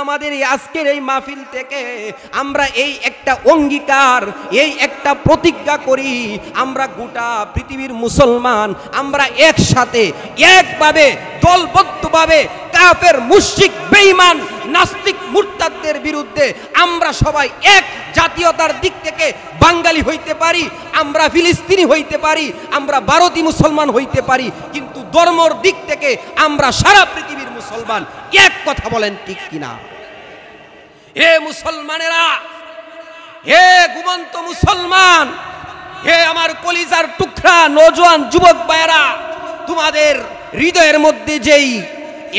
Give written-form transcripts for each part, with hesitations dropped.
আমাদের এই আজকের এই মাহফিল থেকে আমরা এই একটা অঙ্গীকার, এই একটা প্রতিজ্ঞা করি, আমরা গোটা পৃথিবীর মুসলমান আমরা একসাথে একভাবে দলবদ্ধভাবে কাফের মুশরিক বেঈমান নাস্তিক মুরতাদদের বিরুদ্ধে আমরা সবাই এক জাতীয়তার দিক থেকে বাঙালি হইতে পারি, আমরা ফিলিস্তিনি হইতে পারি, আমরা ভারতীয় মুসলমান হইতে পারি, কিন্তু ধর্মের দিক থেকে আমরা সারা পৃথিবীর মুসলমান। এক কথা বলেন ঠিক কিনা? হে মুসলমানেরা, হে ঘুমন্ত মুসলমান, হে আমার কলিজার টুকরা নওজোয়ান যুবক ভাইয়েরা, তোমাদের হৃদয়ের মধ্যে যেই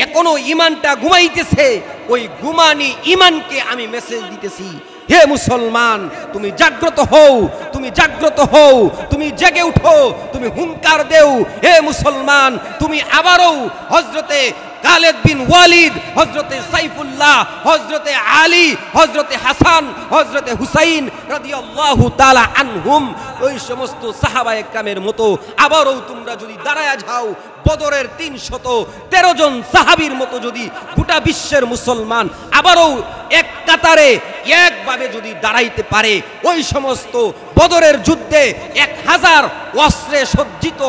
এখনো ঈমানটা ঘুমাইতেছে, ওই ঘুমানি ঈমানকে আমি মেসেজ দিতেছি। হে মুসলমান, তুমি জাগ্রত হও, তুমি জাগ্রত হও, তুমি জেগে উঠো, তুমি হুঙ্কার দেও। হে মুসলমান, তুমি আবারও হযরতে খালিদ বিন ওয়ালিদ, হযরতে সাইফুল্লাহ, হযরতে আলী, হযরতে হাসান, হযরতে হুসাইন রাদিয়াল্লাহু তাআলা আনহুম, ওই সমস্ত সাহাবায়ে কেরামের মতো আবারও তোমরা যদি দাঁড়ায়া যাও, বদরের 313 জন সাহাবীর মতো যদি গোটা বিশ্বের মুসলমান আবারও এক কাতারে একভাবে যদি দাঁড়াইতে পারে, ওই সমস্ত বদরের যুদ্ধে 1000 অস্ত্রে সজ্জিত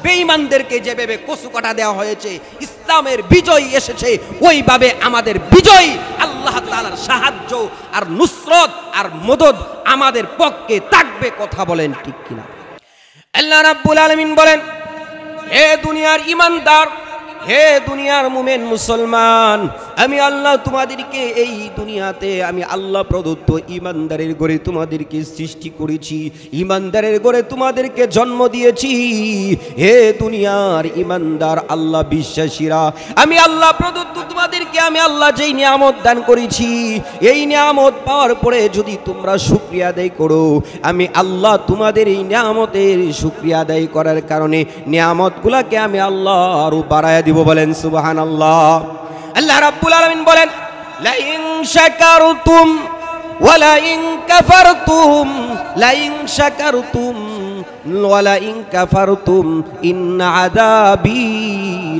বেঈমানদেরকে যেভাবে কচুকাটা দেওয়া হয়েছে, ইসলামের বিজয় এসেছে, ওইভাবে আমাদের বিজয়, আল্লাহ তাআলার সাহায্য আর নুসরত আর মদদ আমাদের পক্ষে থাকবে। কথা বলেন ঠিক কিনা? আল্লাহ রাব্বুল আলামিন বলেন, হে দুনিয়ার ঈমানদার, হে দুনিয়ার মুমিন মুসলমান, আমি আল্লাহ তোমাদেরকে এই দুনিয়াতে আমি আল্লাহ প্রদত্ত ঈমানদারের ঘরে তোমাদেরকে সৃষ্টি করেছি, ঈমানদারের ঘরে তোমাদেরকে জন্ম দিয়েছি। হে দুনিয়ার ঈমানদার আল্লাহ বিশ্বাসীরা, আমি আল্লাহ প্রদত্ত তোমাদেরকে আমি আল্লাহ যেই নিয়ামত দান করেছি, এই নিয়ামত পাওয়ার পরে যদি তোমরা শুকরিয়া আদায় করো, আমি আল্লাহ তোমাদের এই নিয়ামতের শুকরিয়া আদায় করার কারণে নিয়ামতগুলোকে আমি আল্লাহ আরো বাড়ায়া দিব। বলেন সুবহানাল্লাহ। আল্লাহ রাব্বুল আলামিন বলেন, লা ইন শাকারতুম ওয়া লা ইন কাফারতুম, লা ইন শাকারতুম ওয়া লা ইন কাফারতুম ইন্না আযাবি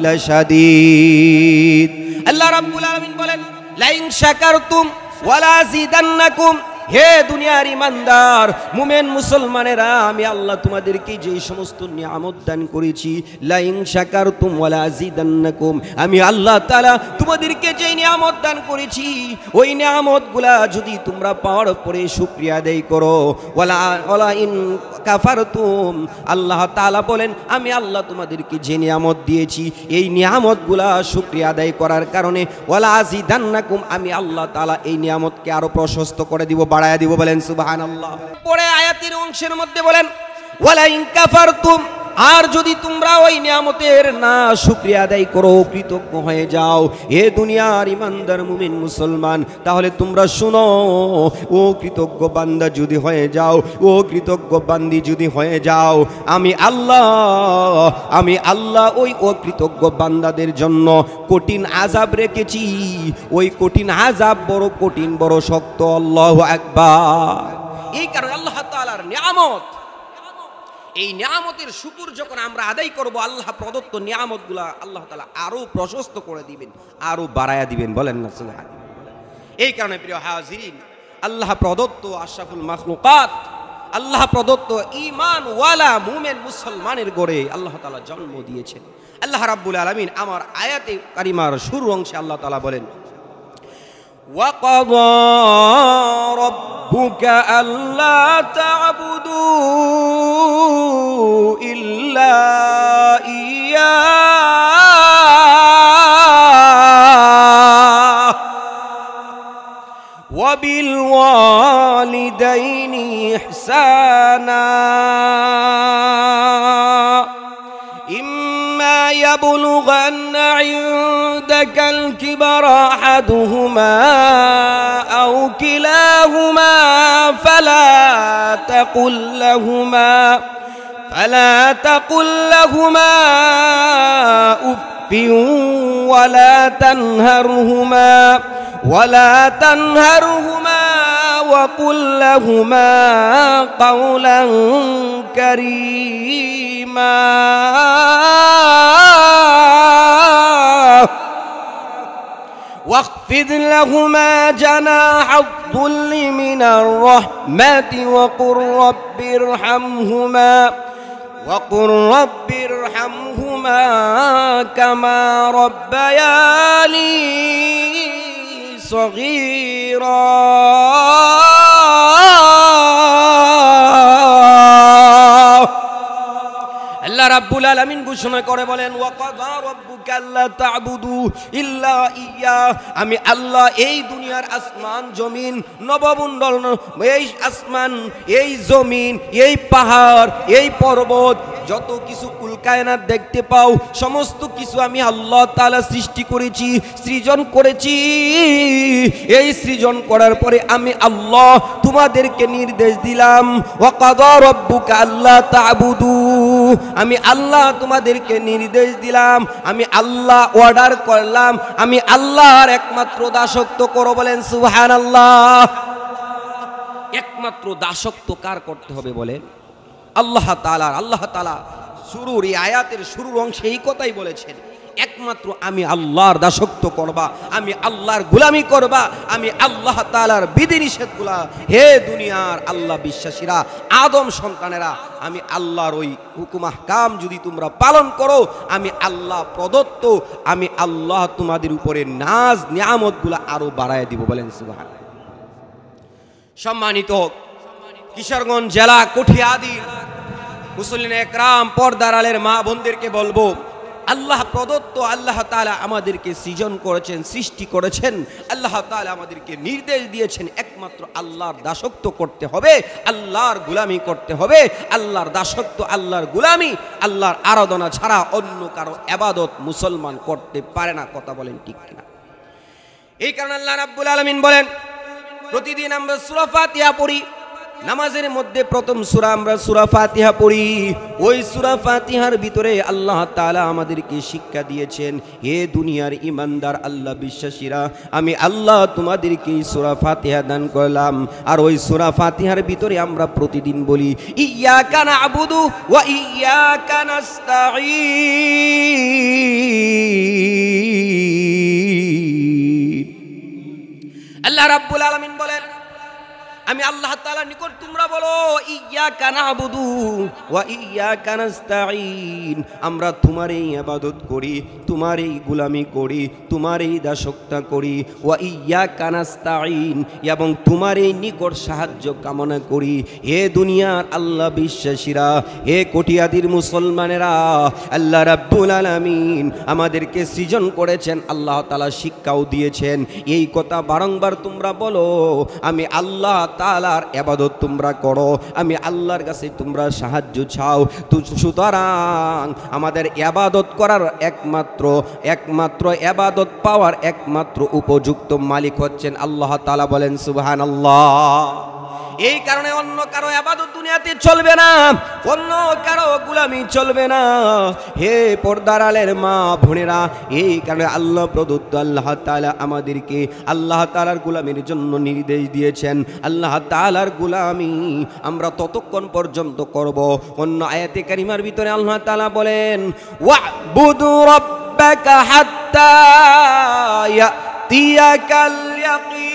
লাশাদীদ। আল্লাহ রাব্বুল আলামিন বলেন, লা ইন শাকারতুম ওয়া লা আযীদান্নাকুম, হে দুনিয়ার ঈমানদার মুমিন মুসলমানেরা, আমি আল্লাহ তোমাদেরকে যে সমস্ত নিয়ামত দান করেছি, লা ইন শাকারতুম ওয়া লা আযীদান্নাকুম, আমি আল্লাহ তাআলা তোমাদেরকে যে নিয়ামত দান করেছি, ওই নিয়ামতগুলা যদি তোমরা পাওয়ার পরে শুকরিয়া আদায় করো, ওয়ালা ইন কাফারতুম, আল্লাহ তাআলা বলেন আমি আল্লাহ তোমাদেরকে যে নিয়ামত দিয়েছি, এই নিয়ামতগুলা শুকরিয়া আদায় করার কারণে ওয়ালা আযীদান্নাকুম, আমি আল্লাহ তাআলা এই নিয়ামতকে আরো প্রশস্ত করে দিব, বাড়ায়া দিব। বলেন সুবহানাল্লাহ। পরে আয়াতের অংশের মধ্যে বলেন, ওয়ালা ইন কাফারতুম, আর যদি তোমরা ওই নিয়ামতের না শুকরিয়া আদায় করো, কৃতজ্ঞ হয়ে যাও, হে দুনিয়ার ঈমানদার মুমিন মুসলমান, তাহলে তোমরা শুনো, ও কৃতজ্ঞ বান্দা যদি হয়ে যাও, ও কৃতজ্ঞ বান্দি যদি হয়ে যাও, আমি আল্লাহ ওই অকৃতজ্ঞ বান্দাদের জন্য কঠিন আযাব রেখেছি। ওই কঠিন আযাব বড় কঠিন, বড় শক্ত। আল্লাহু আকবার। এই কারণে আল্লাহ তাআলার নিয়ামত, এই নিয়ামতের শুকর যখন আমরা আদায় করব, আল্লাহ প্রদত্ত নিয়ামতগুলা আল্লাহ তাআলা আরো প্রশস্ত করে দিবেন, আরো বাড়ায়া দিবেন। বলেন না সুবহানাল্লাহ। এই কারণে প্রিয় হাজিরিন, আল্লাহ প্রদত্ত আশরাফুল মাখলুকাত, আল্লাহ প্রদত্ত ঈমান ওয়ালা মুমিন মুসলমানের গড়ে আল্লাহ তাআলা জন্ম দিয়েছেন। আল্লাহ রাব্বুল আলামিন আমার আয়াতে কারিমার শুরু অংশে আল্লাহ তাআলা বলেন, وَقَضَى رَبُّكَ أَلَّا تَعْبُدُوا إِلَّا إِيَّاهُ وَبِالْوَالِدَيْنِ إِحْسَانًا إِمَّا يَبْلُغَنَّ عِندَكَ الْكِبَرَ أَحَدُهُمَا أَوْ كِلَاهُمَا فَلَا تَقُل لَّهُمَا أُفٍّ ولا تنهرهما وقل لهما قولا كريما واخفض لهما جناح الذل من الرحمة وقل رب ارحمهما كما ربياني صغيرا আল্লাহ রাব্বুল আলামিন ঘোষণা করে বলেন ওয়াকাযা রাব্বুকা আল্লা তা'বুদু ইল্লা ইয়্যা, আমি আল্লাহ এই দুনিয়ার আসমান জমিন নবমণ্ডল, এই আসমান এই জমিন এই পাহাড় এই পর্বত যত কিছু কুল কায়নাত দেখতে পাও সমস্ত কিছু আমি আল্লাহ তাআলা সৃষ্টি করেছি, সৃজন করেছি। এই সৃজন করার পরে আমি আল্লাহ তোমাদেরকে নির্দেশ দিলাম ওয়াকাযা রাব্বুকা আল্লা তা'বুদু, আমি আল্লাহ তোমাদেরকে নির্দেশ দিলাম, আমি আল্লাহ অর্ডার করলাম, আমি আল্লাহর একমাত্র দাসত্ব করো। বলেন সুবহানাল্লাহ। একমাত্র দাসত্ব কার করতে হবে বলেন? আল্লাহ তাআলার। আল্লাহ তাআলা শুরুর এই আয়াতের শুরুর অংশে এই কথাই বলেছেন, একমাত্র আমি আল্লাহর দাসত্ব করবা, আমি আল্লাহর গোলামি করবা, আমি আল্লাহ তাআলার বিধিনিষেধগুলা, হে দুনিয়ার আল্লাহ বিশ্বাসীরা, আদম সন্তানেরা, আমি আল্লাহর ওই হুকুম আহকাম যদি তোমরা পালন করো, আমি আল্লাহ প্রদত্ত, আমি আল্লাহ তোমাদের উপরে নাজ নিয়ামতগুলা আরো বাড়ায় দিব। বলেন সুবহানাল্লাহ। সম্মানিত কিশোরগঞ্জ জেলা কঠিয়াদির মুসল্লিন একরাম, পর্দার আলের মা বোনদেরকে বলবো, আল্লাহ প্রদত্ত, আল্লাহ তাআলা আমাদেরকে সৃজন করেছেন, সৃষ্টি করেছেন, আল্লাহ তাআলা আমাদেরকে নির্দেশ দিয়েছেন একমাত্র আল্লাহর দাসত্ব করতে হবে, আল্লাহর গোলামি করতে হবে। আল্লাহর দাসত্ব, আল্লাহর গোলামি, আল্লাহর আরাধনা ছাড়া অন্য কারো ইবাদত মুসলমান করতে পারে না। কথা বলেন ঠিক কিনা? এই কারণে আল্লাহ রাব্বুল আলামিন বলেন, প্রতিদিন আমরা সূরা ফাতিহা পড়ি, নামাজের মধ্যে প্রথম সূরা আমরা সূরা ফাতিহা পড়ি। ওই সূরা ফাতিহার ভিতরে আল্লাহ তাআলা আমাদেরকে শিক্ষা দিয়েছেন, হে দুনিয়ার ঈমানদার আল্লাহ বিশ্বাসীরা, আমি আল্লাহ তোমাদেরকে সূরা ফাতিহা দান করলাম। আর ওই সূরা ফাতিহার ভিতরে আমরা প্রতিদিন বলি ইয়্যাকা না'বুদু ওয়া ইয়্যাকা নাস্তাঈন। আল্লাহ রাব্বুল আলামিন বলেন, আমি আল্লাহ তাআলার নিকট তোমরা বলো ইয়্যাকা না'বুদু ওয়া ইয়্যাকা নাস্তাঈন, আমরা তোমারই ইবাদত করি, তোমারই গোলামি করি, তোমারই দাসত্ব করি। ওয়া ইয়্যাকা নাস্তাঈন, এবং তোমারই নিকট সাহায্য কামনা করি। হে দুনিয়ার আল্লাহ বিশ্বাসীরা, হে কটিয়াদির মুসলমানেরা, আল্লাহ রাব্বুল আলামিন আমাদেরকে সৃজন করেছেন, আল্লাহ তাআলা শিক্ষাও দিয়েছেন। এই কথা বারংবার তোমরা বলো, আমি আল্লাহ তাআলার ইবাদত তোমরা করো, আমি আল্লাহর কাছে তোমরা সাহায্য চাও। সুতরাং আমাদের ইবাদত করার একমাত্র ইবাদত পাওয়ার একমাত্র উপযুক্ত মালিক হচ্ছেন আল্লাহ তাআলা। বলেন সুবহানাল্লাহ। এই কারণে অন্য কারো ইবাদত দুনিয়াতে চলবে না, অন্য কারো গোলামি চলবে না। হে পর্দার আলের মা বোনেরা, এই কারণে আল্লাহ প্রদত্ত আল্লাহ তাআলা আমাদেরকে আল্লাহ তাআলার গোলামির জন্য নির্দেশ দিয়েছেন। আল্লাহ তাআলার গোলামি আমরা ততক্ষণ পর্যন্ত করব। অন্য আয়াতে কারিমার ভিতরে আল্লাহ তাআলা বলেন ওয়া'বুদু রাব্বাকা হাত্তা ইয়াতিয়াকাল ইয়াকিন।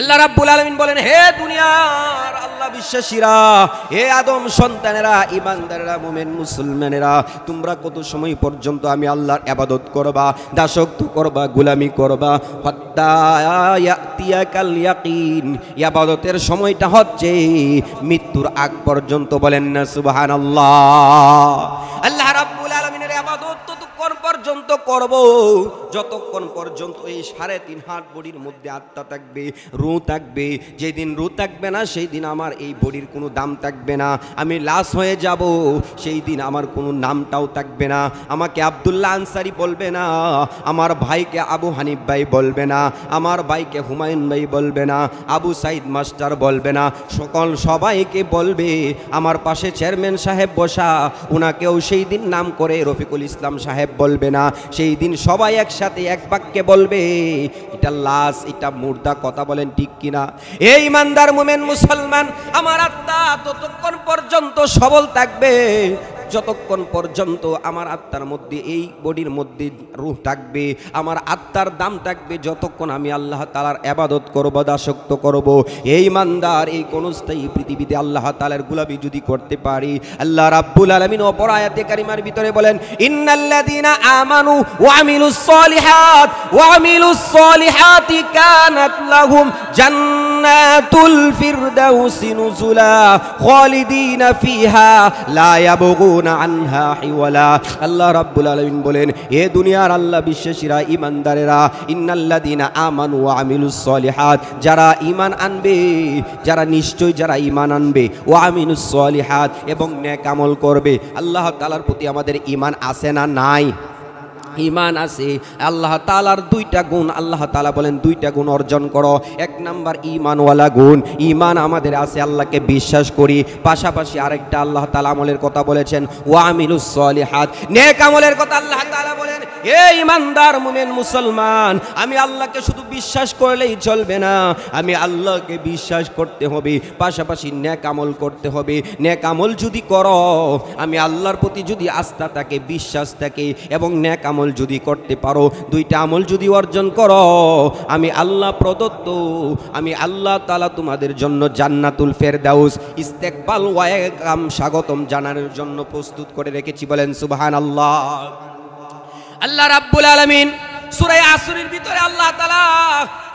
আল্লাহ রাব্বুল আলামিন বলেন, হে দুনিয়ার আল্লাহ বিশ্বাসীরা, হে আদম সন্তানেরা, ঈমানদারেরা, মুমিন মুসলমানেরা, তোমরা কত সময় পর্যন্ত আমি আল্লাহর ইবাদত করবা, দাসত্ব করবা, গোলামি করবা? হাত্তা ইয়াতিয়াকাল ইয়াকিন, ইবাদতের সময়টা হচ্ছে মৃত্যুর আগ পর্যন্ত। বলেন না সুবহানাল্লাহ। আল্লাহ রাব্বুল আলামিনের ইবাদত ততক্ষণ পর্যন্ত করব যতক্ষণ পর্যন্ত এই 3.5 হাত বডির মধ্যে আত্মা থাকবে, রূহ থাকবে। যেদিন রূহ থাকবে না সেই দিন আমার এই বডির কোনো দাম থাকবে না। আমি লাশ হয়ে যাব, সেই দিন আমার কোনো নামটাও থাকবে না। আমাকে আব্দুল্লাহ আনসারি বলবে না, আমার ভাইকে আবু হানিফ ভাই বলবে না, আমার ভাইকে হুমায়ুন ভাই বলবে না, আবু সাইদ মাস্টার বলবে না, সবাইকে বলবে আমার পাশে চেয়ারম্যান সাহেব বসা, ওনাকেও সেই দিন নাম করে রফিকুল ইসলাম সাহেব বলবে না। সেই দিন সবাই একসাথে এক বাক্যে বলবে এটা লাশ, এটা মুর্দা। কথা বলেন ঠিক কিনা? এই ঈমানদার মুমিন মুসলমান, আমার আত্মা ততক্ষণ পর্যন্ত সবল থাকবে যতক্ষণ পর্যন্ত আমার আত্মার মধ্যে, এই বডির মধ্যে রূহ থাকবে, আমার আত্মার দাম থাকবে, যতক্ষণ আমি আল্লাহ তাআলার ইবাদত করব, দাসত্ব করব। এই ইমানদার এই কোনস্থায়ী পৃথিবীতে আল্লাহ তাআলার গোলামি যদি করতে পারি, আল্লাহ রাব্বুল আলামিন অপর আয়াতে কারিমার ভিতরে বলেন, ইন্নাল্লাযীনা আমানু ওয়া আমিলুস সলিহাতি কানাত লাহুম জান্নাতুল ফিরদাউসি নুজুলা খালিদিনা ফিহা লা ইয়াবগুনা আনহা হিওয়ালা। আল্লাহ রাব্বুল আলামিন বলেন, হে দুনিয়ার আল্লাহ বিশ্বাসীরা, ইমানদারেরা, ইন্নাল্লাযীনা আমানু ওয়া আমিলুস সলিহাত, যারা ঈমান আনবে, যারা নিশ্চয় যারা ঈমান আনবে, ওয়া আমিলুস সলিহাত, এবং নেক আমল করবে। আল্লাহ তাআলার প্রতি আমাদের ঈমান আছে না নাই? ঈমান আছে। আল্লাহ তাআলার দুইটা গুণ, আল্লাহ তাআলা বলেন দুইটা গুণ অর্জন করো। এক নাম্বার ঈমানওয়ালা গুণ, ঈমান আমাদের আছে, আল্লাহকে বিশ্বাস করি। পাশাপাশি আরেকটা আল্লাহ তাআলা আমলের কথা বলেছেন, ওয়া আমিলুস সলিহাত, নেক আমলের কথা আল্লাহ তাআলা বলেন। হে ঈমানদার মুমিন মুসলমান, আমি আল্লাহকে শুধু বিশ্বাস করলেই চলবে না, আমি আল্লাহকে বিশ্বাস করতে হবে, পাশাপাশি নেক আমল করতে হবে। নেক আমল যদি করো, আমি আল্লাহর প্রতি যদি আস্থা থাকে, বিশ্বাস থাকে, এবং নেক আমল যদি করতে পারো, দুইটা আমল যদি অর্জন করো, আমি আল্লাহ প্রদত্ত, আমি আল্লাহ তাআলা তোমাদের জন্য জান্নাতুল ফেরদাউস, ইস্তেকবাল ওয়াকাম, স্বাগতম জানানোর জন্য প্রস্তুত করে রেখেছি। বলেন সুবহানাল্লাহ। আল্লাহ রাব্বুল আলামিন সূরা আসরের ভিতরে আল্লাহ তাআলা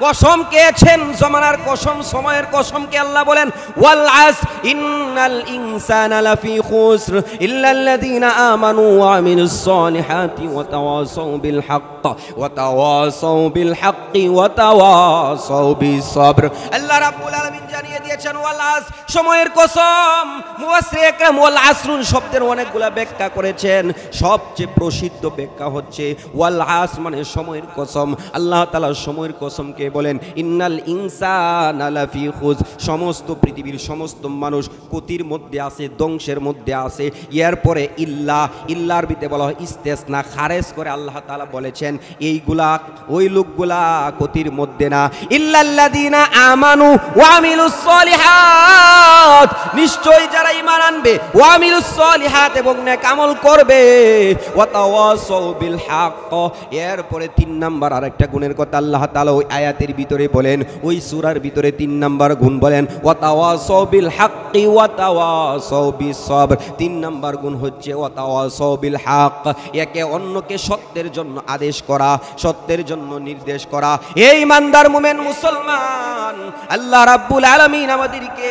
কসম খেয়েছেন, জমানার কসম, সময়ের কসমকে আল্লাহ বলেন, ওয়াল আসর ইন্নাল ইনসানা লাফি খুসর ইল্লাল্লাযীনা আমানু ওয়া আমিলুস সলিহাতি ওয়া তাওয়াসাউ বিল হক ওয়া তাওয়াসাউ বিল হক্কি ওয়া তাওয়াসাউ বিস সবর। আল্লাহ রাব্বুল আলামিন জানিয়ে দিয়েছেন ওয়াল আসর, সময়ের কসম। মুফাসসির ইকরাম ওয়াল আসরুন শব্দের অনেকগুলা ব্যাখ্যা করেছেন, সবচেয়ে প্রসিদ্ধ ব্যাখ্যা হচ্ছে ওয়াল আসর মানে সময়ের কসম। আল্লাহ তাআলা সময়ের কসমকে বলেন ইন্নাল ইনসানা লাফি খুজ, সমস্ত পৃথিবীর সমস্ত মানুষ ক্ষতির মধ্যে আছে, ধ্বংসের মধ্যে আছে। এরপরে ইল্লার ভিতরে বলা হয় ইস্তেসনা, খারেজ করে আল্লাহ তাআলা বলেছেন এইগুলা, ওই লোকগুলা ক্ষতির মধ্যে না। ইল্লাল্লাযীনা আমানু ওয়া আমিলুস সলিহাত, নিশ্চয়ই যারা ঈমান আনবে, ওয়া আমিলুস সলিহাত, এবং নেক আমল করবে, ওয়া তাওয়াসাউ বিল হক। এরপরে 3 নাম্বার আরেকটা গুণের কথা আল্লাহ তাআলা ওই আয়াতের ভিতরে বলেন, ওই সূরার ভিতরে 3 নাম্বার গুণ বলেন, ওয়া তাওয়াসাউ বিল হক্কি ওয়া তাওয়াসাউ বিস সবর। 3 নাম্বার গুণ হচ্ছে ওয়া তাওয়াসাউ বিল হক, একে অন্যকে সত্যের জন্য আদেশ করা, সত্যের জন্য নির্দেশ করা। এই ইমানদার মুমিন মুসলমান, আল্লাহ রাব্বুল আলামিন আমাদেরকে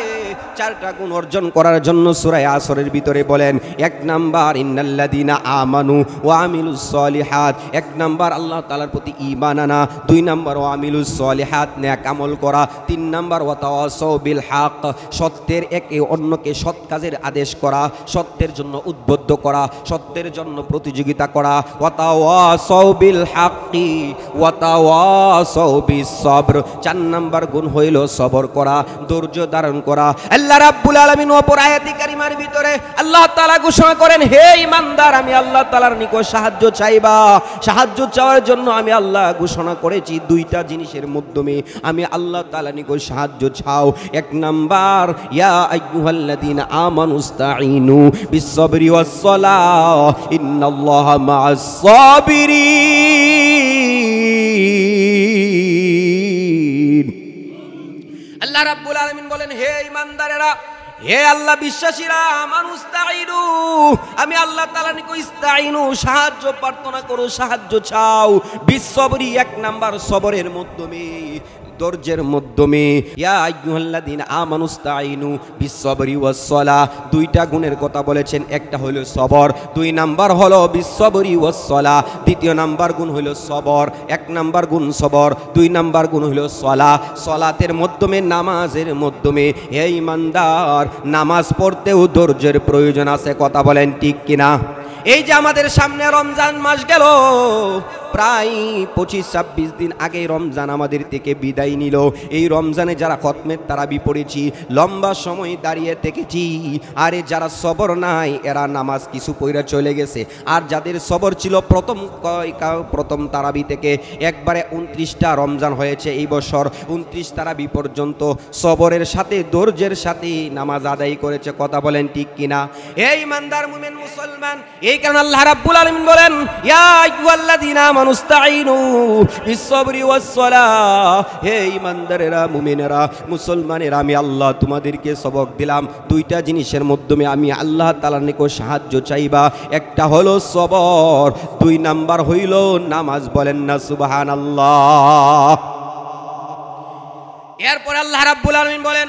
4টা গুণ অর্জন করার জন্য সূরা আসরের ভিতরে বলেন। 1 নাম্বার ইন্নাল্লাযীনা আমানু ওয়া আমিলুস সলিহাত, 1 নাম্বার আল্লাহ তাআলার প্রতি ঈমান আনা। 2 নাম্বার ওয়া আমিলুস সলিহাত, নেক আমল করা। 3 নাম্বার ওয়া তাওয়াসাউ বিল হক, সত্যের একে অন্যকে সৎ কাজের আদেশ করা, সত্যের জন্য উদ্বুদ্ধ করা, সত্যের জন্য প্রতিযোগিতা করা। ওয়া তাওয়াসাউ বিল হক্কি ওয়া তাওয়াসাউ বিস সবর। 4 নাম্বার গুণ হইল সবর করা, ধৈর্য ধারণ করা। আল্লাহ রাব্বুল আলামিন অপর আয়াতে কারিমার ভিতরে আল্লাহ তাআলা ঘোষণা করেন, হে ঈমানদার, আমি আল্লাহ তাআলার নিকট সাহায্য চাইবা। সাহায্য চাওয়ার জন্য আমি আল্লাহ ঘোষণা করেছি 2টা জিনিসের মাধ্যমে আমি আল্লাহ তাআলার নিকট সাহায্য চাও। 1 নাম্বার, ইয়া আইয়ুহাল্লাযীনা আমানুস্তাঈনু বিস-সাবরি ওয়াস-সালাহ ইন্নাল্লাহা মা'আস-সাবিরিন। আল্লাহ রাব্বুল আলামিন বলেন, হে ঈমানদারেরা, হে আল্লাহ বিশ্বাসীরা, আমানুস্তাঈনু, আমি আল্লাহ তাআলার নিকট ইস্তাঈনু, সাহায্য প্রার্থনা করো, সাহায্য চাও। বিস-সাবরি, 1 নাম্বার সবরের মাধ্যমে, ধৈর্যের মাধ্যমে। ইয়া আইয়ুহাল্লাযীনা আমানুস্তাঈনু বিস-সাবরি ওয়াস-সালাহ, 2টা গুণের কথা বলেছেন, একটা হলো সবর, 2 নাম্বার হলো বিস-সাবরি ওয়াস-সালাহ। 2য় নাম্বার গুণ হলো সবর, 1 নাম্বার গুণ সবর, 2 নাম্বার গুণ হলো সালাহ। সালাতের মাধ্যমে, নামাজের মাধ্যমে। হে ঈমানদার, নামাজ পড়তেও ধৈর্যের প্রয়োজন আছে, কথা বলেন ঠিক কিনা? এই যে আমাদের সামনে রমজান মাস গেল, প্রায় 25-26 দিন আগে রমজান আমাদের থেকে বিদায় নিল। এই রমজানে যারা খতমের তারাবি পড়েছি, লম্বা সময় দাঁড়িয়ে থেকেছি, আরে যারা সবর নাই এরা নামাজ কিছু পড়ে চলে গেছে। আর যাদের সবর ছিল প্রথম তারাবি থেকে একবারে 29টা রমজান হয়েছে এই বছর, 29 তারাবি পর্যন্ত সবরের সাথে ধৈর্যের সাথে নামাজ আদায় করেছে। কথা বলেন ঠিক কিনা? এই ইমানদার মুমিন মুসলমান, এই কারণে আল্লাহ রাব্বুল আলামিন বলেন, ইয়া আইয়ুহাল্লাযীনা আমানুস্তাঈনু বিস-সাবরি ওয়াস-সালাহ। হে ইমানদারেরা, মুমিনেরা, মুসলমানেরা, আমি আল্লাহ তোমাদেরকে সবক দিলাম। দুইটা জিনিসের মাধ্যমে আমি আল্লাহ তাআলার নিকট সাহায্য চাইবা। একটা হলো সবর, 2 নাম্বার হইল নামাজ। বলেন না সুবহানাল্লাহ। এরপর আল্লাহ রাব্বুল আলামিন বলেন,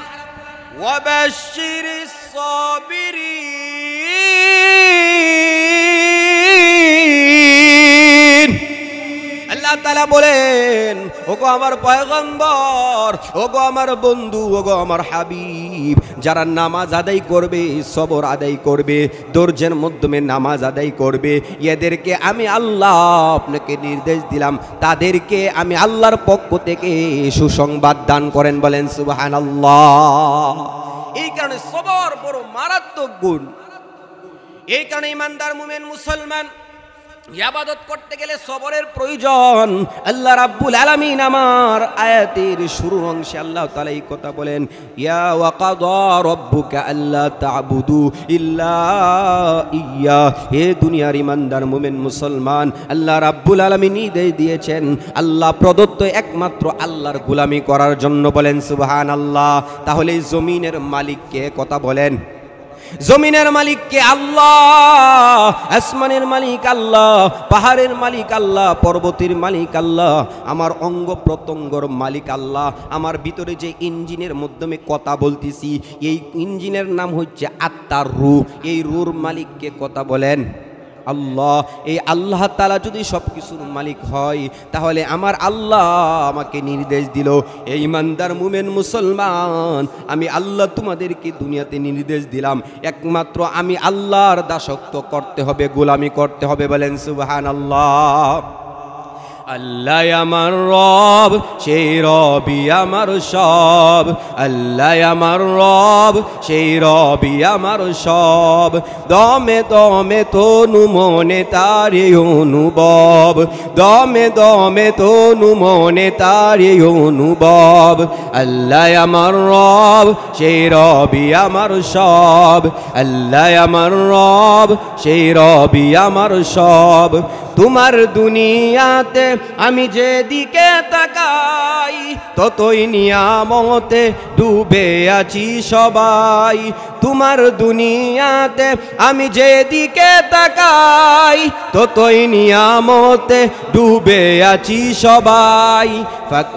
ওয়াবাশশিরিস সাবিরিন। আল্লাহ তাআলা বলেন, ওগো আমার পয়গম্বর, ওগো আমার বন্ধু, ওগো আমার হাবিব, যারা নামাজ আদায় করবে, সবর আদায় করবে, ধৈর্যের মাধ্যমে নামাজ আদায় করবে, এদেরকে আমি আল্লাহ আপনাকে নির্দেশ দিলাম, তাদেরকে আমি আল্লাহর পক্ষ থেকে সুসংবাদ দান করেন। বলেন সুবহানাল্লাহ। এই কারণে সবর বড় মারাত্মক গুণ। এই কারণে ইমানদার মুমিন মুসলমান, ইবাদত করতে গেলে সবরের প্রয়োজন। আল্লাহ রাব্বুল আলামিন আমার আয়াতের শুরুর অংশে আল্লাহ তাআলা এই কথা বলেন, ইয়া ওয়া কাদা রাব্বুকা আল্লা তা'বুদু ইল্লা ইয়্যা। হে দুনিয়ার ইমানদার মুমিন মুসলমান, আল্লাহ রাব্বুল আলামিন নির্দেশ দিয়েছেন আল্লাহ প্রদত্ত একমাত্র আল্লাহর গোলামি করার জন্য। বলেন সুবহানাল্লাহ। তাহলে জমিনের মালিক কে? কথা বলেন। জমিনের মালিক কে? আল্লাহ। আসমানের মালিক আল্লাহ, পাহাড়ের মালিক আল্লাহ, পর্বতের মালিক আল্লাহ, আমার অঙ্গ প্রত্যঙ্গর মালিক আল্লাহ। আমার ভিতরে যে ইঞ্জিনের মাধ্যমে কথা বলতেছি, এই ইঞ্জিনের নাম হচ্ছে আত্মার রূহ। এই রূহর মালিক কে? কথা বলেন। আল্লাহ। এই আল্লাহ তাআলা যদি সব কিছুর মালিক হয়, তাহলে আমার আল্লাহ আমাকে নির্দেশ দিল, এই ইমানদার মুমিন মুসলমান, আমি আল্লাহ তোমাদেরকে দুনিয়াতে নির্দেশ দিলাম একমাত্র আমি আল্লাহর দাসত্ব করতে হবে, গোলামি করতে হবে। বলেন সুবহানাল্লাহ। আল্লাহ আমার রব, সেই রবই আমার সব। আল্লাহ আমার রব, সেই রবই আমার সব। দমে দমে তনু মনে তারে অনুভব, দমে দমে তনু মনে তারে অনুভব। আল্লাহ আমার রব, সেই রবই আমার সব। আল্লাহ আমার রব, সেই রবই আমার সব। তোমার দুনিয়াতে আমি যেদিকে তাকাই, ততই নিয়ামতে ডুবে আছি সবাই। তোমার দুনিয়াতে আমি যেদিকে তাকাই, ততই নিয়ামতে ডুবে আছি সবাই।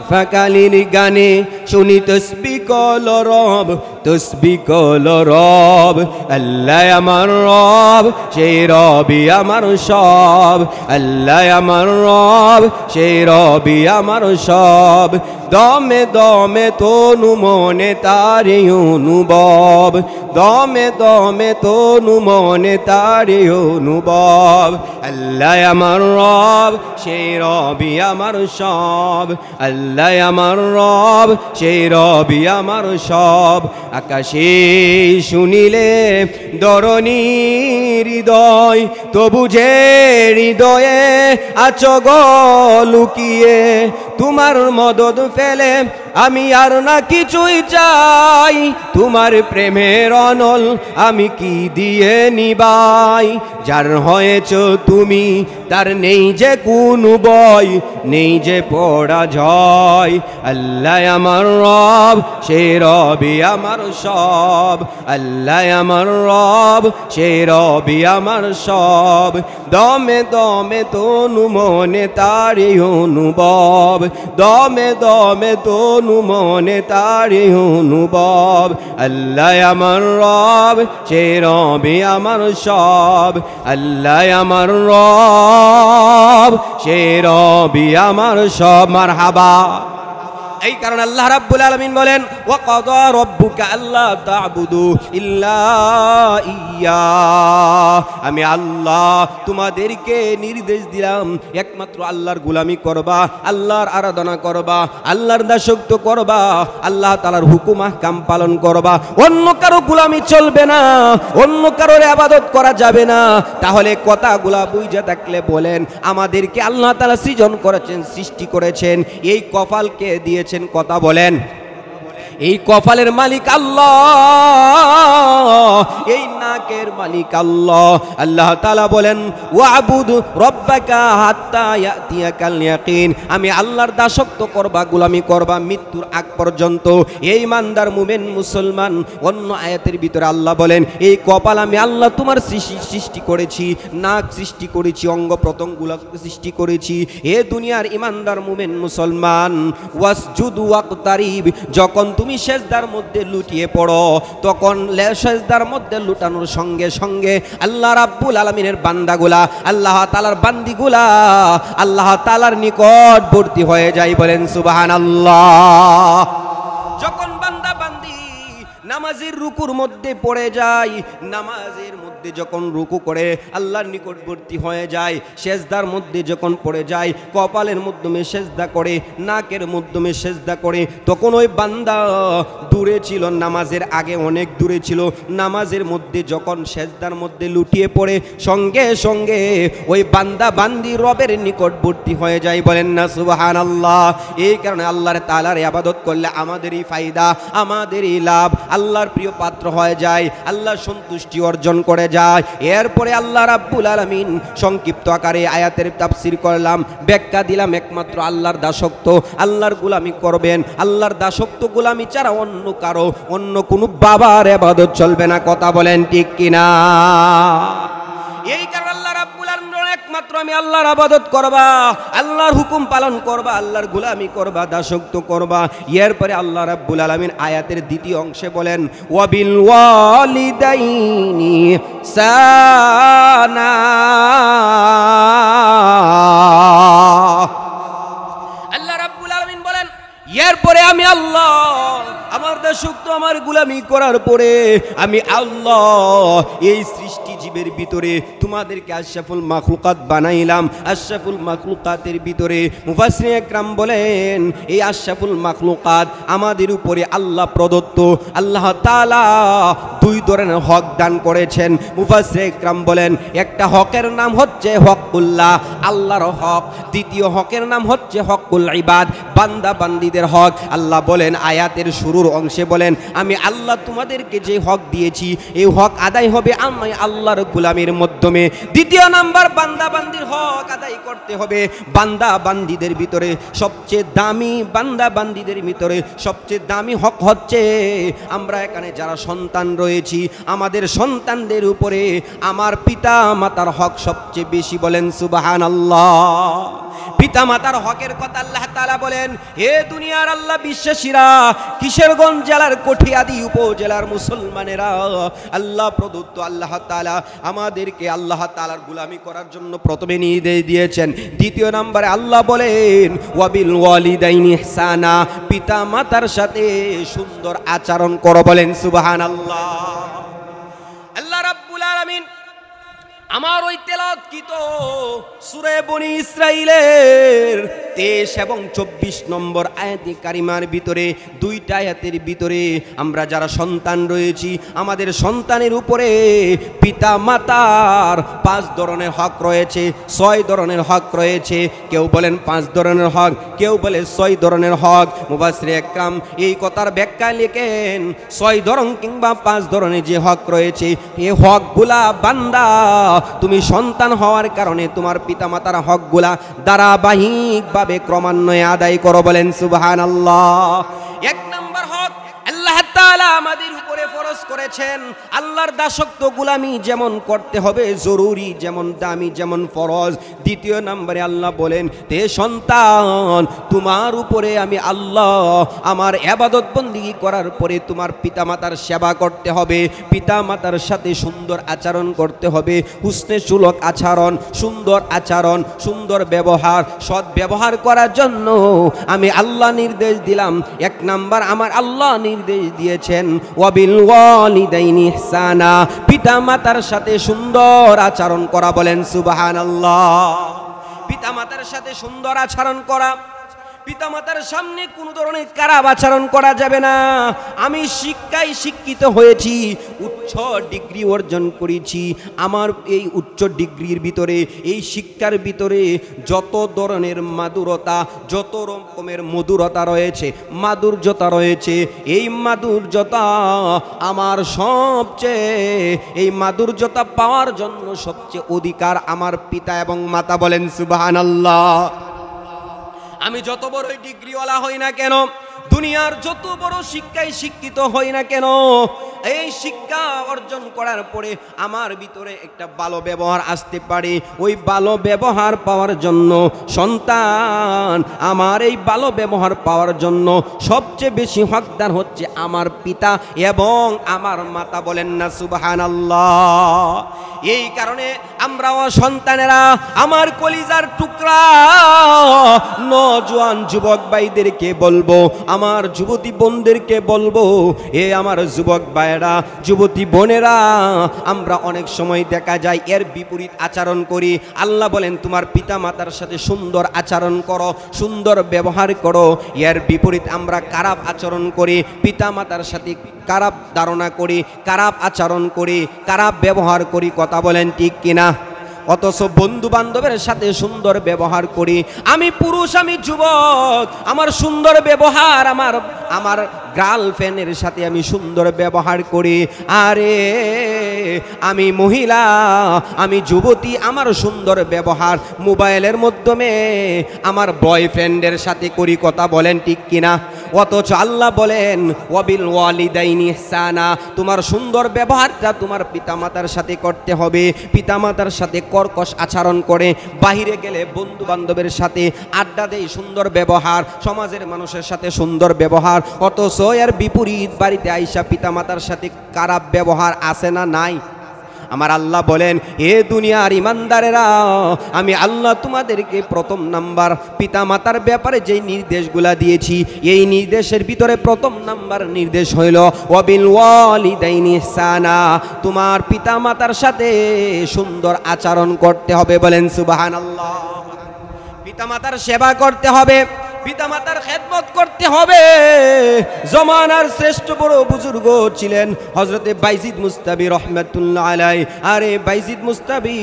ফাঁকালির গানে শুনি তসবিহ কল রব, তসবিহ কল রব। আল্লাহ আমার রব, সেই রবই আমার সব। আল্লাহ আমার রব, সেই রবই আমার সব। দমে দমে তনু মনে তারে অনুভব, দমে দমে তনু মনে তারে অনুভব। আল্লাহ আমার রব, সেই রবই আমার সব। আল্লাহ আমার রব, সেই রবই আমার সব। আকাশে শুনিলে ধরণী হৃদয়, তবু যে হৃদয়ে আছো গো লুকিয়ে। তোমার মদদ ফেলে আমি আর না কিছুই চাই, তোমার প্রেমের অনল আমি কি দিয়ে নিবাই। যার হয়েছ তুমি তার নেই যে কোনো ভয়, নেই যে পরাজয়। আল্লাহ আমার রব, সেই রবই আমার সব। আল্লাহ আমার রব, সেই রবই আমার সব। দমে দমে তনু মনে তারে অনুভব, দমে দমে তনু মনে তারে অনুভব। আল্লাহ আমার রব, সেই রবই আমার সব। আল্লাহ আমার রব, সেই রবই আমার সব। মারহাবা। এই কারণে আল্লাহ রাব্বুল আলামিন বলেন ওয়া কাদা রাব্বুকা আল্লা তা'বুদু ইল্লা ইয়্যা, আমি আল্লাহ তোমাদেরকে নির্দেশ দিলাম একমাত্র আল্লাহর গোলামি করবা, আল্লাহর আরাধনা করবা, আল্লাহর দাসত্ব করবা, আল্লাহ তাআলার হুকুম আহকাম পালন করবা, অন্য কারো গোলামি চলবে না, অন্য কারোর ইবাদত করা যাবে না। তাহলে কথাগুলা বুঝে থাকলে বলেন আমাদেরকে আল্লাহ তাআলা সৃজন করেছেন, সৃষ্টি করেছেন, এই কপালকে দিয়েছেন, কথা বলেন এই কপালের মালিক আল্লাহ, এই নাকের মালিক আল্লাহ। আল্লাহ তাআলা বলেন ওয়াবুদ রব্বাকা হাত্তা ইয়াতিয়াকাল ইয়াকিন, আমি আল্লাহর দাসত্ব করবা, গোলামি করবা মৃত্যুর আগ পর্যন্ত। এই ইমানদার মুমিন মুসলমান, অন্য আয়াতের ভিতরে আল্লাহ বলেন এই কপাল আমি আল্লাহ তোমার সৃষ্টি করেছি, নাক সৃষ্টি করেছি, অঙ্গ প্রত্যঙ্গগুলো সৃষ্টি করেছি। এ দুনিয়ার ইমানদার মুমিন মুসলমান, ওয়াসজুদ ওয়াকতারিব, যখন তুমি সেজদার মধ্যে লুটিয়ে পড়ো তখন সেজদার মধ্যে লুটানোর সঙ্গে সঙ্গে আল্লাহ রাব্বুল আলামিনের বান্দাগুলা, আল্লাহ তাআলার বান্দিগুলা আল্লাহ তাআলার নিকটবর্তী হয়ে যায়, বলেন সুবহানাল্লাহ। যখন বান্দা বান্দি নামাজের রুকুর মধ্যে পড়ে যায়, নামাজের মধ্যে যখন রুকু করে আল্লাহর নিকটবর্তী হয়ে যায়, সেজদার মধ্যে যখন পড়ে যায়, কপালের মাধ্যমে সেজদা করে, নাকের মাধ্যমে সেজদা করে, তখন ওই বান্দা দূরে ছিল, নামাজের আগে অনেক দূরে ছিল, নামাজের মধ্যে যখন সেজদার মধ্যে লুটিয়ে পড়ে সঙ্গে সঙ্গে ওই বান্দা বান্দি রবের নিকটবর্তী হয়ে যায়, বলেন না সুবহানাল্লাহ। এই কারণে আল্লাহর তাআলার ইবাদত করলে আমাদেরই ফায়দা, আমাদেরই লাভ, আল্লাহর প্রিয় পাত্র হয়ে যায়, আল্লাহর সন্তুষ্টি অর্জন করে যায়। এরপরে আল্লাহ রাব্বুল আলামিন সংক্ষিপ্ত আকারে আয়াতের তাফসীর করলাম, ব্যাখ্যা দিলাম, একমাত্র আল্লাহর দাসত্ব, আল্লাহর গোলামি করবেন, আল্লাহর দাসত্ব গোলামি ছাড়া অন্য কারো, অন্য কোনো বাবার ইবাদত চলবে না, কথা বলেন ঠিক কিনা? এই কারণে আল্লাহ রাব্বুল আলামিন একমাত্র আমি আল্লাহর ইবাদত করবা, আল্লাহর হুকুম পালন করবা, আল্লাহর গোলামি করবা, দাসত্ব করবা। এরপরে আল্লাহ রাব্বুল আলামিন আয়াতের দ্বিতীয় অংশে বলেন ওয়াবিল ওয়ালিদাইনি ইহসানা, আল্লাহ রাব্বুল আলামিন বলেন এরপরে আমি আল্লাহ আমার দাসত্ব, আমার গোলামি করার পরে আমি আল্লাহ এই সৃষ্টি জীবের ভিতরে তোমাদেরকে আশরাফুল মাখলুকাত বানাইলাম। আশরাফুল মাখলুকাতের ভিতরে মুফাসসিরিনে ইকরাম বলেন এই আশরাফুল মাখলুকাত আমাদের উপরে আল্লাহ প্রদত্ত, আল্লাহ তাআলা দুই ধরনের হক দান করেছেন। মুফাসসিরিনে ইকরাম বলেন একটা হকের নাম হচ্ছে হকুল্লাহ, আল্লাহর হক, দ্বিতীয় হকের নাম হচ্ছে হকুল ইবাদ, বান্দা বান্দীদের হক। আল্লাহ বলেন আয়াতের শুরুর অংশে বলেন আমি আল্লাহ তোমাদেরকে যে হক দিয়েছি এই হক আদায় হবে আমি আল্লাহর গোলামির মাধ্যমে। দ্বিতীয় নাম্বার বান্দা বান্দির হক আদায় করতে হবে। বান্দা বান্দীদের ভিতরে সবচেয়ে দামি, বান্দা বান্দীদের ভিতরে সবচেয়ে দামি হক হচ্ছে আমরা এখানে যারা সন্তান রয়েছি আমাদের সন্তানদের উপরে আমার পিতা মাতার হক সবচেয়ে বেশি, বলেন সুবহানাল্লাহ। পিতা মাতার হকের কথা আল্লাহ তাআলা বলেন হে দুনিয়ার আল্লাহ বিশ্বাসীরা, কিশোরগঞ্জ জেলার কঠিয়াদি উপজেলার মুসলমানেরা, আল্লাহ প্রদত্ত আল্লাহ তাআলা আমাদেরকে আল্লাহ তাআলার গোলামি করার জন্য প্রথমে নির্দেশ দিয়েছেন। দ্বিতীয় নম্বরে আল্লাহ বলেন ওয়াবিল ওয়ালিদাইনি ইহসানা, পিতা মাতার সাথে সুন্দর আচরণ করো, বলেন সুবহানাল্লাহ। আল্লাহ রাব্বুল আলামিন আমার ওই তেলাওয়াতকৃত সূরা বনী ইসরাঈলের 23 এবং 24 নম্বর আয়াতে কারিমার ভিতরে, দুইটা আয়াতের ভিতরে আমরা যারা সন্তান রয়েছি আমাদের সন্তানের উপরে পিতা মাতার 5 ধরনের হক রয়েছে, 6 ধরনের হক রয়েছে। কেউ বলেন 5 ধরনের হক, কেউ বলে 6 ধরনের হক। মুফাসসিরিনে ইকরাম এই কথার ব্যাখ্যা লিখেন 6 ধরন কিংবা 5 ধরনের যে হক রয়েছে এই হকগুলা বান্দা তুমি সন্তান হওয়ার কারণে তোমার পিতামাতার হকগুলা ধারাবাহিকভাবে ক্রমান্বয়ে আদায় করো, বলেন সুবহানাল্লাহ। এক নম্বর হক আল্লাহ তাআলা আমাদের উপরে ফরজ করেছেন। আল্লাহর দাসত্ব গোলামি যেমন করতে হবে জরুরি, যেমন দামি, যেমন ফরজ। দ্বিতীয় নম্বরে আল্লাহ বলেন, হে সন্তান, তোমার উপরে আমি আল্লাহ আমার ইবাদত বন্দেগী করার পরে তোমার পিতামাতার সেবা করতে হবে, পিতামাতার সাথে সুন্দর আচরণ করতে হবে, হুসনে সুলক আচরণ, সুন্দর আচরণ, সুন্দর ব্যবহার, সৎ ব্যবহার করার জন্য আমি আল্লাহ নির্দেশ দিলাম। এক নাম্বার আমার আল্লাহ নির্দেশ দিয়েছেন ওয়াবিল ওয়ালিদাইনি ইহসানা, পিতামাতার সাথে সুন্দর আচরণ করা। বলেন সুবহানাল্লাহ। পিতামাতার সাথে সুন্দর আচরণ করা, পিতামাতার সামনে কোনো ধরনের খারাপ আচরণ করা যাবে না। আমি শিক্ষায় শিক্ষিত হয়েছি, উচ্চ ডিগ্রি অর্জন করেছি। আমার এই উচ্চ ডিগ্রির ভিতরে, এই শিক্ষার ভিতরে যত ধরনের মাধুরতা, যত রকমের মধুরতা রয়েছে, মাধুর্যতা রয়েছে, এই মাধুর্যতা আমার সবচেয়ে, এই মাধুর্যতা পাওয়ার জন্য সবচেয়ে অধিকার আমার পিতা এবং মাতা। বলেন সুবহানাল্লাহ। আমি যত বড়ই ডিগ্রিওয়ালা হই না কেন, দুনিয়ার যত বড় শিক্ষায় শিক্ষিত হই না কেন, এই শিক্ষা অর্জন করার পরে আমার ভিতরে একটা ভালো ব্যবহার আসতে পারে। ওই ভালো ব্যবহার পাওয়ার জন্য সন্তান, আমার এই ভালো ব্যবহার পাওয়ার জন্য সবচেয়ে বেশি হকদার হচ্ছে আমার পিতা এবং আমার মাতা। বলেন না সুবহানাল্লাহ। এই কারণে আমরাও সন্তানেরা, আমার কলিজার টুকরা নওজোয়ান যুবক ভাইদেরকে বলবো, আমার যুবতী বোনদেরকে বলবো, এ আমার যুবক ভাইয়েরা, যুবতী বোনেরা, আমরা অনেক সময় দেখা যায় এর বিপরীত আচরণ করি। আল্লাহ বলেন তোমার পিতা মাতার সাথে সুন্দর আচরণ করো, সুন্দর ব্যবহার করো। এর বিপরীত আমরা খারাপ আচরণ করি, পিতা মাতার সাথে খারাপ ধারণা করি, খারাপ আচরণ করি, খারাপ ব্যবহার করি। কথা বলেন ঠিক কিনা? অথচ বন্ধু বান্ধবের সাথে সুন্দর ব্যবহার করি। আমি পুরুষ, আমি যুবক, আমার সুন্দর ব্যবহার, আমার গার্লফ্রেন্ডের সাথে আমি সুন্দর ব্যবহার করি। আরে আমি মহিলা, আমি যুবতী, আমার সুন্দর ব্যবহার মোবাইলের মাধ্যমে আমার বয়ফ্রেন্ডের সাথে করি। কথা বলেন ঠিক কিনা? অথচ আল্লাহ বলেন ওয়াবিল ওয়ালিদাইনি ইহসানা, তোমার সুন্দর ব্যবহারটা তোমার পিতামাতার সাথে করতে হবে। পিতামাতার সাথে কর্কশ আচরণ করে বাহিরে গেলে বন্ধু বান্ধবের সাথে আড্ডা দেয়, সুন্দর ব্যবহার, সমাজের মানুষের সাথে সুন্দর ব্যবহার। অথচ এর বিপরীত বাড়িতে আইসা পিতামাতার সাথে খারাপ ব্যবহার আছে না নাই? আমার আল্লাহ বলেন, হে দুনিয়ার ইমানদারেরা, আমি আল্লাহ তোমাদেরকে প্রথম নাম্বার পিতামাতার ব্যাপারে যেই নির্দেশগুলা দিয়েছি, এই নির্দেশের ভিতরে প্রথম নাম্বার নির্দেশ হইল ওয়াবিল ওয়ালিদাইনি ইহসানা, তোমার পিতামাতার সাথে সুন্দর আচরণ করতে হবে। বলেন সুবহানাল্লাহ। পিতামাতার সেবা করতে হবে, পিতামাতার খেদমত করতে হবে। জমানার শ্রেষ্ঠ বড় বুজুর্গ ছিলেন হযরতে বাইজিদ মুস্তাবি রহমাতুল্লাহ আলাই। আরে বাইজিদ মুস্তাবি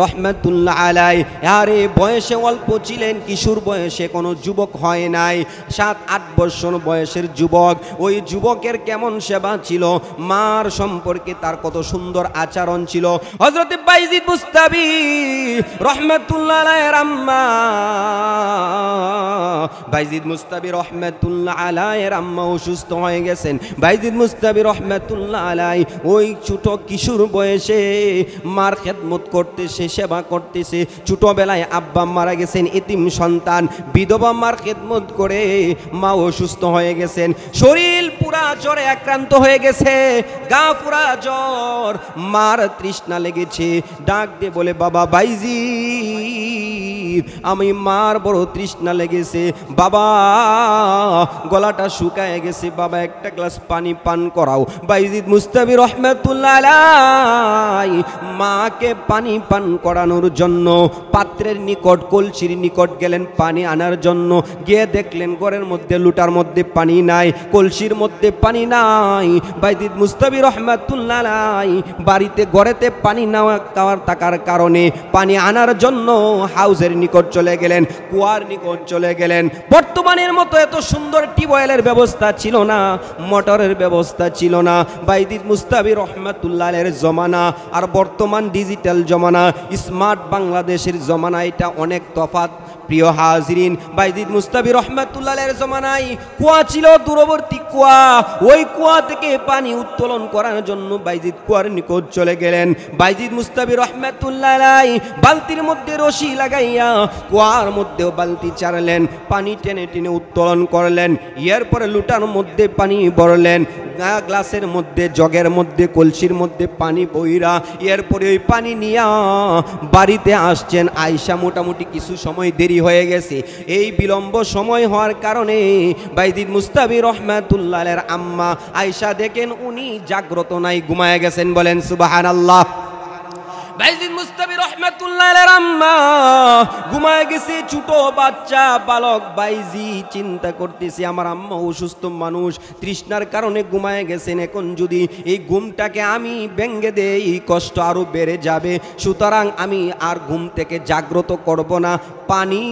রহমাতুল্লাহ আলাই, আরে বয়সে অল্প ছিলেন, কিশোর বয়সে, কোনো যুবক হয় নাই, 7-8 বছর বয়সের যুবক। ওই যুবকের কেমন সেবা ছিল, মার সম্পর্কে তার কত সুন্দর আচরণ ছিল। হযরতে বাইজিদ মুস্তাবি রহমাতুল্লাহ আলাইহির আম্মা বাইজিদ মুস্তাবি রহমাতুল্লাহ আলাইহির আম্মা অসুস্থ হয়ে গেছেন। বাইজিদ মুস্তাবি রহমাতুল্লাহ আলাই ওই ছোট কিশোর বয়সে মার খেদমত করতেছে, সেবা করতেছে। ছোটবেলায় আব্বা মারা গেছেন, এতিম সন্তান, বিধবা মার খেদমত করে মা অসুস্থ হয়ে গেছেন। শরীর পুরা জ্বরে আক্রান্ত হয়ে গেছে, গা পুরা জ্বর, মার তৃষ্ণা লেগেছে। ডাক দিয়ে বলে, বাবা বাইজিদ, আমি মার বড় তৃষ্ণা লেগেছে, বাবা গলাটা শুকায় গেছে, বাবা একটা গ্লাস পানি পান করাও। বাইজিদ মুস্তাবি রহমাতুল্লাহ আলাইহি মাকে পানি পান করানোর জন্য পাত্রের নিকট, কলসির নিকট গেলেন পানি আনার জন্য। গিয়ে দেখলেন ঘরের মধ্যে লুটার মধ্যে পানি নাই, কলসির মধ্যে পানি নাই। বাইজিদ মুস্তাবি রহমাতুল্লাহ আলাইহি বাড়িতে ঘরেতে পানি না খাওয়ার থাকার কারণে পানি আনার জন্য হাউজের নিকট চলে গেলেন, কুয়ার নিকট চলে গেলেন। বর্তমানের মতো এত সুন্দর টিউবওয়েলের ব্যবস্থা ছিল না, মোটরের ব্যবস্থা ছিল না। বাইজিদ মুস্তাবি রহমাতুল্লাহ আলাইহির জমানা আর বর্তমান ডিজিটাল জমানা, স্মার্ট বাংলাদেশের জমানা, এটা অনেক তফাৎ। প্রিয় হাজিরিন, বাইজিদ মুস্তাবি রহমাতুল্লাহ আলাইহির জমানায় কুয়া ছিল, দূরবর্তী কুয়া, ওই কুয়া থেকে পানি উত্তোলন করার জন্য বাইজিদ কুয়ার নিকট চলে গেলেন। বাইজিদ মুস্তাবি রহমাতুল্লাহ আলাইহি বালতির মধ্যে রশি লাগাইয়া কুয়ার মধ্যেও বালতি চারলেন, পানি টেনে টেনে উত্তোলন করলেন। এরপরে লুটার মধ্যে পানি ভরলেন, গ্লাসের মধ্যে, জগের মধ্যে, কলসির মধ্যে পানি বইরা এরপরে ওই পানি নিয়া বাড়িতে আসছেন। আয়েশা মোটামুটি কিছু সময় দেরি হয়ে গেছে। এই বিলম্ব সময় হওয়ার কারণে বাইজিদ মুস্তাবি রহমাতুল্লাহ আলাইহির আম্মা আয়েশা দেখেন উনি জাগ্রত নাই, ঘুমায় গেছেন। বলেন সুবহানাল্লাহ। বাইজিদ মুস্তাবি রহমাতুল্লাহ আলাইহির আম্মা ঘুমায় গেছে, ছোট বাচ্চা বালক বাইজি চিন্তা করতেছে আমার আম্মা অসুস্থ মানুষ, তৃষ্ণার কারণে ঘুমায় গেছেন, এখন যদি এই ঘুমটাকে আমি ভেঙে দেই কষ্ট আরো বেড়ে যাবে, সুতরাং আমি আর ঘুম থেকে জাগ্রত করব না। পানি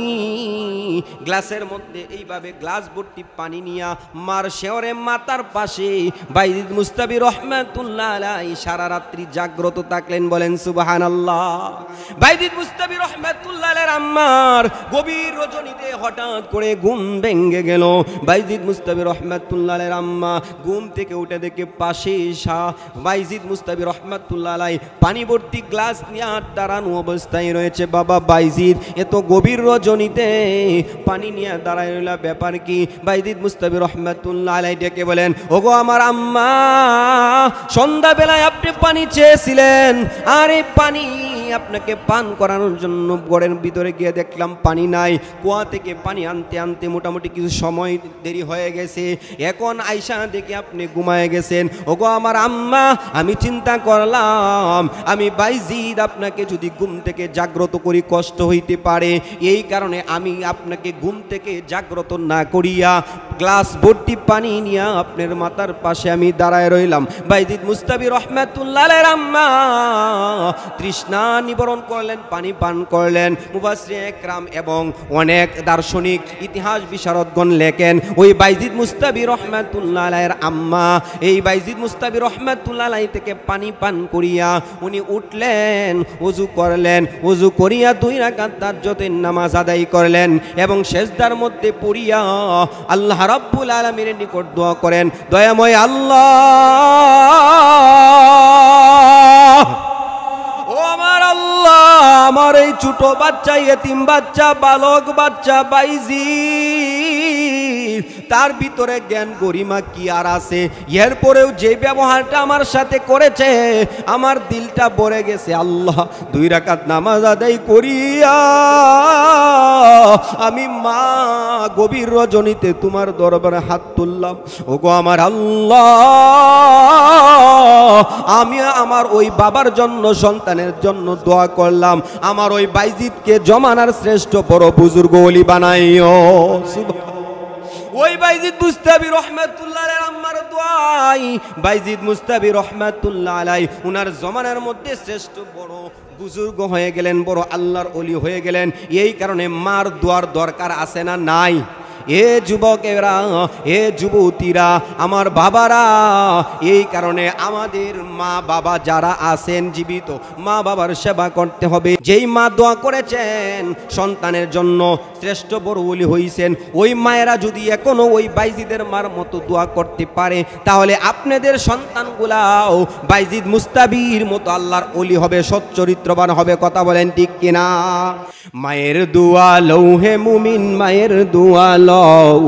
গ্লাসের মধ্যে এইভাবে গ্লাস ভর্তি পানি নিয়া মার শেওরে মাতার পাশে বাইজিদ মুস্তাবি রহমাতুল্লাহ আলাইহি সারা রাত্রি জাগ্রত থাকলেন। বলেন সুবহানাল্লাহ। বাইজিদ মুস্তাবি রহমাতুল্লাহ আলাইহির আম্মার গভীর রজনীতে হঠাৎ করে ঘুম ভেঙে গেল। বাইজিদ মুস্তাবি রহমাতুল্লাহ আলাইহির আম্মা ঘুম থেকে উঠে দেখে পাশে বাইজিদ মুস্তাবি রহমাতুল্লাহ আলাইহি পানি ভর্তি গ্লাস নিয়ে দাঁড়ানো অবস্থায় রয়েছে। বাবা বাইজিদ, এত গভীর রজনীতে পানি নিয়ে দাঁড়ায় রইলা, ব্যাপার কি? বাইজিদ মুস্তাবি রহমাতুল্লাহ আলাইহি ডেকে বলেন, ওগো আমার আম্মা, সন্ধ্যাবেলায় আপনি পানি চেয়েছিলেন, আর এই পানি আপনাকে পান করানোর জন্য ঘরের ভিতরে গিয়ে দেখলাম পানি নাই। কুয়া থেকে পানি আনতে আনতে মোটামুটি কিছু সময় দেরি হয়ে গেছে, এখন আয়েশা দেখে আপনি ঘুমায় গেছেন। ওগো আমার আম্মা, আমি চিন্তা করলাম আমি বাইজিদ আপনাকে যদি ঘুম থেকে জাগ্রত করি কষ্ট হইতে পারে, এই কারণে আমি আপনাকে ঘুম থেকে জাগ্রত না করিয়া গ্লাস ভর্তি পানি নিয়ে আপনার মাথার পাশে আমি দাঁড়ায় রইলাম। বাইজিদ মুস্তাবি রহমাতুল্লাহ আলাইহির আম্মা তৃষ্ণা নিবারণ করলেন, পানি পান করলেন। মুফাসসিরিনে ইকরাম এবং অনেক দার্শনিক ইতিহাস বিশারদগণ লেখেন, ওই বাইজিদ মুস্তাবি রহমাতুল্লাহ আলাইহির আম্মা এই বাইজিদ মুস্তাবি রহমাতুল্লাহ আলাইহি থেকে পানি পান করিয়া উনি উঠলেন, ওযু করলেন, ওযু করিয়া 2 রাকাত তাহাজ্জুদের নামাজ আদায় করলেন এবং সিজদার মধ্যে পড়িয়া আল্লাহ রাব্বুল আলামিনের নিকট দোয়া করেন, দয়াময় আল্লাহ, ও আমার আল্লাহ, আমার এই ছোট বাচ্চা, ইয়েতিম বাচ্চা, বালক বাচ্চা বাইজিদ, তার ভিতরে জ্ঞান গরিমা কি আর আছে? এরপরেও যে ব্যবহারটা আমার সাথে করেছে আমার দিলটা ভরে গেছে। আল্লাহ, 2 রাকাত নামাজ আদায় করিয়া আমি মা গভীর রজনীতে তোমার দরবারে হাত তুললাম। ওগো আমার আল্লাহ, আমি আমার ওই বাবার জন্য, সন্তানের জন্য দোয়া করলাম, আমার ওই বাইজিদকে জমানার শ্রেষ্ঠ বড় বুজুর্গ ওলি বানাইও। ওই বাইজিদ মুস্তাবি রহমাতুল্লাহ আলাইহির আম্মার দোয়াই বাইজিদ মুস্তাবি রহমাতুল্লাহ আলাইহি উনার জমানার মধ্যে শ্রেষ্ঠ বড় বুজুর্গ হয়ে গেলেন, বড় আল্লাহর ওলি হয়ে গেলেন। এই কারণে মার দোয়ার দরকার আছে না নাই? এ যুবকেরা, এ যুবতীরা, আমার বাবারা, এই কারণে আমাদের মা বাবা যারা আছেন জীবিত, মা বাবার সেবা করতে হবে। যেই মা দোয়া করেছেন সন্তানের জন্য, শ্রেষ্ঠ বড় ওলি হইছেন, ওই মায়েরা যদি এখনো ওই বাইজিদের মার মতো দোয়া করতে পারে, তাহলে আপনাদের সন্তানগুলাও বাইজিদ মুস্তাবির মতো আল্লাহর ওলি হবে, সচ্চরিত্রবান হবে। কথা বলেন ঠিক কিনা? মায়ের দোয়া লৌহে মুমিন, মায়ের দোয়া লও,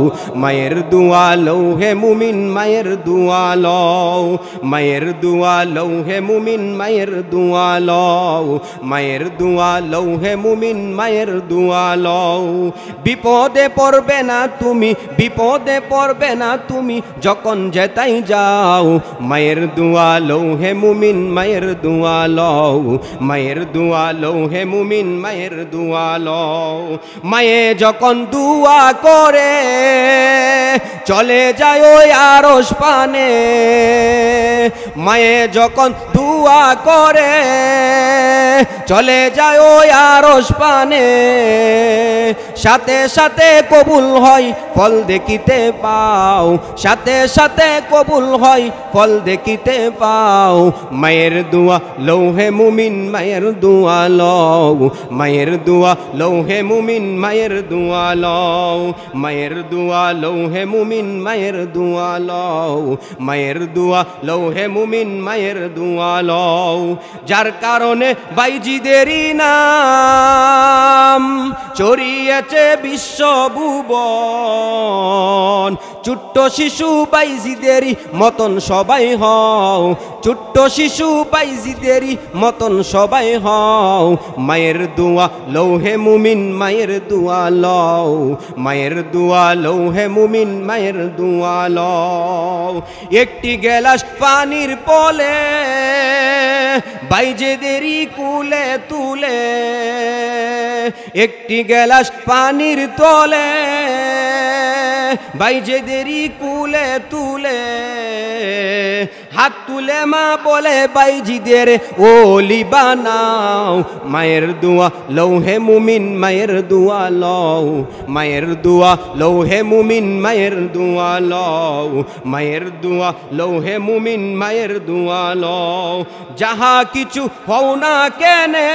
মায়ের দোয়া লৌহে মুমিন, মায়ের দোয়া লও, মায়ের দোয়া লৌহে মুমিন, মায়ের দোয়া লও, মায়ের দোয়া লৌহে মুমিন, মায়ের দোয়া লও। বিপদে পড়বে না তুমি, বিপদে পড়বে না তুমি যখন যেতাই যাও, মায়ের দোয়া লৌহে মুমিন, মায়ের দোয়া লও, মায়ের দোয়া লৌহে মুমিন, মায়ের দোয়া লও। মায়ে যখন দোয়া করে চলে যায় ওই আরশ পানে, মায়ে যখন দোয়া করে চলে যায় ওই আরশ পানে, সাথে সাথে কবুল হয় ফল দেখিতে পাও, সাথে সাথে কবুল হয় ফল দেখিতে পাও। মায়ের দোয়া লৌহে মুমিন, মায়ের দোয়া লও, মায়ের দোয়া লৌহে মুমিন, মায়ের দোয়া লও, মায়ের দোয়া লৌহে মুমিন মায়ের দোয়া লও, মায়ের দোয়া লৌহে মুমিন মায়ের দোয়া লও। যার কারণে বাইজিদেরই নাম ছড়িয়েছে বিশ্বভুবন। ছোট্ট শিশু বাইজিদেরই মতন সবাই হও, ছোট্ট শিশু বাইজিদেরই মতন সবাই হও। মায়ের দোয়া লৌহে মুমিন মায়ের দোয়া লও, মায়ের দোয়া লৌহে মুমিন মায়ের দোয়া লও। একটি গেলাস পানির পলে বাইজেদেরই কুলে তুলে, একটি গেলাস পানির তলে বাইজেদেরই কুলে তুলে। হাত তুলে মা বলে বাইজিদের ওলি বানাও। মায়ের দোয়া লৌহে মুমিন মায়ের দোয়া লও, মায়ের দোয়া লৌহে মুমিন মায়ের দোয়া লও, মায়ের দোয়া লৌহে মুমিন মায়ের দোয়া লও। যাহা কিছু হও না কেনে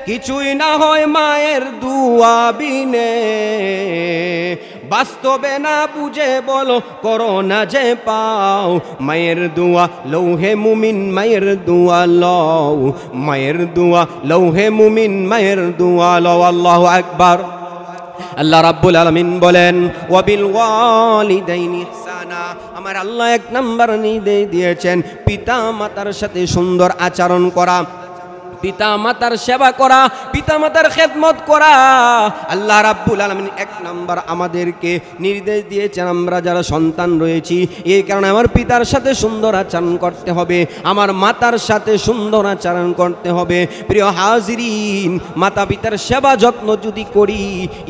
কিছুই না হয় মায়ের দোয়া বিনে। বাস্তবে না বুঝে বলো করো না যে পাও। মায়ের দোয়া লৌহে মুমিন মায়ের দোয়া লও, মায়ের দোয়া লৌহে মুমিন মায়ের দোয়া লও। আল্লাহু আকবার। আল্লাহ রাব্বুল আলামিন বলেন ওয়াবিল ওয়ালিদাইনি ইহসানা। আমার আল্লাহ এক নাম্বার নির্দেশ দিয়েছেন পিতা মাতার সাথে সুন্দর আচরণ করা, পিতা মাতার সেবা করা, পিতা মাতার খেদমত করা। আল্লাহ রাব্বুল আলামিন এক নাম্বার আমাদেরকে নির্দেশ দিয়েছেন। আমরা যারা সন্তান রয়েছি এই কারণে আমার পিতার সাথে সুন্দর আচরণ করতে হবে, আমার মাতার সাথে সুন্দর আচরণ করতে হবে। প্রিয় হাজিরিন, মাতা পিতার সেবা যত্ন যদি করি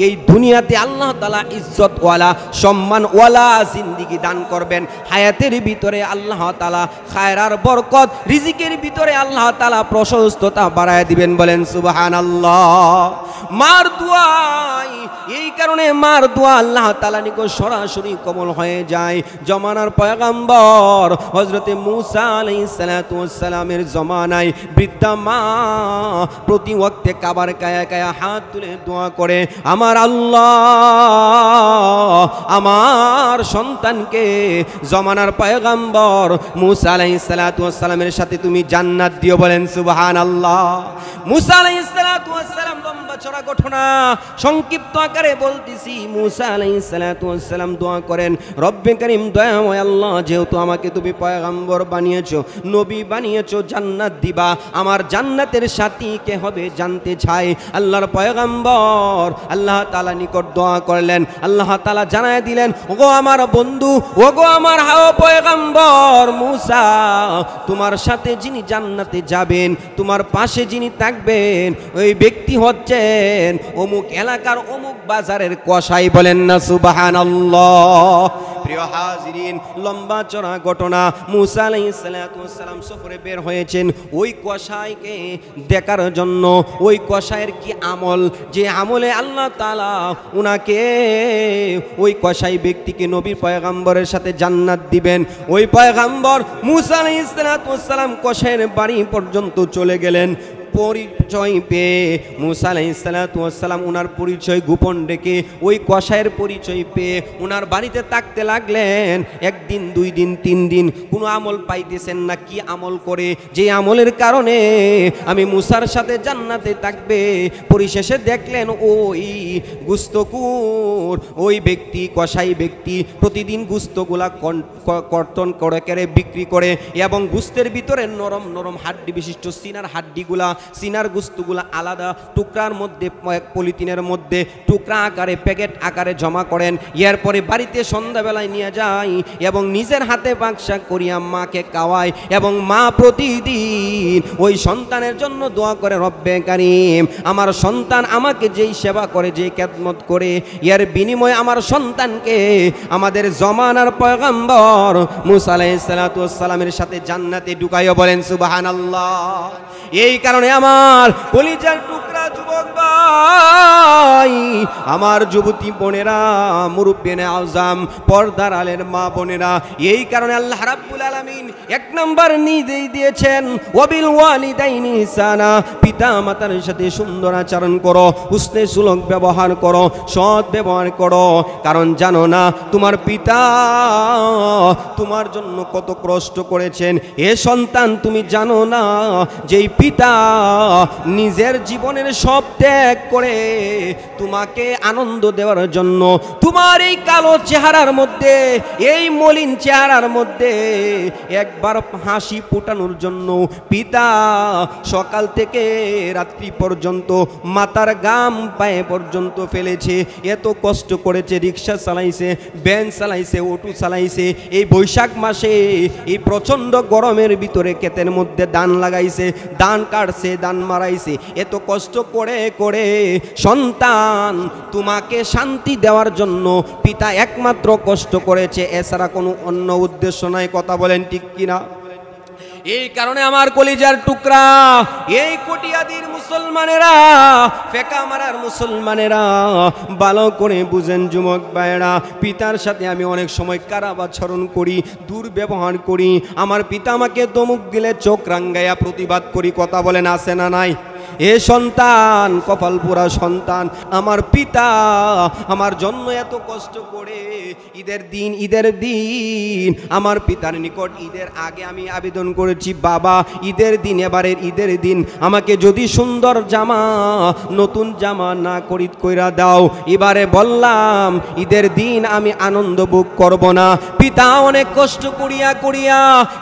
এই দুনিয়াতে আল্লাহ তাআলা ইজ্জতওয়ালা সম্মানওয়ালা জিন্দেগি দান করবেন। হায়াতের ভিতরে আল্লাহ তাআলা খায়রার বরকত, রিজিকের ভিতরে আল্লাহ তাআলা প্রশস্ততা বাড়ায় দিবেন। বলেন সুবহানাল্লাহ। মার দোয়া, এই কারণে মার দোয়া আল্লাহ তাআলা নিকট সরাসরি কবুল হয়ে যায়। জমানার পয়গম্বর হযরতে মূসা আলাইহিস সালাতু ওয়াস সালামের জমানায় বৃদ্ধা মা প্রতি ওয়াক্তে কাবার কায়া কায়া হাত তুলে দোয়া করে, আমার আল্লাহ আমার সন্তানকে জমানার পয়গম্বর মূসা আলাইহিস সালাতু ওয়াস সালামের সাথে তুমি জান্নাত দিও। বলেন সুবহানাল্লাহ। মূসা আলাইহিস সালাতু ওয়াস সালাম লম্বা চড়া ঘটনা সংক্ষিপ্ত আকারে বলতেছি। মূসা আলাইহিস সালাতু ওয়াস সালাম দোয়া করেন, রব্বে কারীম দয়াময় আল্লাহ, যেহেতু আমাকে তুমি পয়গম্বর বানিয়েছো, নবী বানিয়েছো, জান্নাত দিবা, আমার জান্নাতের সাথী কে হবে জানতে চাই। আল্লাহর পয়গম্বর আল্লাহ তাআলা নিকট দোয়া করলেন। আল্লাহ তাআলা জানায় দিলেন, ওগো আমার বন্ধু, ওগো আমার হাও পয়গম্বর মূসা, তোমার সাথে যিনি জান্নাতে যাবেন, তোমার পাশে যিনি থাকবেন ওই ব্যক্তি হচ্ছেন অমুক এলাকার অমুক বাজারের কসাই। বলেন না সুবহানাল্লাহ। প্রিয় হাজিরিন, লম্বা চড়া ঘটনা। মূসা আলাইহিস সালাতু ওয়াস সালাম সফরে বের হয়েছেন ওই কসাইকে দেখার জন্য। ওই কসাইয়ের কি আমল, যে আমলে আল্লাহ তাআলা উনাকে ওই কসাই ব্যক্তিকে নবী পয়গম্বরের সাথে জান্নাত দিবেন। ওই পয়গম্বর মূসা আলাইহিস সালাতু ওয়াস সালাম কসাইয়ের বাড়ি পর্যন্ত চলে গেলেন। পরিচয় পেয়ে মূসা আলাইহিস সালাতু ওয়াস সালাম উনার পরিচয় গোপন রেখে ওই কসাইয়ের পরিচয় পেয়ে উনার বাড়িতে থাকতে লাগলেন। একদিন, দুই দিন, তিন দিন, কোনো আমল পাইতেছেন না। কি আমল করে যে আমলের কারণে আমি মূসার সাথে জান্নাতে থাকবে। পরিশেষে দেখলেন ওই গুস্তকুর ওই ব্যক্তি, কসাই ব্যক্তি প্রতিদিন গুস্তগুলা কর্তন করে কেড়ে বিক্রি করে এবং গুস্তের ভিতরে নরম নরম হাড্ডি বিশিষ্ট সিনার হাড্ডিগুলা, সিনার গুস্তগুলা আলাদা টুকরার মধ্যে, পলিথিনের মধ্যে টুকরা আকারে, প্যাকেট আকারে জমা করেন। এরপরে বাড়িতে সন্ধ্যাবেলায় নিয়ে যায় এবং নিজের হাতে বাক্সা করিয়া মাকে খাওয়ায় এবং মা প্রতিদিন ওই সন্তানের জন্য দোয়া করে, রব্বে কারীম, আমার সন্তান আমাকে যেই সেবা করে, যেই খেদমত করে, এর বিনিময়ে আমার সন্তানকে আমাদের জমানার পয়গম্বর মূসা আলাইহিস সালাতু ওয়াস সালামের সাথে জান্নাতে ঢুকাইও। বলেন সুবহানাল্লাহ। এই কারণে আমার কলিজার টুকরা যুবক ভাই, ভাই, আমার যুবতী বোনেরা, মুরব্বিয়ানে আযম, পর্দার আলের মা বোনেরা, এই কারণে আল্লাহ রাব্বুল আলামিন এক নাম্বার নির্দেশ দিয়েছেন ওয়াবিল ওয়ালিদাইনি ইহসানা, পিতা মাতার সাথে সুন্দর আচরণ করো, হুসনে সুলুক ব্যবহার করো, সৎ ব্যবহার করো। কারণ জানো না তোমার পিতা তোমার জন্য কত কষ্ট করেছেন। এ সন্তান, তুমি জানো না যেই পিতা নিজের জীবনের সব ত্যাগ করে তোমাকে আনন্দ দেওয়ার জন্য তোমার এই কালো চেহারার মধ্যে, এই মলিন চেহারার মধ্যে একবার হাসি ফোটানোর জন্য পিতা সকাল থেকে রাত্রি পর্যন্ত মাথার গাম পায়ে পর্যন্ত ফেলেছে, এত কষ্ট করেছে, রিক্সা চালাইছে, ভ্যান চালাইছে, অটো চালাইছে, এই বৈশাখ মাসে এই প্রচণ্ড গরমের ভিতরে ক্ষেতের মধ্যে ধান লাগাইছে, ধান কাটছে, ধান মারাইছে, এত কষ্ট করে করে সন্তান তোমাকে শান্তি দেওয়ার জন্য পিতা একমাত্র কষ্ট করেছে, এছাড়া কোনো অন্য উদ্দেশ্য নাই। কথা বলেন ঠিক কিনা? এই কারণে আমার কলিজার টুকরা, এই কটিয়াদির মুসলমানেরা, ফেকা মারার মুসলমানেরা, ভালো করে বুঝেন যুবক ভাইয়েরা, পিতার সাথে আমি অনেক সময় খারাপ আচরণ করি, দুর্ব্যবহার করি, আমার পিতা আমাকে ধমক দিলে চোখ রাঙ্গাইয়া প্রতিবাদ করি। কথা বলেন আছে না নাই? এ সন্তান, কপাল পোড়া সন্তান, আমার পিতা আমার জন্য এত কষ্ট করে ঈদের দিন আমার পিতার নিকট ঈদের আগে আমি আবেদন করেছি, বাবা ঈদের দিন, এবারের ঈদের দিন আমাকে যদি সুন্দর জামা, নতুন জামা না খরিদ কইরা দাও। এবারে বললাম ঈদের দিন আমি আনন্দ ভোগ করব না। পিতা অনেক কষ্ট করিয়া করিয়া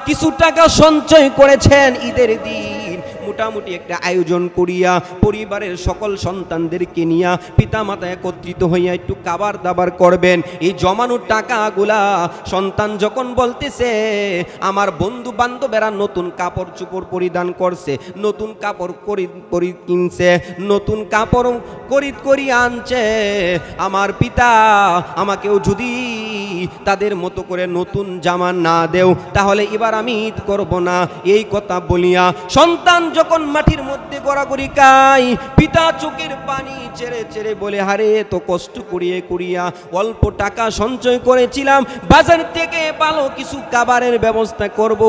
কিছু টাকা সঞ্চয় করেছেন, ঈদের দিন মোটামুটি একটা আয়োজন করিয়া পরিবারের সকল সন্তানদেরকে নিয়া পিতা মাতা একত্রিত হইয়া একটু খাবার দাবার করবেন। এই জমানোর টাকাগুলা সন্তান যখন বলতেছে আমার বন্ধু বান্ধবেরা নতুন কাপড় চোপড় পরিধান করছে, নতুন কাপড় কিনছে, নতুন কাপড় করিয়া আনছে, আমার পিতা আমাকেও যদি তাদের মতো করে নতুন জামা না দেও তাহলে এবার আমি ঈদ করব না। এই কথা বলিয়া সন্তান যখন মাটির মধ্যে গড়াগড়ি খায়, পিতা চোখের পানি ছেড়ে ছেড়ে বলে, হারে তো কষ্ট করিয়া অল্প টাকা সঞ্চয় করেছিলাম, বাজার থেকে ভালো কিছু খাবারের ব্যবস্থা করব,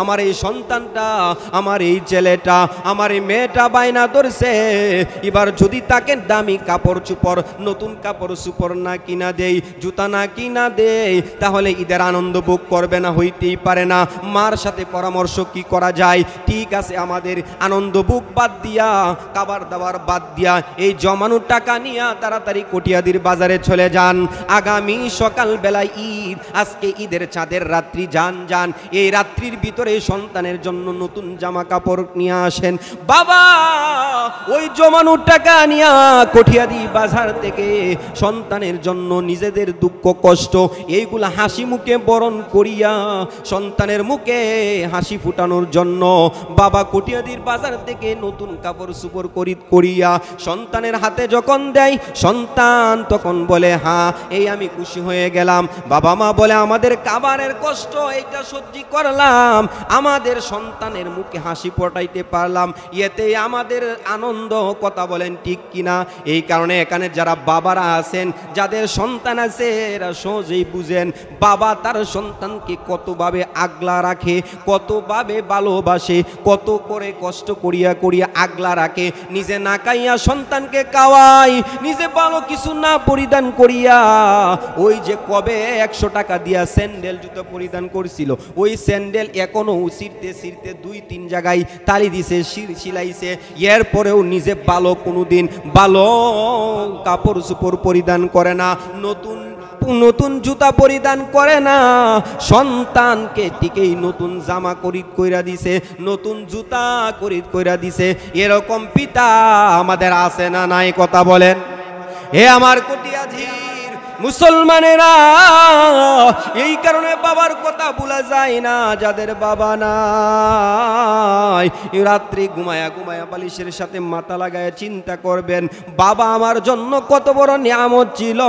আমার এই সন্তানটা, আমার এই ছেলেটা, আমার এই মেয়েটা বায়না ধরছে, এবার যদি তাকে দামি কাপড় চোপড়, নতুন কাপড় চোপড় না কিনা দেই, জুতা না কিনা দেই, তাহলে ঈদের আনন্দ ভোগ করবে না, হইতেই পারে না। মার সাথে পরামর্শ কি করা যায়? ঠিক আছে, আমাদের আনন্দ ভোগ বাদ দিয়া, খাবার দাবার বাদ দিয়া এই জমানো টাকা নিয়ে তাড়াতাড়ি কটিয়াদির বাজারে চলে যান। আগামী সকাল বেলায় ঈদ, আজকে ঈদের চাঁদের রাত্রি, যান এই রাত্রির ভিতরে সন্তানের জন্য নতুন জামা কাপড় নিয়ে আসেন। বাবা ওই জমানো টাকা নিয়ে কটিয়াদি বাজার থেকে সন্তানের জন্য নিজেদের দুঃখ কষ্ট এইগুলা হাসি মুখে বরণ করিয়া সন্তানের মুখে হাসি ফুটানোর জন্য বাবা কটিয়াদির বাজার থেকে নতুন কাপড় চোপড় করিয়া সন্তানের হাতে যখন দেয়, সন্তান তখন বলে, হ্যাঁ এই আমি খুশি হয়ে গেলাম। বাবা মা বলে, আমাদের খাবারের কষ্ট এইটা সহ্য করলাম, আমাদের সন্তানের মুখে হাসি ফোটাইতে পারলাম, এতে আমাদের আনন্দ। কথা বলেন ঠিক কিনা? এই কারণে এখানে যারা বাবারা আছেন, যাদের সন্তান আছে, এরা সহজেই বুঝেন বাবা তার সন্তানকে কতভাবে আগলা রাখে, কতভাবে ভালোবাসে, কত করে কষ্ট করিয়া আগলা রাখে, নিজে না খাইয়া সন্তানকে খাওয়াই, নিজে ভালো কিছু না পরিধান করিয়া, ওই যে কবে 100 টাকা দিয়া স্যান্ডেল জুতো পরিধান করছিল, ওই স্যান্ডেল এখনো ছিঁড়তে 2-3 জায়গায় তালি দিছে, সিলাইছে, এরপরেও নিজে ভালো কোনোদিন ভালো কাপড় চোপড় পরিধান করে না, নতুন জুতা পরিধান করে না, সন্তানকে ঠিকই নতুন জামা কইরা দিছে, নতুন জুতা কইরা দিছে। এরকম পিতা আমাদের আছে না নাই? কথা বলেন। হে আমার কটিয়াঝির মুসলমানেরা, এই কারণে বাবার কথা ভুলা যায় না। যাদের বাবা নাই, রাত্রি ঘুমায়া ঘুমায়া বালিশের সাথে মাথা লাগায় চিন্তা করবেন, বাবা আমার জন্য কত বড় নিয়ামত ছিল।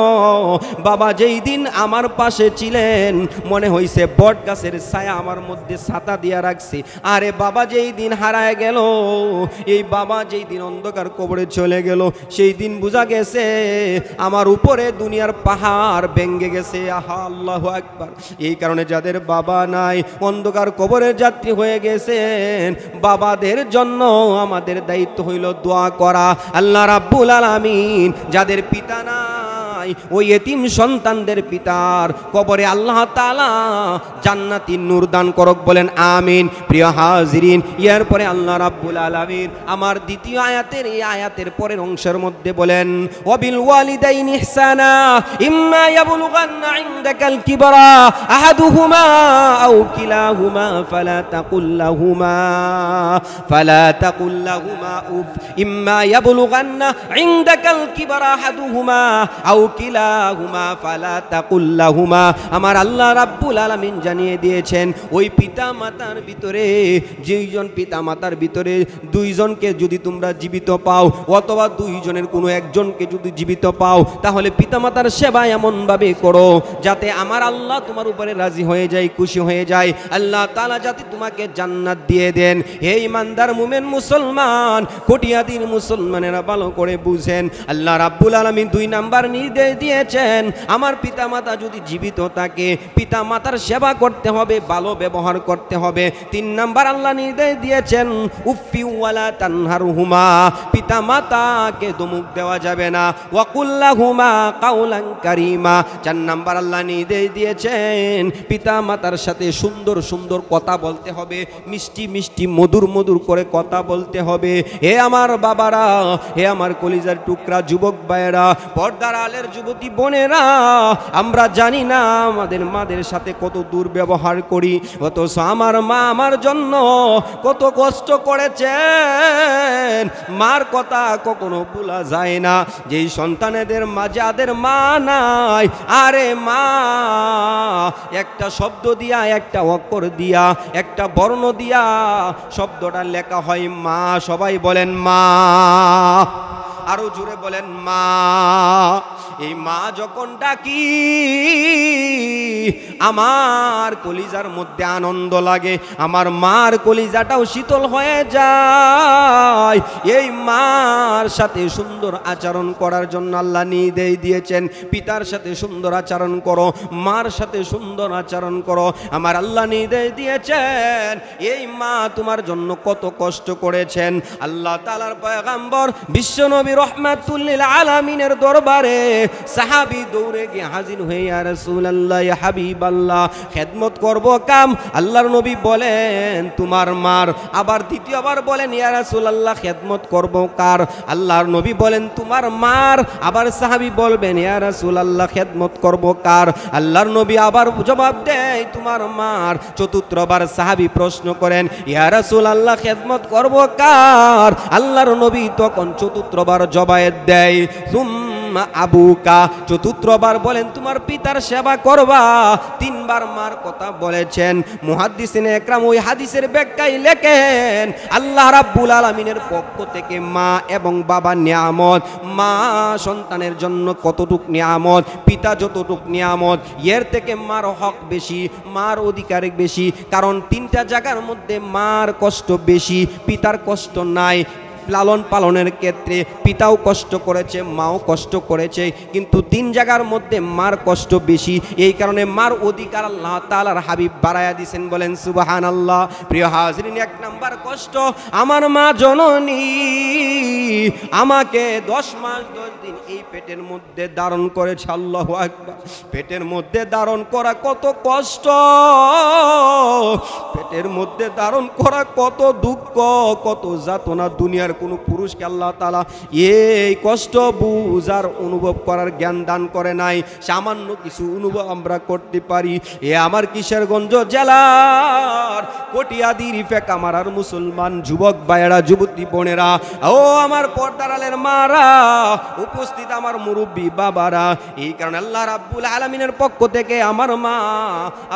বাবা যেই দিন আমার পাশে ছিলেন, মনে হইছে বট গাছের ছায়া আমার মধ্যে ছাতা দিয়া রাখছে। আরে বাবা যেই দিন হারায় গেল, এই বাবা যেই দিন অন্ধকার কবরে চলে গেল, সেই দিন বোঝা গেছে আমার উপরে দুনিয়ার পাহাড় ভেঙে গেছে। আহা, আল্লাহু আকবার। এই কারণে যাদের বাবা নাই, অন্ধকার কবরের যাত্রী হয়ে গেছেন, বাবাদের জন্য আমাদের দায়িত্ব হইল দোয়া করা। আল্লাহ রাব্বুল আলামিন যাদের পিতা নাই, ওই এতিম সন্তানদের পিতার কবরে আল্লাহ তাআলা জান্নাতি নূর দান করক, বলেন আমিন। প্রিয় হাজিরিন, এরপরে আল্লাহ রাব্বুল আলামিন আমার দ্বিতীয় আয়াতের, এই আয়াতের পরের অংশের মধ্যে বলেন, ওয়াবিল ওয়ালিদাইনি ইহসানা ইম্মা ইয়াবলুগান্না ইনদাকাল কিবরা আহাদুহুমা আও কিলাহুমা ফালা তাকুল লাহুমা উফ ইম্মা ইয়াবলুগান্না ইনদাকাল কিবরা আহাদুহুমা আও কিলাহুমা ফালা তাকুল লাহুমা। আমার আল্লাহ রাব্বুল আলামিন জানিয়ে দিয়েছেন, ওই পিতা মাতার ভিতরে, যেইজন পিতা মাতার ভিতরে দুইজনকে যদি তোমরা জীবিত পাও, অথবা দুইজনের কোনো একজনকে যদি জীবিত পাও, তাহলে পিতা মাতার সেবা এমন ভাবে করো যাতে আমার আল্লাহ তোমার উপরে রাজি হয়ে যায়, খুশি হয়ে যায়। আল্লাহ তাআলা যাতে তোমাকে জান্নাত দিয়ে দেন। হে ইমানদার মুমিন মুসলমান, কোটিয়াদির মুসলমানেরা ভালো করে বুঝেন, আল্লাহ রাব্বুল আলামিন 2 নাম্বার নির্দেশ দিয়েছেন। আমার পিতা মাতা যদি জীবিত থাকে, পিতা মাতার সেবা করতে হবে, ভালো ব্যবহার করতে হবে। 3 নাম্বার আল্লাহ নির্দেশ দিয়েছেন, উফি ওয়ালা তানহারহুমা, পিতা মাতাকে ধমক দেওয়া যাবে না। ওয়াকুল্লাহুমা কাউলান কারীমা। 4 নাম্বার আল্লাহ নির্দেশ দিয়েছেন, পিতা মাতার সাথে সুন্দর সুন্দর কথা বলতে হবে, মিষ্টি মিষ্টি মধুর মধুর করে কথা বলতে হবে। হে আমার বাবারা, হে আমার কলিজার টুকরা যুবক ভাইয়েরা, পর্দার আলের যুবতী বোনেরা, আমরা জানি না আমাদের মাদের সাথে কত দুর্ব্যবহার করি, অথচ আমার মা আমার জন্য কত কষ্ট করেছেন। মার কথা কখনো ভোলা যায় না। যেই সন্তানেদের মা, যাদের মা নাই, আরে মা একটা শব্দ দিয়া, একটা অক্ষর দিয়া, একটা বর্ণ দিয়া শব্দটা লেখা হয় মা। সবাই বলেন মা, আরো জোরে বলেন মা। এই মা যখন ডাকি, আমার কলিজার মধ্যে আনন্দ লাগে, আমার মার কলিজাটাও শীতল হয়ে যায়। এই মার সাথে সুন্দর আচরণ করার জন্য আল্লাহ নির্দেশ দিয়েছেন, পিতার সাথে সুন্দর আচরণ করো, মার সাথে সুন্দর আচরণ করো। আমার আল্লাহ নির্দেশ দিয়েছেন, এই মা তোমার জন্য কত কষ্ট করেছেন। আল্লাহ তাআলার পয়গম্বর বিশ্বনবী রাহমাতুল লিল আলামিনের দরবারে সাহাবী দৌড়ে গিয়ে হাজির হয়ে, ইয়া রাসূলুল্লাহ, ইয়া হাবিবাল্লাহ, খেদমত করব কাম। আল্লাহর নবী বলেন তোমার মার। আবার দ্বিতীয়বার বলেন, ইয়া রাসূলুল্লাহ, খেদমত করব কার? আল্লাহর নবী বলেন তোমার মার। আবার সাহাবী বলবেন, ইয়া রাসূলুল্লাহ, খেদমত করব কার? আল্লাহর নবী আবার জবাব দেয় তোমার মার। চতুর্থবার সাহাবী প্রশ্ন করেন, ইয়া রাসূলুল্লাহ, খেদমত করব কার? আল্লাহর নবী তখন চতুর্থবার জবাব দেয় সুম্মা আবুকা। চতুর্থবার বলেন তোমার পিতার সেবা করবা। 3 বার মার কথা বলেছেন। মুহাদ্দিসিনে একরাম ওই হাদিসের ব্যাখ্যায় লেখেন, আল্লাহ রাব্বুল আলামিনের পক্ষ থেকে মা এবং বাবা নিয়ামত। মা সন্তানের জন্য কতটুক নিয়ামত, পিতা যতটুক নিয়ামত, এর থেকে মার হক বেশি, মার অধিকার বেশি। কারণ 3টা জায়গার মধ্যে মার কষ্ট বেশি, পিতার কষ্ট নাই। লালন পালনের ক্ষেত্রে পিতাও কষ্ট করেছে, মাও কষ্ট করেছে, কিন্তু 3 জায়গার মধ্যে মার কষ্ট বেশি। এই কারণে মার অধিকার আল্লাহ তাআলার হাবিব বাড়ায়া দিয়েছেন, বলেন সুবহানাল্লাহ। প্রিয় হাজরিন, 1 নাম্বার কষ্ট আমার মা জননী আমাকে 10 মাস 10 দিন এই পেটের মধ্যে ধারণ করেছে। আল্লাহু আকবার। পেটের মধ্যে ধারণ করা কত কষ্ট, পেটের মধ্যে ধারণ করা কত দুঃখ, কত যাতনা দুনিয়ার কোনো পুরুষকে আল্লাহ তাআলা এই কষ্ট বুঝার অনুভব করার জ্ঞান দান করে নাই। সামান্য কিছু অনুভব আমরা করতে পারি। এ আমার কিশোরগঞ্জ জেলার কটিয়াদির ইফেক আমার আর মুসলমান যুবক ভাইয়েরা, যুবতী বোনেরা, ও আমার পর্দারালের মারা, উপস্থিত আমার মুরব্বী বাবারা, এই কারণে আল্লাহ রাব্বুল আলামিনের পক্ষ থেকে আমার মা,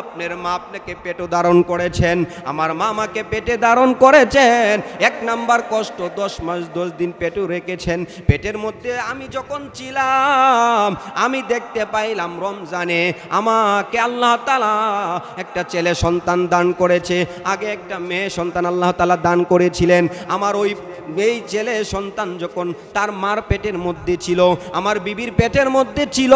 আপনার মা আপনাকে পেটে ধারণ করেছেন, আমার মা আমাকে পেটে ধারণ করেছেন। এক নাম্বার কষ্ট 10 মাস 10 দিন পেটে রেখেছেন। পেটের মধ্যে আমি যখন ছিলাম আমি দেখতে পাইলাম রমজানে আমাকে আল্লাহ তাআলা একটা ছেলে সন্তান দান করেছে। আগে একটা মেয়ে সন্তান আল্লাহ তাআলা দান করেছিলেন। আমার এই ছেলে সন্তান যখন তার মার পেটের মধ্যে ছিল, আমার বিবির পেটের মধ্যে ছিল,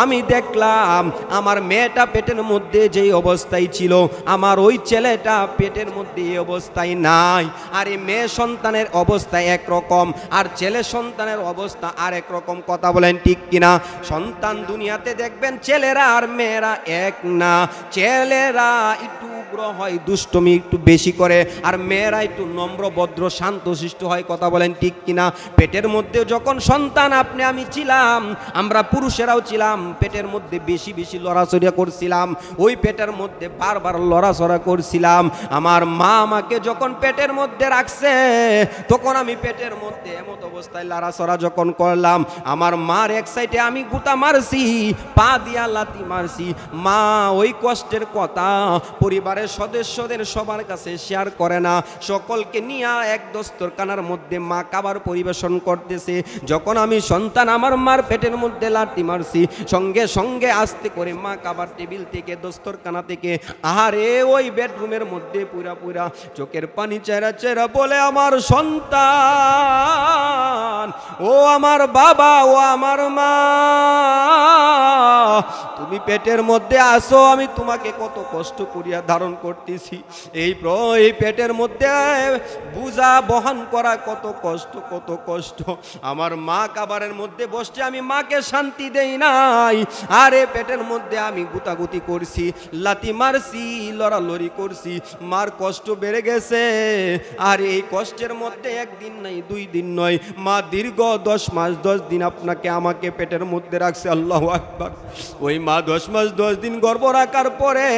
আমি দেখলাম আমার মেয়েটা পেটের মধ্যে যেই অবস্থায় ছিল আমার ওই ছেলেটা পেটের মধ্যে এই অবস্থায় নাই। আর এই মেয়ে সন্তানের অবস্থা একরকম আর ছেলে সন্তানের অবস্থা আর এক রকম। কথা বলেন ঠিক কিনা? সন্তান দুনিয়াতে দেখবেন ছেলেরা আর মেয়েরা এক না। ছেলেরা একটু উগ্র হয়, দুষ্টমি একটু বেশি করে, আর মেয়েরা একটু নম্র ভদ্র শান্তশিষ্ট হয়। কথা বলেন ঠিক কিনা? পেটের মধ্যে যখন সন্তান আপনি আমি ছিলাম, আমরা পুরুষেরাও ছিলাম, পেটের মধ্যে বেশি বেশি লড়াচড়া করছিলাম, ওই পেটের মধ্যে বারবার লড়াচড়া করছিলাম। আমার মা আমাকে যখন পেটের মধ্যে রাখছে তখন আমি পেটের মধ্যে এমত অবস্থায় লড়াচড়া যখন করলাম, আমার মার এক সাইডে আমি গুতা মারছি, পা দিয়া লাথি মারছি। মা ওই কষ্টের কথা পরিবারের সদস্যদের সবার কাছে শেয়ার করে না, সকলকে নিয়ে এক দস্তরখানার মধ্যে মা খাবার পরিবেশন করতেছে। যখন আমি সন্তান আমার মার পেটের মধ্যে লাথি মারছি, সঙ্গে সঙ্গে আস্তে করে মা খাবার টেবিল থেকে দস্তরখানা থেকে আহারে ওই বেডরুমের মধ্যে পুরা পুরা চোখের পানি চেরা চেরা বলে, আমার সন্তান, ও আমার বাবা, ও আমার মা, তুমি পেটের মধ্যে আসো, আমি তোমাকে কত কষ্ট করিয়া ধারণ করতেছি। এই পেটের মধ্যে বুঝা বহন করা কত কষ্ট, কত কষ্ট। আমার মা খাবারের মধ্যে বসছে, আমি মাকে শান্তি দেই নাই। আরে পেটের মধ্যে আমি গুতাগুতি করছি, লাথি মারছি, লড়ালড়ি করছি, মার কষ্ট বেড়ে গেছে। আর এই কষ্টের মধ্যে একদিন নাই, 2 দিন নয়, মা দীর্ঘ 10 মাস 10 দিন আপনাকে আমাকে পেটের মধ্যে রাখছে। আল্লাহু আকবার। ওই মা 10 মাস 10 দিন গর্ভ রাখার পরে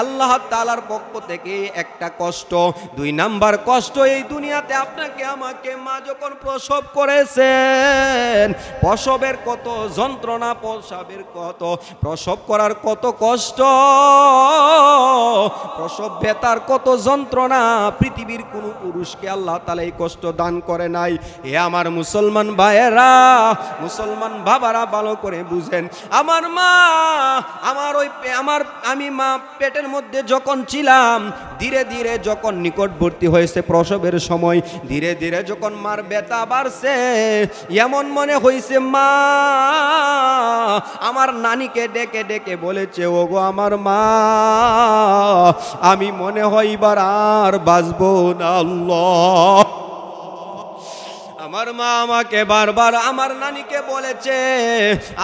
আল্লাহ তাআলার পক্ষ থেকে একটা কষ্ট, 2 নাম্বার কষ্ট, এই দুনিয়াতে আপনাকে আমাকে মা যখন প্রসব করেছেন, প্রসবের কত যন্ত্রণা, প্রসব করার কত কষ্ট, প্রসব ব্যথার কত যন্ত্রণা, পৃথিবীর কোনো পুরুষকে আল্লাহ তাআলা এই কষ্ট দান করে নাই। এ আমার মুসলমান ভাইয়েরা, মুসলমান বাবারা ভালো করে বুঝেন। আমার মা, আমি মা পেটের মধ্যে যখন ছিলাম, ধীরে ধীরে যখন নিকটবর্তী হয়েছে প্রসবের সময়, ধীরে ধীরে যখন মার ব্যথা বাড়ছে, এমন মনে হয়েছে মা আমার নানিকে ডেকে ডেকে বলেছে, ওগো আমার মা, আমি মনে হয় এবার আর বাঁচবো না। আল্লাহ, আমার মা আমাকে বারবার আমার নানিকে বলেছে,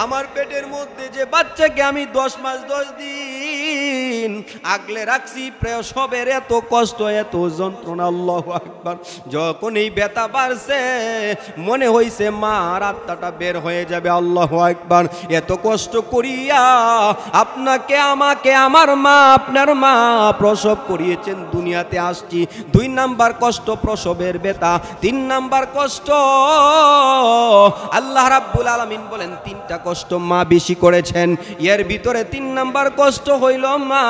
আমার পেটের মধ্যে যে বাচ্চাকে আমি 10 মাস 10 দিন আগলে রাখছি, প্রসবের এত কষ্ট, এত যন্ত্রণা। আল্লাহু আকবার। যখন এই ব্যথা বাড়ছে মনে হইছে মার আত্মাটা বের হয়ে যাবে। আল্লাহু আকবার। এত কষ্ট করিয়া আপনাকে আমাকে আমার মা, আপনার মা প্রসব করিয়েছেন, দুনিয়াতে আসছি। 2 নাম্বার কষ্ট প্রসবের ব্যথা, 3 নাম্বার কষ্ট আল্লাহ রাব্বুল আলামিন বলেন 3টা কষ্ট মা বেশি করেছেন। এর ভিতরে 3 নাম্বার কষ্ট হইল মা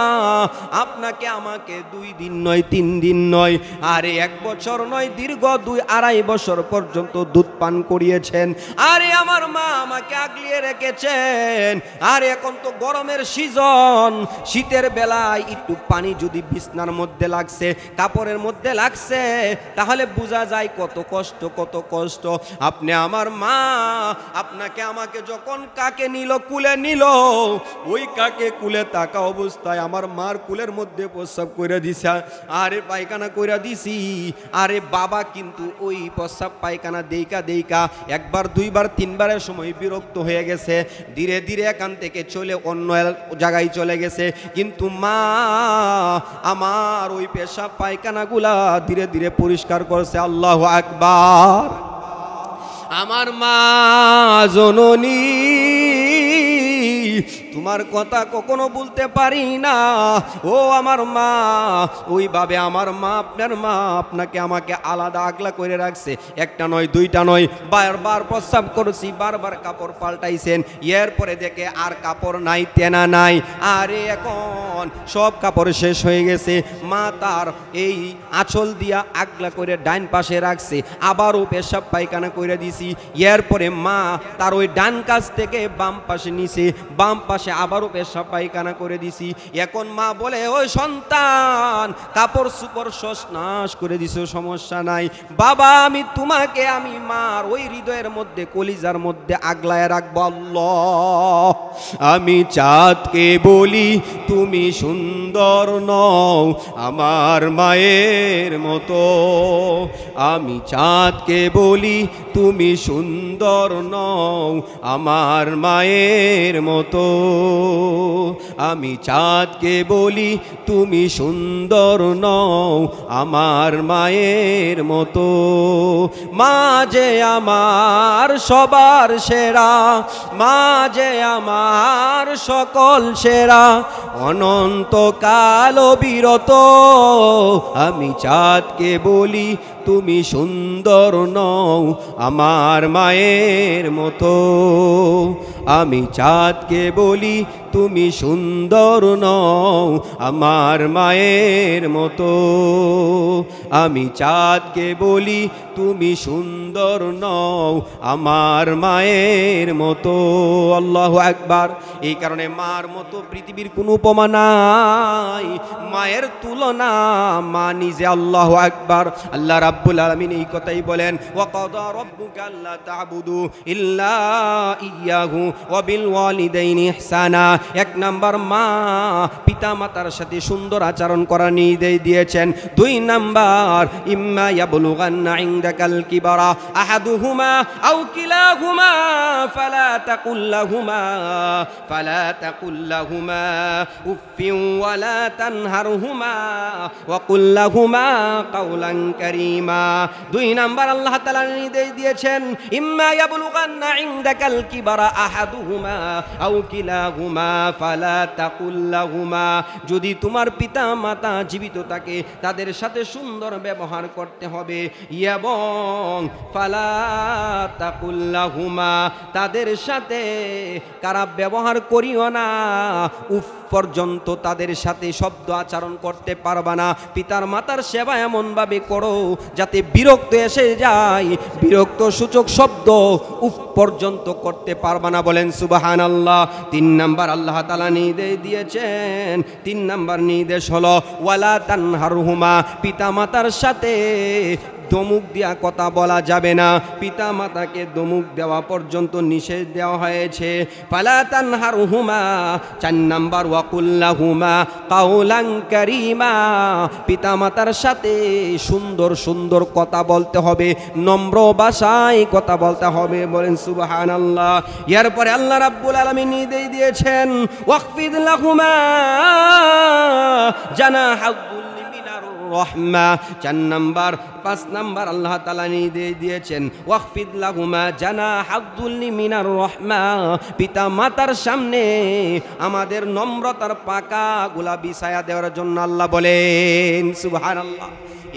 আপনাকে আমাকে 2 দিন নয়, 3 দিন নয়, আরে 1 বছর নয়, দীর্ঘ 2-2.5 বছর পর্যন্ত দুধ পান করিয়েছেন। আরে আমার মা আমাকে আগলিয়ে রেখেছেন। আর এখন তো গরমের সিজন, শীতের বেলায় একটু পানি যদি বিছনার মধ্যে লাগছে, কাপড়ের মধ্যে লাগছে, তাহলে বোঝা যায় কত কষ্ট, কত কষ্ট। আপনি আমার মা আপনাকে আমাকে যখন কাকে নিল, কুলে নিল, ওই কাকে কুলে তাকা অবস্থায় আমার মার কুলের মধ্যে প্রস্রাব করে দিছে, আরে পায়খানা করে দিছি। আরে বাবা কিন্তু ওই প্রস্রাব পায়খানা দেইকা দেইকা একবার দুইবার তিনবারের সময় বিরক্ত হয়ে গেছে, ধীরে ধীরে এখান থেকে চলে অন্য জায়গায় চলে গেছে। কিন্তু মা আমার ওই পেশাব পায়খানাগুলা ধীরে ধীরে পরিষ্কার করছে। আল্লাহু আকবার। আমার মা জননী, তোমার কথা কখনো বলতে পারি না। ও আমার মা, ওইভাবে আমার মা, আপনার মা আপনাকে আমাকে আলাদা আগলা করে রাখছে। একটা নয়, দুইটা নয়, বারবার প্রস্রাব করেছি, বারবার কাপড় পাল্টাইছেন। এরপরে দেখে আর কাপড় নাই, তেনা নাই। আরে এখন সব কাপড় শেষ হয়ে গেছে। মা তার এই আঁচল দিয়া আগলা করে ডাইন পাশে রাখছে, আবারও পেশাব পায়খানা করে দিছি। এরপরে মা তার ওই ডান কাছ থেকে বাম পাশে নিছে, বাম পাশে আবারও পেশাব পায়খানা করে দিছি। এখন মা বলে, ওই সন্তান কাপড় সুপড় সস নাশ করে দিছো, সমস্যা নাই বাবা, আমি তোমাকে আমি মার ওই হৃদয়ের মধ্যে, কলিজার মধ্যে আগলায় রাখবো। আল্লাহ, আমি চাঁদকে বলি তুমি সুন্দর নও আমার মায়ের মতো, আমি চাঁদকে বলি তুমি সুন্দর নও আমার মায়ের মতো, আমি চাঁদকে বলি তুমি সুন্দর নও আমার মায়ের মতো। মা যে আমার সবার সেরা, মা যে আমার সকল সেরা, অনন্তকাল বিরত, আমি চাঁদকে বলি তুমি সুন্দর নও আমার মায়ের মতো, আমি চাঁদকে বলি তুমি সুন্দর নও আমার মায়ের মতো, আমি চাঁদকে বলি তুমি সুন্দর নও আমার মায়ের মতো। আল্লাহু আকবার। এই কারণে মার মতো পৃথিবীর কোনো উপমা নাই, মায়ের তুলনা মা নিজে। আল্লাহু আকবার। আল্লাহ রাব্বুল আলামিন এই কথাই বলেন, ওয়া কাদা রাব্বুকা আল্লা তা'বুদু ইল্লা ইয়াহু ওয়া বিল ওয়ালিদাইনি ইহসানা। এক নাম্বার মা পিতা মাতার সাথে সুন্দর আচরণ করার নির্দেশ দিয়েছেন। দুই নাম্বার, ইম্মা ইয়াবলুগান্না ইনদাকাল কিবারা আহাদুহুমা আও কিলাহুমা ফালা তাকুল লাহুমা উফফিন ওয়ালা তানহারহুমা ওয়া কুল লাহুমা কাওলান কারীমা। দুই নাম্বার আল্লাহ তাআলা নির্দেশ দিয়েছেন, ইম্মা ইয়াবলুগান্না ইনদাকাল কিবারা আহাদুহুমা আও কিলাহুমা ফালা তাকুল লাহুমা। যদি তোমার পিতা মাতা জীবিত থাকে তাদের সাথে সুন্দর ব্যবহার করতে হবে, এবং ফালা তাকুল লাহুমা, তাদের সাথে খারাপ ব্যবহার করিও না, উফ পর্যন্ত তাদের সাথে শব্দ আচরণ করতে পারবা না। পিতার মাতার সেবা এমনভাবে করো যাতে বিরক্ত এসে যায়, বিরক্ত সূচক শব্দ উফ পর্যন্ত করতে পারবা না। বলেন সুবহানাল্লাহ। তিন নাম্বার আল্লাহ তাআলা নির্দেশ দিয়েছেন, তিন নাম্বার নির্দেশ হলো ওয়ালা তানহারহুমা, পিতা মাতার সাথে দমুক দিয়া কথা বলা যাবে না, পিতা মাতাকে দমুক দেওয়া পর্যন্ত নিষেধ দেওয়া হয়েছে। ফালা তানহারহুমা। চার নাম্বার, ওয়াকুল লাহুমা কাওলান কারীমা, পিতা মাতার সাথে সুন্দর সুন্দর কথা বলতে হবে, নম্র ভাষায় কথা বলতে হবে। বলেন সুবহানাল্লাহ। এরপরে আল্লাহ রাব্বুল আলামিন নির্দেশ দিয়েছেন, ওয়াকফিদ লাহুমা জানাহাযুল মিনার রহমা। চার নাম্বার, পাঁচ নাম্বার আল্লাহ তাআলা নির্দেশ দিয়েছেন, ওয়াকফিদ লাহুমা জানাহাযুল মিনার রহমা, পিতা মাতার সামনে আমাদের নম্রতার পাকাগুলা বিছায়া দেওয়ার জন্য আল্লাহ বলেন। সুবহানাল্লাহ।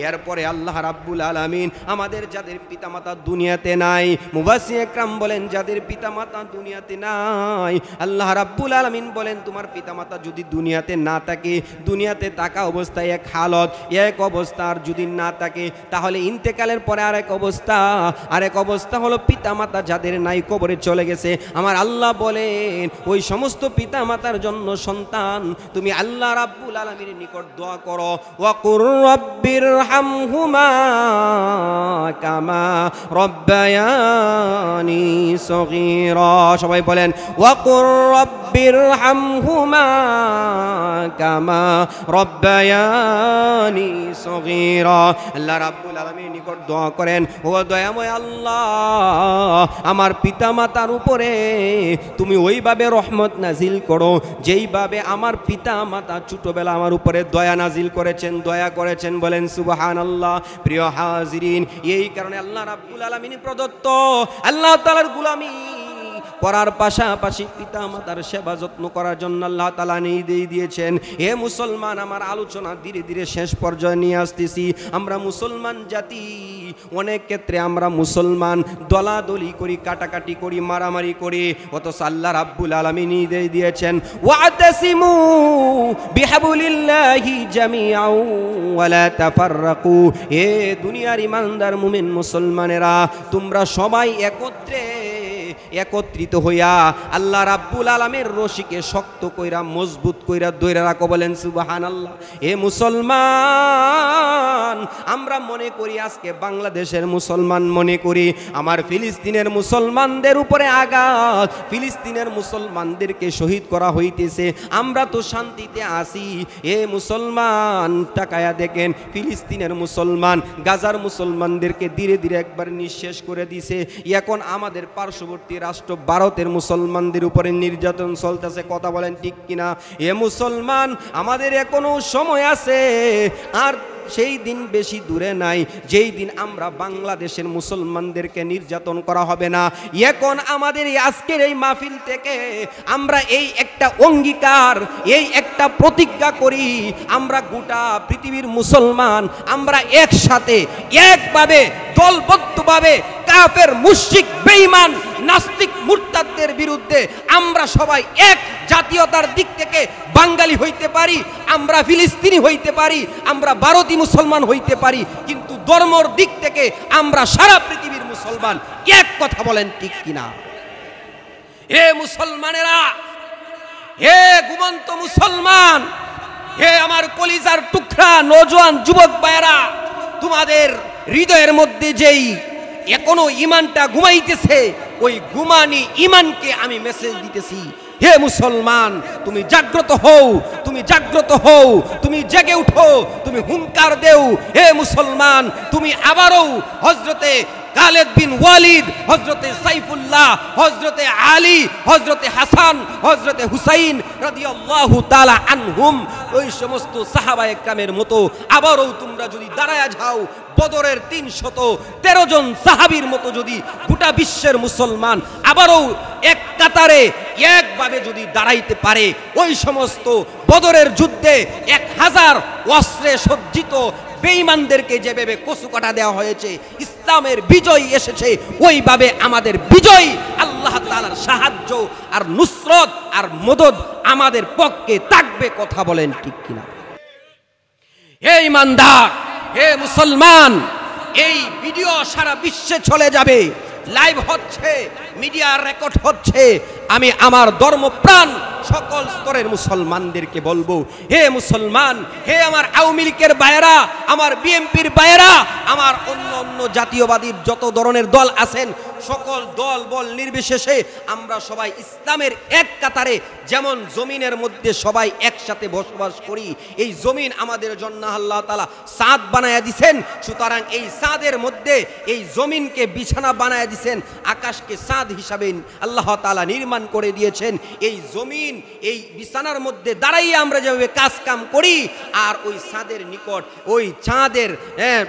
এরপরে আল্লাহ রাব্বুল আলামিন আমাদের যাদের পিতামাতা দুনিয়াতে নাই, মুফাসসির ইকরাম বলেন যাদের পিতামাতা দুনিয়াতে নাই, আল্লাহ রাব্বুল আলামিন বলেন তোমার পিতামাতা যদি দুনিয়াতে না থাকে, দুনিয়াতে থাকা অবস্থায় এক হালত, এক অবস্থা, আর যদি না থাকে তাহলে ইন্তেকালের পরে আরেক অবস্থা, আরেক অবস্থা হলো পিতামাতা যাদের নাই কবরে চলে গেছে। আমার আল্লাহ বলেন ওই সমস্ত পিতামাতার জন্য সন্তান তুমি আল্লাহ রাব্বুল আলামিনের নিকট দোয়া করো, ওয়া কুর রাব্বির ইরহামহুমা কামা রব্বায়ানি সগীরা। সবাই বলেন ওয়াকুর রব্বিরহামহুমা কামা রব্বায়ানি সগীরা। আল্লাহ রাব্বুল আলামিন নিকট দোয়া করেন, ও দয়াময় আল্লাহ, আমার পিতামাতার উপরে তুমি ওইভাবে রহমত নাজিল করো যেইভাবে আমার পিতামাতা ছোটবেলা আমার উপরে দয়া নাজিল করেছেন, দয়া করেছেন। বলেন সুবহানাল্লাহ। প্রিয় হাজিরিন, এই কারণে আল্লাহ রাব্বুল আলামিন প্রদত্ত আল্লাহ তাআলার গোলামি করার পাশাপাশি পিতা মাতার সেবা যত্ন করার জন্য আল্লাহ তাআলা নির্দেশ দিয়েছেন। হে মুসলমান, আমার আলোচনা ধীরে ধীরে শেষ পর্যায়ে নিয়ে আসতেছি। আমরা মুসলমান জাতি, অনেক ক্ষেত্রে আমরা মুসলমান দলাদলি করি, কাটাকাটি করি, মারামারি করি, অথচ আল্লাহ রাব্বুল আলামিন নির্দেশ দিয়েছেন ওয়াতাসিমু বিহাবলিল্লাহি জামিআন ওয়ালা তাফাররাকু। হে দুনিয়ার ইমানদার মুমিন মুসলমানেরা, তোমরা সবাই একত্রিত হইয়া আল্লাহ রাব্বুল আলামিনের রশিকে শক্ত কইরা মজবুত কইরা ধইরা রাখো। বলেন সুবহানাল্লাহ। এ মুসলমান, আমরা মনে করি আজকে বাংলাদেশের মুসলমান মনে করি আমার ফিলিস্তিনের মুসলমানদের উপরে আঘাত, ফিলিস্তিনের মুসলমানদেরকে শহীদ করা হইতেছে, আমরা তো শান্তিতে আছি। এ মুসলমান, তাকায়া দেখেন ফিলিস্তিনের মুসলমান গাজার মুসলমানদেরকে ধীরে ধীরে একবার নিঃশেষ করে দিছে। এখন আমাদের পার্শ্ববর্তী রাষ্ট্র ভারতের মুসলমানদের উপরে নির্যাতন চলতেছে। কথা বলেন ঠিক কিনা? এ মুসলমান, আমাদের এখনো সময় আছে, আর সেই দিন বেশি দূরে নাই যেই দিন আমরা বাংলাদেশের মুসলমানদেরকে নির্যাতন করা হবে না। এখন আমাদের আজকের এই মাহফিল থেকে আমরা এই একটা অঙ্গীকার, এই একটা প্রতিজ্ঞা করি, আমরা গোটা পৃথিবীর মুসলমান আমরা একসাথে একভাবে দলবদ্ধভাবে কাফের মুশরিক বেঈমান নাস্তিক মুরতাদদের বিরুদ্ধে আমরা সবাই এক জাতীয়তার দিক থেকে বাঙালি হইতে পারি, আমরা ফিলিস্তিনি হইতে পারি, আমরা ভারতীয় মুসলমান হইতে পারি, কিন্তু ধর্মর দিক থেকে আমরা সারা পৃথিবীর মুসলমান। এক কথা বলেন ঠিক কিনা? হে মুসলমানেরা, হে ঘুমন্ত মুসলমান, হে আমার কলিজার টুকরা নওজোয়ান যুবক ভাইয়েরা, তোমাদের হৃদয়ের মধ্যে যেই এখনো ইমানটা ঘুমাইতেছে, ওই ঘুমানি ইমানকে আমি মেসেজ দিতেছি। হে মুসলমান, তুমি জাগ্রত হও, তুমি জাগ্রত হও, তুমি জেগে উঠো, তুমি হুঙ্কার দেও। হে মুসলমান, তুমি আবারও হযরতে খালিদ বিন ওয়ালিদ, হযরতে সাইফুল্লাহ, হযরতে আলী, হযরতে হাসান, হযরতে হুসাইন রাদিয়াল্লাহু তাআলা আনহুম, ওই সমস্ত সাহাবায়ে কেরামের মতো আবারও তোমরা যদি দাঁড়ায়া যাও, বদরের 313 জন সাহাবীর মতো যদি গোটা বিশ্বের মুসলমান আবারও এক কাতারে একভাবে যদি দাঁড়াইতে পারে, ওই সমস্ত বদরের যুদ্ধে 1000 অস্ত্রে সজ্জিত বেঈমানদেরকে যেভাবে কচুকাটা দেওয়া হয়েছে, ইসলামের বিজয় এসেছে, ওইভাবে আমাদের বিজয়, আল্লাহ তাআলার সাহায্য আর নুসরত আর মদদ আমাদের পক্ষে থাকবে। কথা বলেন ঠিক কিনা? হে ইমানদার, হে মুসলমান, এই ভিডিও সারা বিশ্বে চলে যাবে, লাইভ হচ্ছে, মিডিয়া রেকর্ড হচ্ছে। আমি আমার ধর্মপ্রাণ সকল স্তরের মুসলমানদেরকে বলবো, হে মুসলমান, হে আমার আওয়ামী লীগের ভাইয়েরা, আমার বিএনপির ভাইয়েরা, আমার অন্য অন্য জাতীয়বাদীর যত ধরনের দল আছেন, সকল দল বল নির্বিশেষে আমরা সবাই ইসলামের এক কাতারে, যেমন জমিনের মধ্যে সবাই একসাথে বসবাস করি, এই জমিন আমাদের জন্য আল্লাহ তাআলা ছাদ বানায়া দিয়েছেন। সুতরাং এই ছাদের মধ্যে এই জমিনকে বিছানা বানায়া দিয়েছেন, আকাশকে ছাদ হিসাবে আল্লাহ তাআলা নির্মাণ করে দিয়েছেন। এই জমিন, এই বিছানার মধ্যে দাঁড়াইয়া আমরা যেভাবে কাজ কাম করি, আর ওই ছাদের নিকট, ওই চাঁদের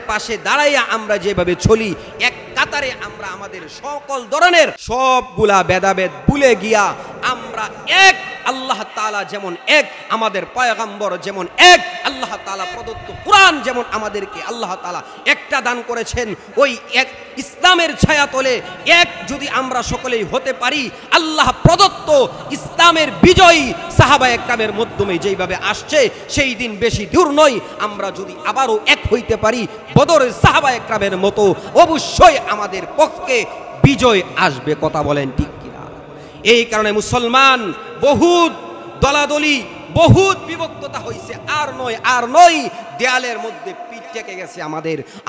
পাশে দাঁড়াইয়া আমরা যেভাবে চলি, এক কাতারে আমরা আমাদের সকল ধরনের সবগুলা ভেদাভেদ ভুলে গিয়া আমরা এক, আল্লাহ তাআলা যেমন এক, আমাদের পয়গম্বর যেমন এক, আল্লাহ তাআলা প্রদত্ত কোরআন যেমন আমাদেরকে আল্লাহ তাআলা একটা দান করেছেন, ওই এক ইসলামের ছায়াতলে এক যদি আমরা সকলেই হতে পারি, আল্লাহ প্রদত্ত ইসলামের বিজয় সাহাবায়ে কেরামের মাধ্যমে যেইভাবে আসছে, সেই দিন বেশি দূর নয়, আমরা যদি আবারও এক হইতে পারি বদরের সাহাবায়ে কেরামের মতো, অবশ্যই আমাদের পক্ষে বিজয় আসবে। কথা বলেন ঠিক কিনা? এই কারণে মুসলমান, বহুত দলাদলি, বহুত বিভক্ততা হয়েছে, আর নয় দেয়ালের মধ্যে টেকে গেছে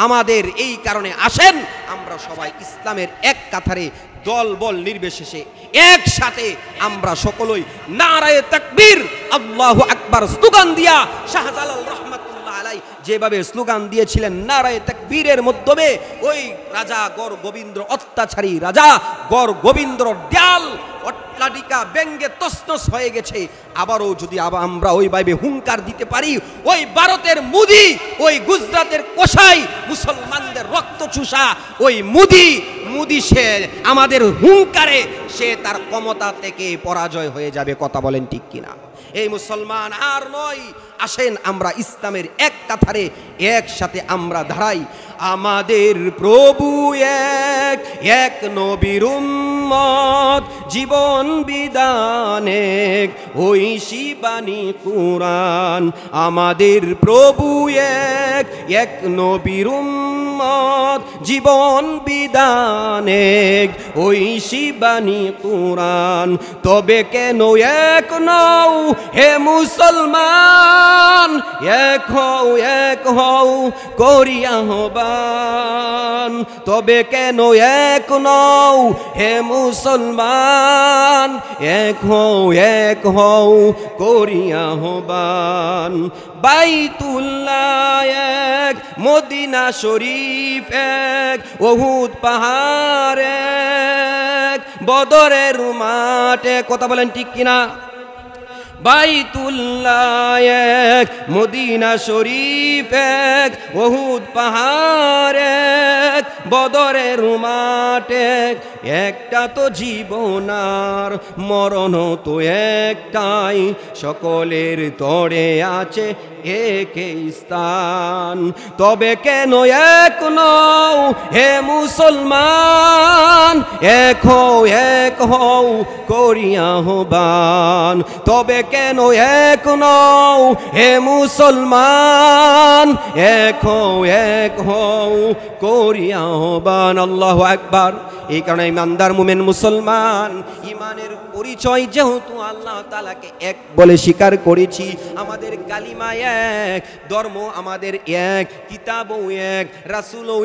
আমাদের এই কারণে আসেন আমরা সবাই ইসলামের এক কাতারে দল বল নির্বিশেষে একসাথে আমরা সকলেই নারায়ে তাকবীর আল্লাহু আকবার স্লোগান দিয়া শাহজালাল রহমাতুল্লাহ আলাইহি যেভাবে স্লোগান দিয়েছিলেন নারায়ে তাকবীরের মাধ্যমে ওই রাজা গড় গোবিন্দ অত্যাচারী রাজা গড় গোবিন্দর ডাল অট্টালিকা ব্যঙ্গে তছনছ হয়ে গেছে আবারও যদি আমরা ওইভাবে হুঙ্কার দিতে পারি ওই ভারতের মুদি ওই গুজরাটের কোষাই মুসলমানদের রক্ত চুষা ওই মুদি সে আমাদের হুঙ্কারে সে তার ক্ষমতা থেকে পরাজয় হয়ে যাবে কথা বলেন ঠিক কিনা এই মুসলমান আর নয় আসেন আমরা ইসলামের এক কাতারে একসাথে আমরা দাঁড়াই আমাদের প্রভু এক নবীর উম্মত জীবন বিধানে ওই শিবানী কুরআন আমাদের প্রভু এক নবীর উম্মত জীবন বিধানে ওই শিবানী কুরআন তবে কেন এক নও হে মুসলমান এক হও করিয়া আহ্বান তবে কেন এক নও হে মুসলমান এক হও করিয়া আহ্বান বাইতুল্লাহ এক মদিনা শরীফ এক উহুদ পাহাড় এক বদরের মাঠে কথা বলেন ঠিক কিনা বাইতুল্লাহ এক মদিনা শরীফ এক উহুদ পাহাড় এক বদরের মাঠ এক একটা তো জীবনার মরণ তো একটাই সকলের তরে আছে একই স্থান তবে কেন এক নও হে মুসলমান এক হও করিয়া আহ্বান তবে কেন এক নও হে মুসলমান এক হও করিয়া আহ্বান আল্লাহু আকবার এই কারণে ইমানদার মুমিন মুসলমান ইমানের পরিচয় যেহেতু আল্লাহ তাআলাকে এক বলে স্বীকার করেছি আমাদের কালিমা এক ধর্ম আমাদের এক কিতাবও এক রাসূলও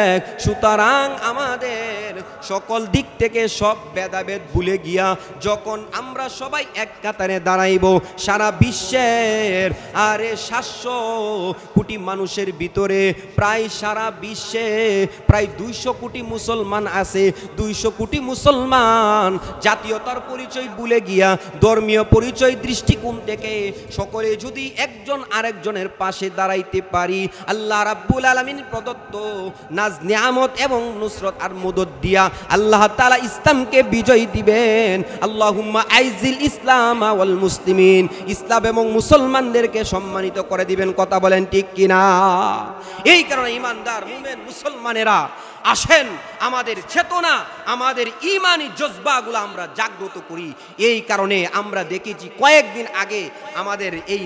এক সুতরাং আমাদের সকল দিক থেকে সব ভেদাভেদ ভুলে গিয়া যখন আমরা সবাই এক কাতারে দাঁড়াইব সারা বিশ্বের আরে 700 কোটি মানুষের ভিতরে প্রায় সারা বিশ্বে প্রায় 200 কোটি মুসলমান আছে 200 কোটি মুসলমান জাতীয়তার পরিচয় ভুলে গিয়া ধর্মীয় পরিচয় দৃষ্টিকোণ থেকে সকলে যদি একজন আরেকজনের পাশে দাঁড়াইতে পারি আল্লাহ রাব্বুল আলামিন প্রদত্ত নাজ নিয়ামত এবং নুসরত আর মদদ দিয়া আল্লাহ তাআলা ইসলামকে বিজয় দিবেন আল্লাহুম্মা আইজিল ইসলাম ওয়াল মুসলিমিন ইসলাম এবং মুসলমানদেরকে সম্মানিত করে দিবেন কথা বলেন ঠিক কিনা এই কারণে ইমানদার মুমিন মুসলমানেরা আসেন আমাদের চেতনা আমাদের ঈমানি জজবাগুলো আমরা জাগ্রত করি এই কারণে আমরা দেখেছি কয়েকদিন আগে আমাদের এই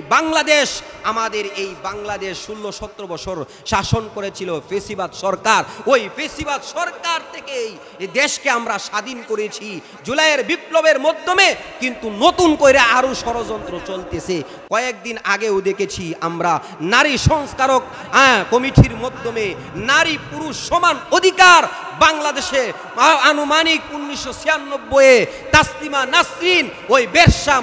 বাংলাদেশ 16-17 বছর শাসন করেছিল ফেসিবাদ সরকার ওই ফেসিবাদ সরকার থেকেই এই দেশকে আমরা স্বাধীন করেছি জুলাইয়ের বিপ্লবের মাধ্যমে কিন্তু নতুন করে আরো ষড়যন্ত্র চলতেছে কয়েকদিন আগেও দেখেছি আমরা নারী সংস্কারক কমিটির মাধ্যমে নারী পুরুষ সমান অধিকার বাংলাদেশে আনুমানিক 1996 তাসলিমা নাসরিন ওই বেশ্যা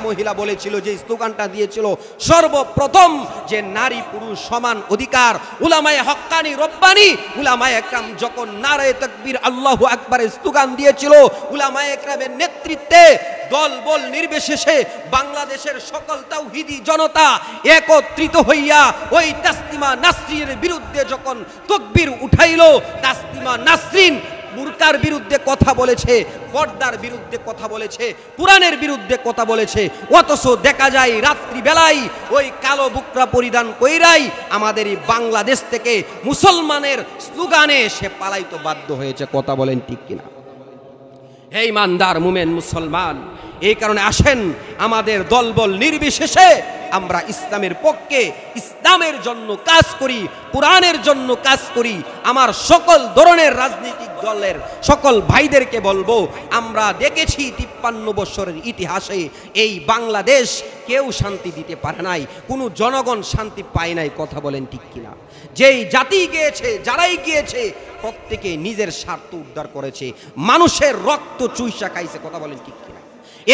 মহিলা বলেছিল যে স্লোগানটা দিয়েছিল সর্বপ্রথম যে নারী পুরুষ সমান অধিকার উলামায়ে হক্কানি রব্বানি উলামায়ে একরাম যখন নারায়ে তাকবীর আল্লাহু আকবারের স্লোগান দিয়েছিল উলামায়ে একরামের নেতৃত্বে দল বল নির্বিশেষে বাংলাদেশের সকল তাওহীদি জনতা একত্রিত হইয়া ওই তাসলিমা নাসরিনের বিরুদ্ধে যখন তাকবীর উঠাইলো তাসলিমা নাসরিন বুরকার বিরুদ্ধে কথা বলেছে পর্দার বিরুদ্ধে কথা বলেছে কুরআনের বিরুদ্ধে কথা বলেছে অথচ দেখা যায় রাত্রি বেলায় ওই কালো বুকরা পরিধান কইরাই আমাদের এই বাংলাদেশ থেকে মুসলমানের স্লোগানে সে পালাইতে বাধ্য হয়েছে কথা বলেন ঠিক কিনা হে ইমানদার মুমিন মুসলমান এই কারণে আসেন আমাদের দলবল নির্বিশেষে আমরা ইসলামের পক্ষে ইসলামের জন্য কাজ করি কুরআনের জন্য কাজ করি আমার সকল ধরনের রাজনৈতিক দলের সকল ভাইদেরকে বলবো, আমরা দেখেছি 53 বছরের ইতিহাসে এই বাংলাদেশ কেউ শান্তি দিতে পারে নাই, কোনো জনগণ শান্তি পায় নাই। কথা বলেন ঠিক কিনা? যেই জাতি গিয়েছে, যারাই গিয়েছে, প্রত্যেকে নিজের স্বার্থ উদ্ধার করেছে, মানুষের রক্ত চুইসা খাইছে। কথা বলেন ঠিক কিনা?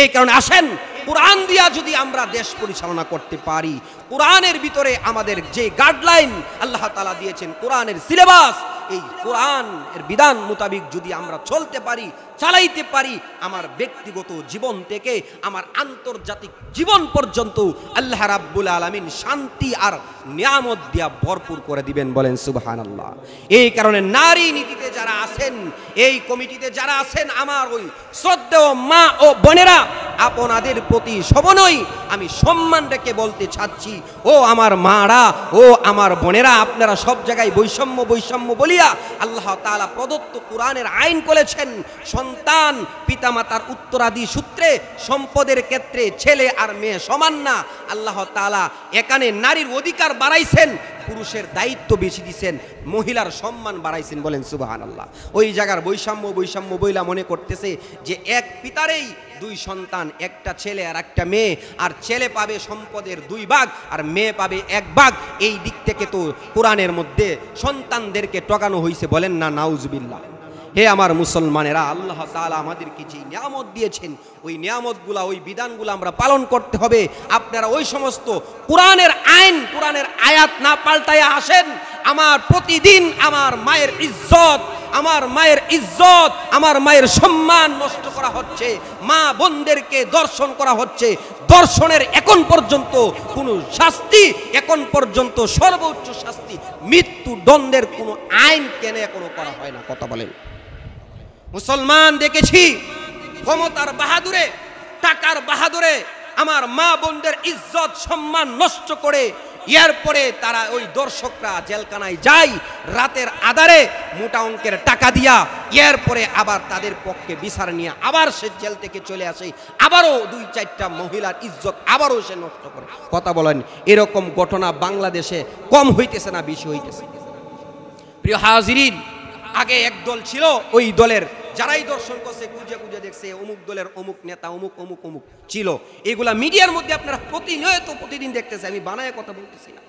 এই কারণে আসেন, কোরআন দিয়া যদি আমরা দেশ পরিচালনা করতে পারি, কোরআনের ভিতরে আমাদের যে গাইডলাইন আল্লাহ তাআলা দিয়েছেন, কোরআনের সিলেবাস, এই কোরআন এর বিধান মোতাবিক যদি আমরা চলতে পারি, চালাইতে পারি, আমার ব্যক্তিগত জীবন থেকে আমার আন্তর্জাতিক জীবন পর্যন্ত আল্লাহ রাব্বুল আলামিন শান্তি আর নিয়ামত দিয়া ভরপুর করে দিবেন। বলেন সুবহানাল্লাহ। এই কারণে নারী নীতিতে যারা আছেন, এই কমিটিতে যারা আছেন, আমার ওই শ্রদ্ধেয় মা ও বোনেরা, আপনাদের প্রতি সবনই আমি সম্মান রেখে বলতে চাচ্ছি, ও আমার মারা, ও আমার বোনেরা, আপনারা সব জায়গায় বৈষম্য বৈষম্য বলিয়া আল্লাহ তাআলা প্রদত্ত কোরআনের আইন করেছেন, সন্তান পিতামাতার উত্তরাদি সূত্রে সম্পদের ক্ষেত্রে ছেলে আর মেয়ে সমান না। আল্লাহ তাআলা এখানে নারীর অধিকার বাড়াইছেন, পুরুষের দায়িত্ব বেশি দিয়েছেন, মহিলার সম্মান বাড়াইছেন। বলেন সুবহানাল্লাহ। ওই জায়গার বৈষম্য বৈষম্য বইলা মনে করতেছে যে এক পিতারেই দুই সন্তান, একটা ছেলে আর একটা মেয়ে, আর ছেলে পাবে সম্পদের 2 ভাগ আর মেয়ে পাবে 1 ভাগ। এই দিক থেকে তো কোরআনের মধ্যে সন্তানদেরকে ঠকানো হয়েছে। বলেন না নাউজুবিল্লাহ। হে আমার মুসলমানেরা, আল্লাহ তাআলা আমাদেরকে যে নিয়ামত দিয়েছেন, ওই নিয়ামতগুলা, ওই বিধানগুলো আমরা পালন করতে হবে। আপনারা ওই সমস্ত কোরআনের আইন, কোরআনের আয়াত না পাল্টায়া আসেন। আমার প্রতিদিন আমার মায়ের ইজ্জত, আমার মায়ের ইজ্জত, আমার মায়ের সম্মান নষ্ট করা হচ্ছে, মা বোনদেরকে দর্শন করা হচ্ছে। দর্শনের এখন পর্যন্ত কোনো শাস্তি, এখন পর্যন্ত সর্বোচ্চ শাস্তি মৃত্যুদণ্ডের কোনো আইন কেন এখনো করা হয় না। কথা বলেন। মুসলমান দেখেছি ক্ষমতার বাহাদুরে, টাকার বাহাদুরে আমার মা বোনদের ইজ্জত সম্মান নষ্ট করে, এরপরে তারা ওই দর্শকরা জেলখানায় যায় রাতের আধারে মোটা অঙ্কের টাকা দিয়া, এরপরে আবার তাদের পক্ষে বিচার নিয়ে আবার সে জেল থেকে চলে আসে, আবারও 2-4টা মহিলার ইজ্জত আবারও সে নষ্ট করে। কথা বলেন, এরকম ঘটনা বাংলাদেশে কম হইতেছে না বেশি হইতেছে? প্রিয় হাজিরিন, আগে এক দল ছিল, ওই দলের যারাই দর্শন করছে খুঁজে খুঁজে দেখছে অমুক দলের অমুক নেতা অমুক অমুক অমুক ছিল। এগুলা মিডিয়ার মধ্যে আপনারা প্রতিনিয়ত প্রতিদিন দেখতেছে, আমি বানায় কথা বলতেছি না।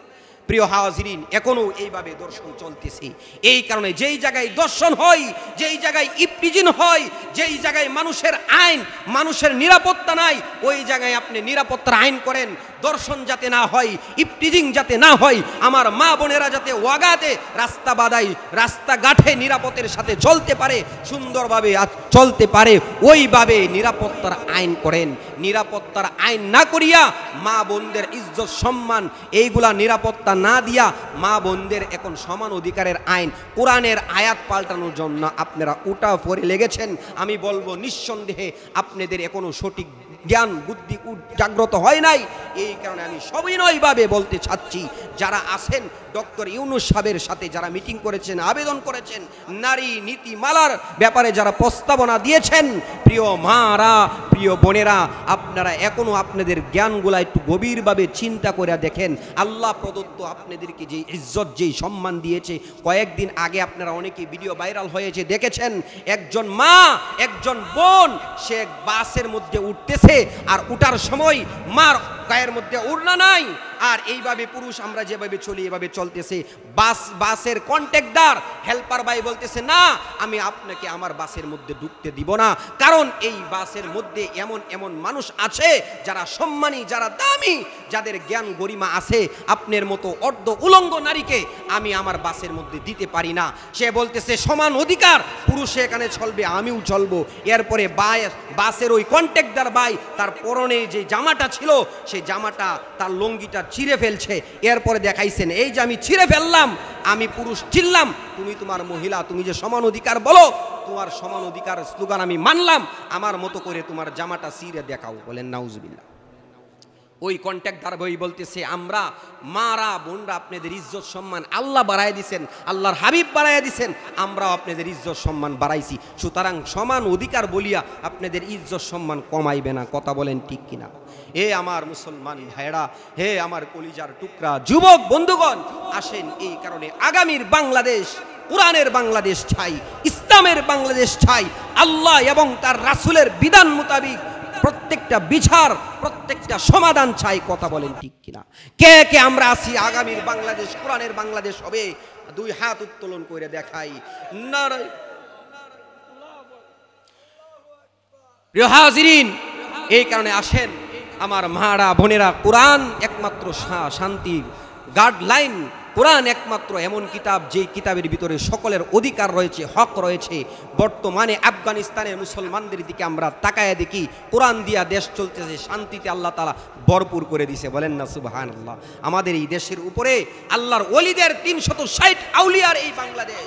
প্রিয় হাজিরিন, এখনো এইভাবে দর্শন চলতেছে। এই কারণে যেই জায়গায় দর্শন হয়, যেই জায়গায় ইফতিজিন হয়, যেই জায়গায় মানুষের আইন, মানুষের নিরাপত্তা নাই, ওই জায়গায় আপনি নিরাপত্তার আইন করেন, দর্শন যাতে না হয়, ইফতিজিং যাতে না হয়, আমার মা বোনেরা যাতে ওয়াগাতে রাস্তা বাদাই রাস্তাঘাটে নিরাপত্তার সাথে চলতে পারে, সুন্দরভাবে চলতে পারে, ওইভাবে নিরাপত্তার আইন করেন। নিরাপত্তার আইন না করিয়া মা বোনদের ইজ্জত সম্মান এইগুলা নিরাপত্তা না দিয়া মা বোনদের এখন সমান অধিকারের আইন, কোরআনের আয়াত পাল্টানোর জন্য আপনারা উঠা পড়ে লেগেছেন। আমি বলবো নিঃসন্দেহে আপনাদের এখনো সঠিক জ্ঞান বুদ্ধি জাগ্রত হয় নাই। এই কারণে আমি সবিনয়ভাবে বলতে চাচ্ছি, যারা আছেন ডক্টর ইউনূস সাহেবের সাথে যারা মিটিং করেছেন, আবেদন করেছেন, নারী নীতিমালার ব্যাপারে যারা প্রস্তাবনা দিয়েছেন, প্রিয় মারা, প্রিয় বোনেরা, আপনারা এখনো আপনাদের জ্ঞানগুলা একটু গভীরভাবে চিন্তা করে দেখেন। আল্লাহ প্রদত্ত আপনাদেরকে যে ইজ্জত, যেই সম্মান দিয়েছে, কয়েকদিন আগে আপনারা অনেকে ভিডিও ভাইরাল হয়েছে দেখেছেন, একজন মা, একজন বোন, সে বাসের মধ্যে উঠতেছে, আর উঠার সময় মার গায়ের মধ্যে ওড়না নাই, আর এইভাবে পুরুষ আমরা যেভাবে চলি এভাবে চলতেছে। বাসের কন্ট্রাক্টর হেল্পার ভাই বলতেছে, না আমি আপনাকে আমার বাসের মধ্যে ঢুকতে দিব না, কারণ এই বাসের মধ্যে এমন এমন মানুষ আছে যারা সম্মানী, যারা দামি, যাদের জ্ঞান গরিমা আছে, আপনার মতো অর্ধ উলঙ্গ নারীকে আমি আমার বাসের মধ্যে দিতে পারি না। সে বলতেছে সমান অধিকার, পুরুষে এখানে চলবে, আমিও চলবো। এরপরে বাসের ওই কন্ট্রাক্টর ভাই তার পরনে যে জামাটা ছিল, সেই জামাটা, তার লুঙ্গিটা ছিঁড়ে ফেলছে। এরপরে দেখাইছেন, এই যে আমি ছিঁড়ে ফেললাম, আমি পুরুষ চিনলাম, তুমি তোমার মহিলা, তুমি যে সমান অধিকার বলো, তোমার সমান অধিকার স্লোগান আমি মানলাম, আমার মতো করে তোমার জামাটা ছিঁড়ে দেখাও। বলেন নাউজুবিল্লাহ। ওই কন্ট্রাক্টর ভাই বলতেছে, আমরা মারা বোনরা আপনাদের ইজ্জত সম্মান আল্লাহ বাড়ায় দিছেন, আল্লাহর হাবিব বাড়ায় দিছেন, আমরাও আপনাদের ইজ্জত সম্মান বাড়াইছি, সুতরাং সমান অধিকার বলিয়া আপনাদের ইজ্জত সম্মান কমাইবে না। কথা বলেন ঠিক কিনা? হে আমার মুসলমান ভাইরা, হে আমার কলিজার টুকরা যুবক বন্ধুগণ, আসেন এই কারণে আগামীর বাংলাদেশ কোরআনের বাংলাদেশ চাই, ইসলাম ইসলামের বাংলাদেশ চাই, আল্লাহ এবং তার রাসূলের বিধান মোতাবেক প্রত্যেকটা বিচার, প্রত্যেকটা সমাধান চাই। কথা বলেন ঠিক কিনা? কে কে আমরা আছি আগামীর বাংলাদেশ কোরআনের বাংলাদেশ হবে? দুই হাত উত্তোলন করে দেখাই। নারায়ে। প্রিয় হাজিরিন, এই কারণে আসেন আমার মারা বোনেরা, কোরআন একমাত্র শান্তির গাইডলাইন। কোরআন একমাত্র এমন কিতাব যেই কিতাবের ভিতরে সকলের অধিকার রয়েছে, হক রয়েছে। বর্তমানে আফগানিস্তানের মুসলমানদের দিকে আমরা তাকায় দেখি, কোরআন দিয়া দেশ চলতেছে, শান্তিতে আল্লাহ তাআলা ভরপুর করে দিছে। বলেন না সুবহানাল্লাহ। আমাদের এই দেশের উপরে আল্লাহর ওলিদের 360 আউলিয়ার এই বাংলাদেশ,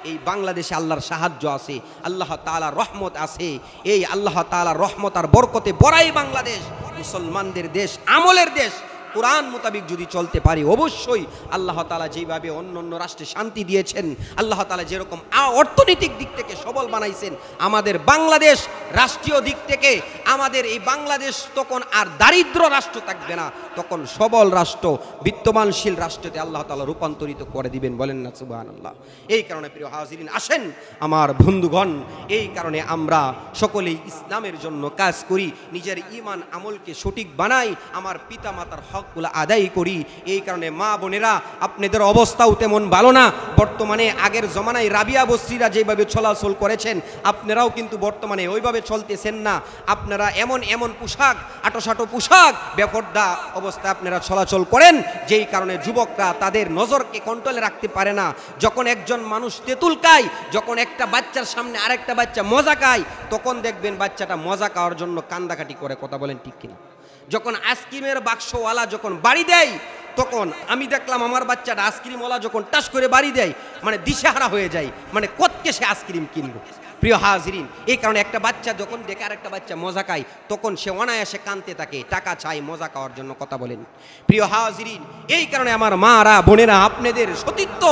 এই বাংলাদেশে আল্লাহর সাহায্য আছে, আল্লাহ তাআলার রহমত আছে। এই আল্লাহ তাআলার রহমত আর বরকতে বড়াই বাংলাদেশ মুসলমানদের দেশ, আমলের দেশ। কোরআন মোতাবেক যদি চলতে পারি, অবশ্যই আল্লাহ তাআলা যেভাবে অন্য অন্য রাষ্ট্রে শান্তি দিয়েছেন, আল্লাহ তাআলা যেরকম অর্থনৈতিক দিক থেকে সবল বানাইছেন, আমাদের বাংলাদেশ রাষ্ট্রীয় দিক থেকে আমাদের এই বাংলাদেশ তখন আর দারিদ্র রাষ্ট্র থাকবে না, তখন সবল রাষ্ট্র, বিত্তমানশীল রাষ্ট্রতে আল্লাহ তাআলা রূপান্তরিত করে দিবেন। বলেন না সুবহানাল্লাহ। এই কারণে প্রিয় হাজিরিন, আসেন আমার বন্ধুগণ, এই কারণে আমরা সকলেই ইসলামের জন্য কাজ করি, নিজের ঈমান আমলকে সঠিক বানাই, আমার পিতা মাতার হকগুলো আদায় করি। এই কারণে মা বোনেরা, আপনাদের অবস্থাও তেমন ভালো না। বর্তমানে আগের জমানায় রাবিয়া বসরিরা যেভাবে চলাচল করেছেন, আপনারাও কিন্তু বর্তমানে ওইভাবে চলতেছেন না। আপনারা এমন এমন পোশাক, আটোসাটো পোশাক, বেপরদা অবস্থায় আপনারা চলাচল করেন, যেই কারণে যুবকরা তাদের নজরকে কন্ট্রোলে রাখতে পারে না। যখন একজন মানুষ তেঁতুল খায়, যখন একটা বাচ্চার সামনে আরেকটা বাচ্চা মজা খায়, তখন দেখবেন বাচ্চাটা মজা খাওয়ার জন্য কান্দাকাটি করে। কথা বলেন ঠিক কিনা? যখন আইসক্রিমের বাক্সওয়ালা যখন বাড়ি দেয়, তখন আমি দেখলাম আমার বাচ্চাটা আইসক্রিমওয়ালা যখন টাস করে বাড়ি দেয়, মানে দিশেহারা হয়ে যায়, মানে কতকে সে আইসক্রিম কিনবো। প্রিয় হাজিরিন, এই কারণে একটা বাচ্চা যখন দেখে আরেকটা বাচ্চা মজা খায়, তখন সে অনায়াসে কাঁদতে থাকে, টাকা চাই মজা খাওয়ার জন্য। কথা বলেন প্রিয় হাজিরিন, এই কারণে আমার মারা বোনেরা, আপনাদের সতীত্ব,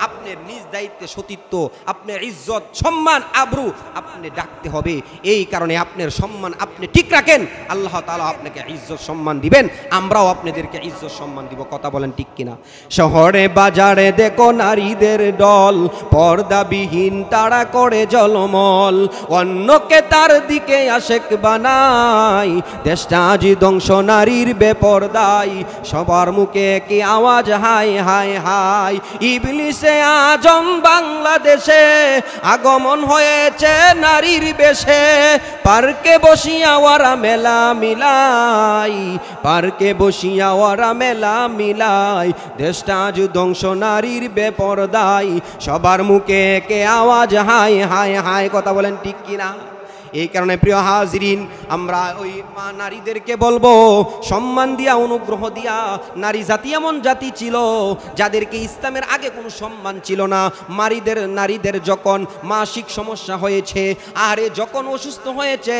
আপনার নিজ দায়িত্বে সতীত্ব, আপনার ইজ্জত সম্মান আবরু আপনি ডাকতে হবে। এই কারণে আপনার সম্মান আপনি ঠিক রাখেন, আল্লাহ তাআলা আপনাকে ইজ্জত সম্মান দিবেন, আমরাও আপনাদেরকে ইজ্জত সম্মান দিব। কথা বলেন ঠিক কিনা? শহরে বাজারে দেখো নারীদের দল, পর্দাবিহীন তারা করে জলমল, অন্যকে তার দিকে আশেক বানাই, দেশটা আজ ধ্বংস নারীর বেপরদাই, সবার মুখে কি আওয়াজ হাই হাই হাই। ইবলিসে আজম বাংলাদেশে আগমন হয়েছে নারীর বেশে, পার্কে বসিয়া ওরা মেলা মিলাই, পার্কে বসিয়া ওরা মেলা মিলাই, দেশটা আজ ধ্বংস নারীর বেপরদাই, সবার মুখে কে আওয়াজ হাই হাই হাই। কথা বলেন ঠিক কিনা? এই কারণে প্রিয় হাজিরিন, আমরা ওই মা নারীদেরকে বলবো, সম্মান দিয়া, অনুগ্রহ দিয়া। নারী জাতি এমন জাতি ছিল যাদেরকে ইসলামের আগে কোনো সম্মান ছিল না। নারীদের যখন মাসিক সমস্যা হয়েছে, আরে যখন অসুস্থ হয়েছে,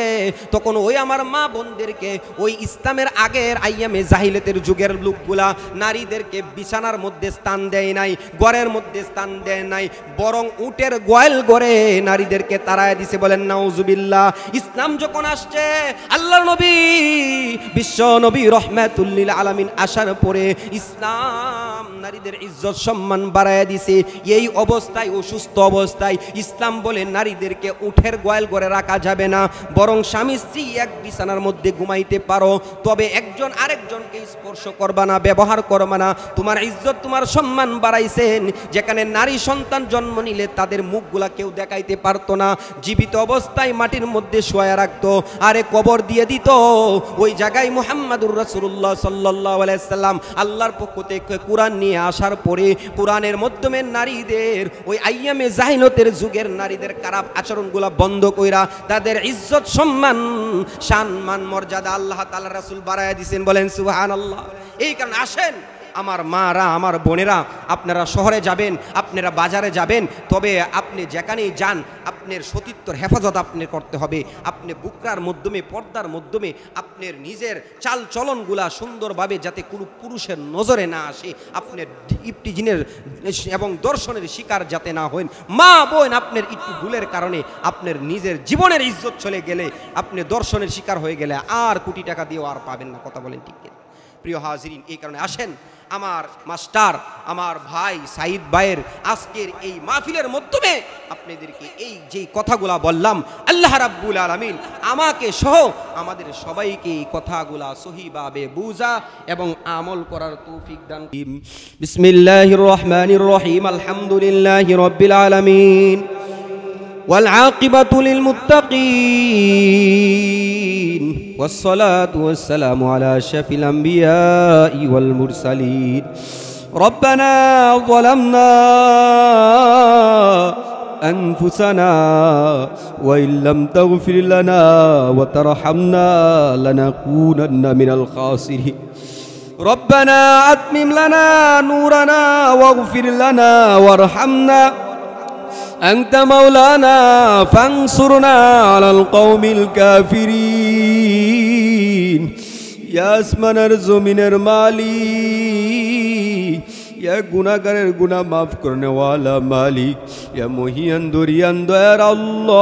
তখন ওই আমার মা বোনদেরকে ওই ইসলামের আগের আইয়ামে জাহিলিয়াতের যুগের লোকগুলা নারীদেরকে বিছানার মধ্যে স্থান দেয় নাই, ঘরের মধ্যে স্থান দেয় নাই, বরং উটের গোয়াল ঘরে নারীদেরকে তাড়ায় দিছে। বলেন নাউজুবিল্লাহ। ইসলাম যখন আসছে, আল্লাহর নবী বিশ্ব নবী রহমাতুল লিল আলামিন আসার পরে ইসলাম নারীদের ইজ্জত সম্মান বাড়ায় দিছে। এই অবস্থায়, অসুস্থ অবস্থায় ইসলাম বলে নারীদেরকে উঠের গোয়াল ঘরে রাখা যাবে না, বরং স্বামী স্ত্রী এক বিছানার মধ্যে ঘুমাইতে পারো, তবে একজন আরেকজনকে স্পর্শ করবা না, ব্যবহার করবা না। তোমার ইজ্জত, তোমার সম্মান বাড়াইছেন। যেখানে নারী সন্তান জন্ম নিলে তাদের মুখগুলা কেউ দেখাইতে পারতো না, জীবিত অবস্থায় মাটির মধ্যে শোয়া রাখতো, আরে কবর দিয়ে দিত। ওই জায়গায় মুহাম্মাদুর রাসূলুল্লাহ সাল্লাল্লাহু আলাইহি সাল্লাম আল্লাহর পক্ষ থেকে কোরআন নিয়ে আসার পরে, কোরআনের মাধ্যমে নারীদের ওই আইয়ামে জাহিলিয়াতের যুগের নারীদের খারাপ আচরণগুলা বন্ধ কইরা তাদের ইজ্জত সম্মান সম্মান মর্যাদা আল্লাহ তাআলা রাসূল বাড়ায়া দিয়েছেন। বলেন সুবহানাল্লাহ। এই কারণে আসেন আমার মারা, আমার বোনেরা, আপনারা শহরে যাবেন, আপনারা বাজারে যাবেন, তবে আপনি যেখানেই যান আপনার সতীত্বর হেফাজত আপনি করতে হবে। আপনি বুকরার মাধ্যমে, পর্দার মাধ্যমে আপনার নিজের চাল চলনগুলা সুন্দরভাবে যাতে কোনো পুরুষের নজরে না আসে, আপনার ইফতিজিনের এবং দর্শনের শিকার যাতে না হন। মা বোন, আপনার একটু ভুলের কারণে আপনার নিজের জীবনের ইজ্জত চলে গেলে, আপনি দর্শনের শিকার হয়ে গেলে আর কোটি টাকা দিয়েও আর পাবেন না। কথা বলেন ঠিক কিনা? প্রিয় হাজিরিন, এই কারণে আসেন আমার মাস্টার, আমার ভাই সাইদ ভাইয়ের আজকের এই মাহফিলের মাধ্যমে আপনাদেরকে এই যে কথাগুলা বললাম, আল্লাহ রাব্বুল আলামিন আমাকে সহ আমাদের সবাইকে এই কথাগুলা সহিভাবে বুঝা এবং আমল করার তৌফিক দান করুন। বিসমিল্লাহির রহমানির রহিম, আলহামদুলিল্লাহি রাব্বিল আলামিন, والعاقبة للمتقين والصلاة والسلام على أشرف الأنبياء والمرسلين. ربنا ظلمنا أنفسنا وإن لم تغفر لنا وترحمنا لنكونن من الخاسرين. ربنا أتمم لنا نورنا واغفر لنا وارحمنا أنت مولانا فانصرنا على القوم الكافرين. يا আসমানের জমিনের মালিক, ইয়া গুনাহগারের গুনাহ মাফ করনে ওয়ালা মালিক, ইয়া মহিয়ান দরিয়ান দয়ার আল্লাহ,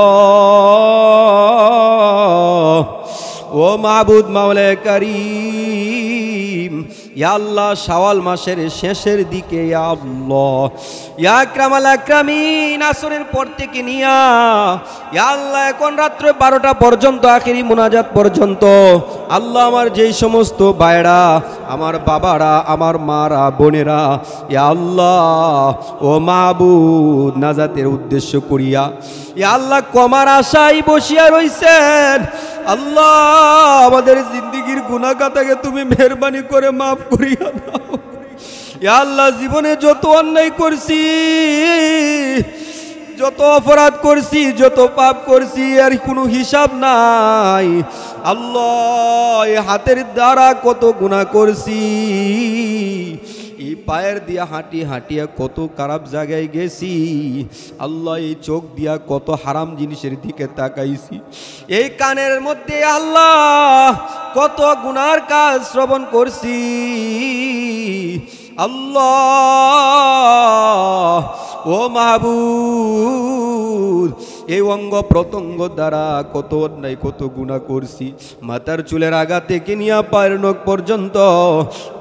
ও মাবুদ মাওলা কারীম, ইয়া আল্লাহ শাওয়াল মাসের শেষের দিকে ইয়া আল্লাহ, ইয়া আকরামাল আকরামিন আসরের পর থেকে নিয়া ইয়া আল্লাহ এখন রাত্রে 12টা পর্যন্ত আখেরি মুনাজাত পর্যন্ত আল্লাহ আমার যেই সমস্ত ভাইরা, আমার বাবারা, আমার মারা, বোনেরা ইয়া আল্লাহ ও মাবুদ নাজাতের উদ্দেশ্য করিয়া ইয়া আল্লাহ কমার আশায় বসিয়া রইছেন, আল্লাহ আমাদের জিন্দেগীর গুনাহ খাতাকে তুমি মেহেরবানি করে মাফ করিয়া দাও। ইয়া আল্লাহ জীবনে যত অন্যায় করছি, যত অপরাধ করছি, যত পাপ করছি আর কোনো হিসাব নাই। আল্লাহ এই হাতের দ্বারা কত গুনাহ করছি, এই পায়ের দিয়া হাঁটি হাঁটিয়া কত খারাপ জায়গায় গেছি, আল্লাহ এই চোখ দিয়া কত হারাম জিনিসের দিকে তাকাইছি, এই কানের মধ্যে আল্লাহ কত গুনার কাজ শ্রবণ করছি। আল্লাহ ও মাহবুব এই অঙ্গ প্রত্যঙ্গ দ্বারা কত অন্যায় কত গুনাহ করছি, মাথার চুলের আগা থেকে নিয়ে পায়ের নখ পর্যন্ত,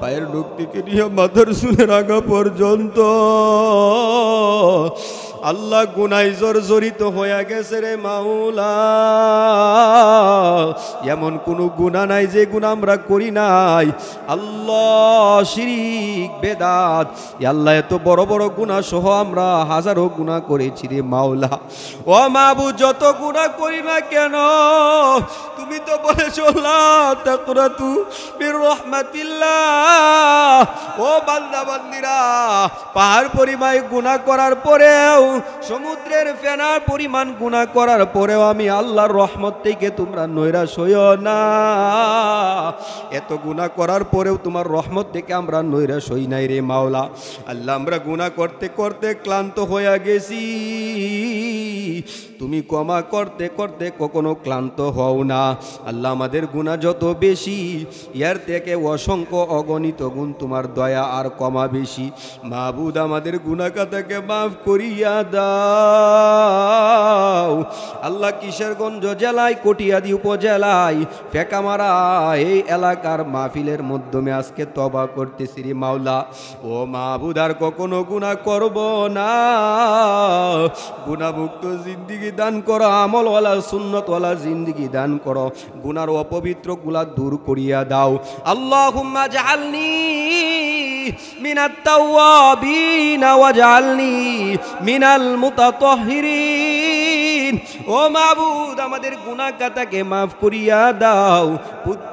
পায়ের নখ থেকে নিয়ে মাথার চুলের আগা পর্যন্ত আল্লাহ গুনায় জর্জরিত হয়ে গেছে রে মাওলা। এমন কোন গুনাহ নাই যে গুনাহ আমরা করি নাই। আল্লাহ শিরিক বেদাত আল্লাহ এত বড় বড় গুনাহ সহ আমরা হাজারো গুনাহ করেছি রে মাওলা। ও মাবুদ যত গুনাহ করি না কেন তুমি তো বলেছো লা তাকরাতু বির রাহমাতিল্লাহ। ও বান্দা বান্দিরা পাহাড় পরিমাণ গুনাহ করার পরেও, সমুদ্রের ফেনার পরিমাণ গুনাহ করার পরেও আমি আল্লাহর রহমত থেকে তোমরা নৈরাশ হইও না। এত গুনাহ করার পরেও তোমার রহমত থেকে আমরা নৈরাশ হই নাই রে মাওলা। আল্লাহ আমরা গুনাহ করতে করতে ক্লান্ত হয়ে গেছি, তুমি ক্ষমা করতে করতে কখনো ক্লান্ত হও না। আল্লাহ আমাদের গুনাহ যত বেশি এর থেকে অসংখ্য অগণিত গুণ তোমার দয়া আর ক্ষমা বেশি। মাবুদ আমাদের গুনাহ খাতাকে মাফ করিয়া দাও। আল্লাহ কিশোরগঞ্জ জেলায় কটিয়াদি উপজেলায় ফেকামারা এই এলাকার মাহফিলের মাধ্যমে আজকে তওবা করতেছি রে মাওলা। ও মাবুদ আর কখনো গুনাহ করব না। গুনাহমুক্ত জিন্দেগি দান করো, আমলওয়ালা সুন্নতওয়ালা জিন্দেগি দান করো, গুনার অপবিত্র গুলা দূর করিয়া দাও। আল্লাহুম্মা জাআলনি মিনাত তাওয়াবিন ওয়াজআলনি মিনাল মুতাতাহহিরিন। ও মাবুদ আমাদের গুনাহ খাতাকে মাফ করিয়া দাও,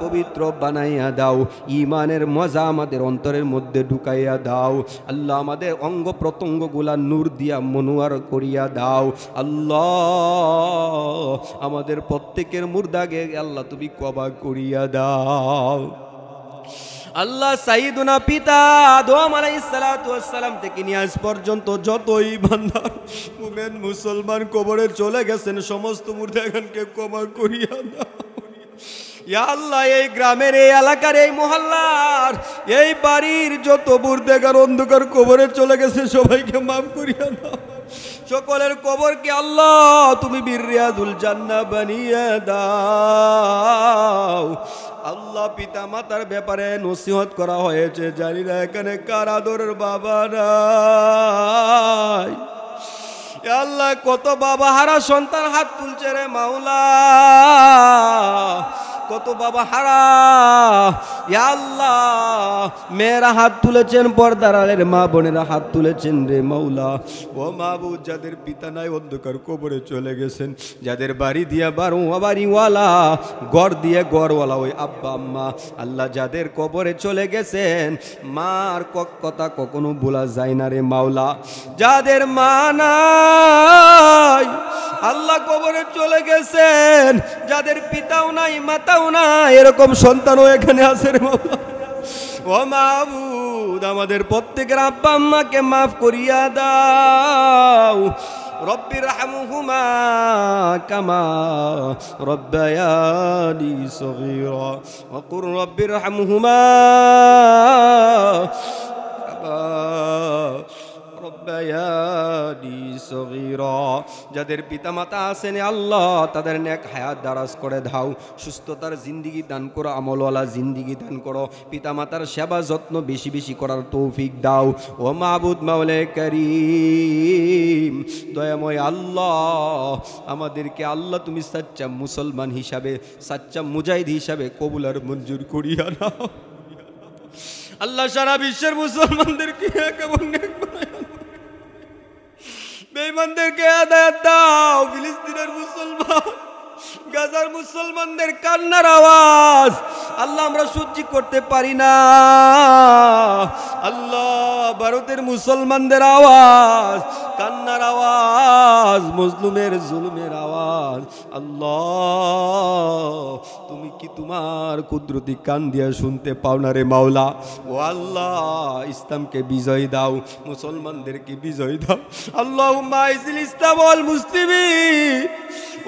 পবিত্র বানাইয়া দাও, ঈমানের মজা আমাদের অন্তরের মধ্যে ঢুকাইয়া দাও। আল্লাহ আমাদের অঙ্গ প্রত্যঙ্গ গুলা নূর দিয়া মনোয়ার করিয়া দাও। আল্লাহ আমাদের প্রত্যেকের মুর্দাকে আল্লাহ তুমি কবা করিয়া দাও। আল্লাহ সাইয়্যিদুনা পিতা আদম আলাইহিস সালাতু ওয়াস সালাম থেকে নিয়ে আজ পর্যন্ত যতই বান্দা মুমিন মুসলমান কবরে চলে গেছেন সমস্ত মুর্দাগানকে ক্ষমা করিয়া দাও। ইয়া আল্লাহ এই গ্রামের, এই এলাকার, এই মহল্লার, এই বাড়ির যত মুর্দাগার অন্ধকার কবরে চলে গেছে সবাইকে মাফ করিয়া দাও। সকলের কবরকে আল্লাহ তুমি বিরিয়াদুল জান্নাহ বানিয়ে দাও। আল্লাহ পিতা মাতার ব্যাপারে নসিহত করা হয়েছে, জানি না এখানে কার আদরের বাবা নাই। আল্লাহ কত বাবা হারা সন্তান হাত তুলছে রে মাওলা, কত বাবা হারা। আল্লাহ মেয়েরা হাত তুলেছেন, পর্দার আড়ালের মা বোনেরা হাত তুলেছেন রে মাওলা। ও মাবুদ, যাদের পিতা নাই অন্ধকার কবরে চলে গেছেন, যাদের বাড়ি দিয়া বাড়িওয়ালা, ঘর দিয়ে ঘরওয়ালা ওই আব্বা আম্মা, আল্লাহ যাদের কবরে চলে গেছেন, মার কথা কখনো ভোলা যায় না রে মাওলা। যাদের মা নাই আল্লাহ কবরে চলে গেছেন, যাদের পিতাও নাই মাতাও নাই, এরকম সন্তানও এখানে আছে রে মাওলা। ও মাবুদ, আমাদের প্রত্যেকের আব্বা আম্মাকে মাফ করিয়া দাও। রব্বির রহমহুমা কামা রব্বায়ানি সগীরা ওয়া কুর রব্বির রহমহুমা কামা রব্বায়ানি সগীরা। যাদের পিতামাতা আছেন আল্লাহ তাদের নেক হায়াত দারাজ করে দাও, সুস্থতার জিন্দিগি দান করো, আমলওয়ালা জিন্দিগি দান করো, পিতামাতার সেবা যত্ন বেশি বেশি করার তৌফিক দাও। ও মাবুদ মাওলা করিম, দয়াময় আল্লাহ, আমাদেরকে আল্লাহ তুমি সাচ্চা মুসলমান হিসাবে, সাচ্চা মুজাহিদ হিসাবে কবুল আর মঞ্জুর করিয়া নাও। আল্লাহ সারা বিশ্বের মুসলমানদেরকে এক এবং নেক বানায়া দাও, বেঈমানদেরকে হেদায়েত দাও। ফিলিস্তিনের মুসলমান, গাজার মুসলমানদের কান্নার আওয়াজ আল্লাহ আমরা সহ্য করতে পারি না। আল্লাহ ভারতের মুসলমানদের আওয়াজ, কান্নার আওয়াজ, মজলুমের জুলুমের আওয়াজ, আল্লাহ তুমি কি তোমার কুদরতি কান দিয়া শুনতে পাও না রে মাওলা? ও আল্লাহ, ইসলামকে বিজয় দাও, মুসলমানদেরকে বিজয় দাও। আল্লাহুম্মা আইজিল ইসলাম ওয়াল মুসলিমিন।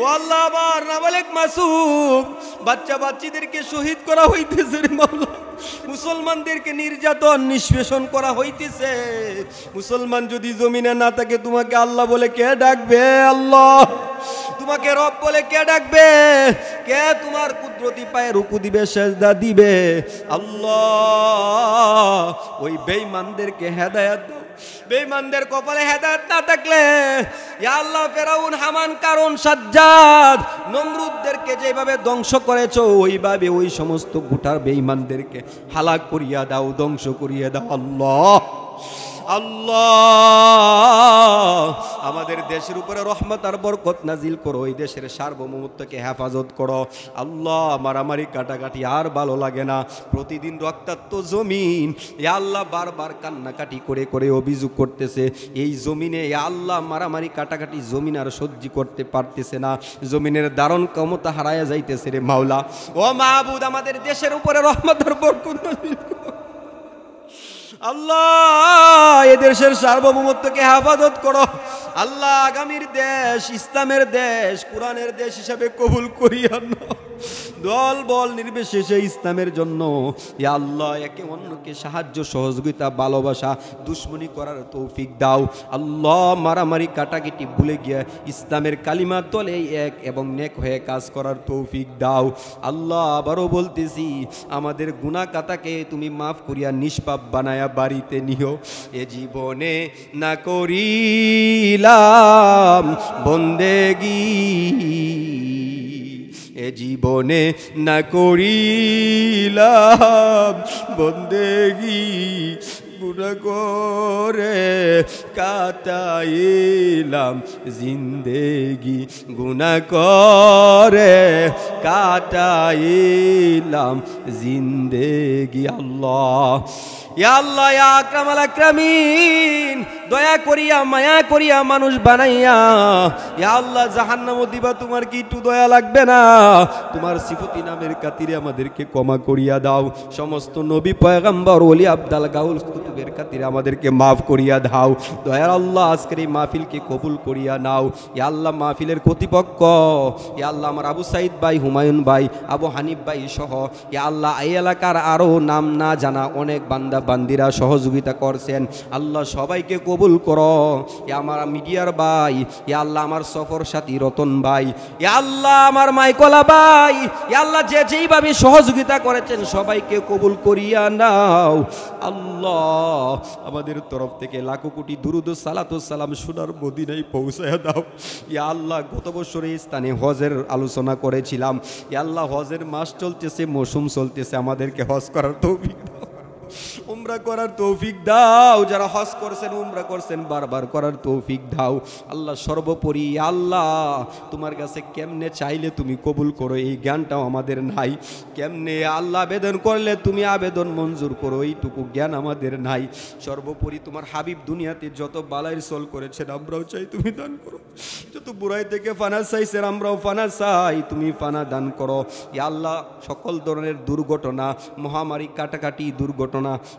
ও আল্লাহ, আমার নাবালেক মাসুম বাচ্চা বাচ্চিদেরকে শহীদ করা হইতেছে রে মাওলা, মুসলমানদেরকে নির্যাতন নিষ্পেষণ করা হইতেছে। মুসলমান যদি জমিনে না থাকে তোমাকে আল্লাহ বলে কে ডাকবে? আল্লাহ তোমাকে রব বলে কে ডাকবে? কে তোমার কুদরতি পায়ে রুকু দিবে, সেজদা দিবে? আল্লাহ ওই বেঈমানদেরকে হেদায়েত দাও। বেঈমানদের কপালে হেদায়েত না থাকলে ইয়া আল্লাহ, ফেরাউন, হামান, কারুন, সাজ্জাদ, নমরুদদেরকে যেভাবে ধ্বংস করেছো ওইভাবে ওই সমস্ত গোটার বেঈমানদেরকে হালাক করিয়া দাও, ধ্বংস করিয়া দাও। আল্লাহ আল্লাহ আমাদের দেশের উপরে রহমত আর বরকত নাজিল করো, ওই দেশের সার্বভৌমত্বকে হেফাজত করো। আল্লাহ মারামারি কাটাকাটি আর ভালো লাগে না, প্রতিদিন রক্তাক্ত জমিন। এ আল্লাহ বারবার কান্নাকাটি করে করে অভিযোগ করতেছে এই জমিনে এ আল্লাহ মারামারি কাটাকাটি জমিন আর সহ্য করতে পারতেছে না, জমিনের দারুণ ক্ষমতা হারায়া যাইতেছে রে মাওলা। ও মাহবুদ, আমাদের দেশের উপরে রহমত আর বরকত নাজিল করো। আল্লাহ এ দেশের সার্বভৌমত্বকে হেফাজত করো। আল্লাহ আগামীর দেশ ইসলামের দেশ, কোরআনের দেশ হিসাবে কবুল করিয়া নাও। দল বল নির্বিশেষে ইসলামের জন্য ইয়া আল্লাহ একে অন্যকে সাহায্য সহযোগিতা ভালোবাসা দুশ্মনী করার তৌফিক দাও। আল্লাহ মারামারি কাটাকাটি ভুলে গিয়ে ইসলামের কালিমা তলে এক এবং নেক হয়ে কাজ করার তৌফিক দাও। আল্লাহ আবারও বলতেছি, আমাদের গুনাহ কাতাকে তুমি মাফ করিয়া নিষ্পাপ বানায়া বাড়িতে নিও। এ জীবনে না করিলাম বন্দেগী, এ জীবনে না করিলাম বন্দেগী, গুনাহ করে কাটাইলাম জিন্দেগি, গুনাহ করে কাটাইলাম জিন্দেগি। আল্লাহ ইয়া আল্লাহ ইয়া আকরামাল আকরামিন, দয়া করিয়া মায়া করিয়া মানুষ বানাইয়া ইয়া আল্লাহ জাহান্নাম দিবা, তোমার কি একটু দয়া লাগবে না? তোমার সিফতি নামের খাতিরে আমাদেরকে ক্ষমা করিয়া দাও। সমস্ত নবী পয়গম্বর ওলি আব্দাল গাউল কুতুবের খাতিরে আমাদেরকে মাফ করিয়া দাও। দয়ার আল্লাহ আজকের এই মাহফিলকে কবুল করিয়া নাও। ইয়া আল্লাহ মাহফিলের কর্তৃপক্ষ ইয়া আল্লাহ আমার আবু সাইদ ভাই, হুমায়ুন ভাই, আবু হানিফ ভাই সহ ইয়া আল্লাহ এই এলাকার আরও নাম না জানা অনেক বান্দা বান্দিরা সহযোগিতা করছেন আল্লাহ সবাইকে কবুল করো। আমার মিডিয়ার ভাই, আল্লাহ আমার সফর সাথী রতন ভাই, আল্লাহ আমার মাইকলা ভাই, আল্লাহ যে যেইভাবে সহযোগিতা করেছেন সবাইকে কবুল করিয়া নাও। আল্লাহ আমাদের তরফ থেকে লাখো কোটি দুরুদ ও সালাতু সালাম সোনার মদিনায় পৌঁছায়া দাও। ইয়া আল্লাহ গত বছর এই স্থানে হজের আলোচনা করেছিলাম, ইয়া আল্লাহ হজের মাস চলতেছে, মৌসুম চলতেছে, আমাদেরকে হজ করার তৌফিক দাও, উমরা করার তৌফিক দাও। যারা হজ করছেন উমরা করছেন বারবার করার তৌফিক দাও। আল্লাহ সর্বোপরি আল্লাহ তোমার কাছে কেমনে চাইলে তুমি কবুল করো এই জ্ঞানটাও আমাদের নাই, কেমনে আল্লাহ আবেদন করলে তুমি আবেদন মঞ্জুর করো এইটুকু জ্ঞান আমাদের নাই। সর্বোপরি তোমার হাবিব দুনিয়াতে যত বালাইর সল করেছেন আমরাও চাই তুমি দান করো, যত বুড়াই থেকে ফানা চাইছেন আমরাও ফানা চাই, তুমি ফানা দান করো। ইয়া আল্লাহ সকল ধরনের দুর্ঘটনা, মহামারী, কাটাকাটি, দুর্ঘটনা,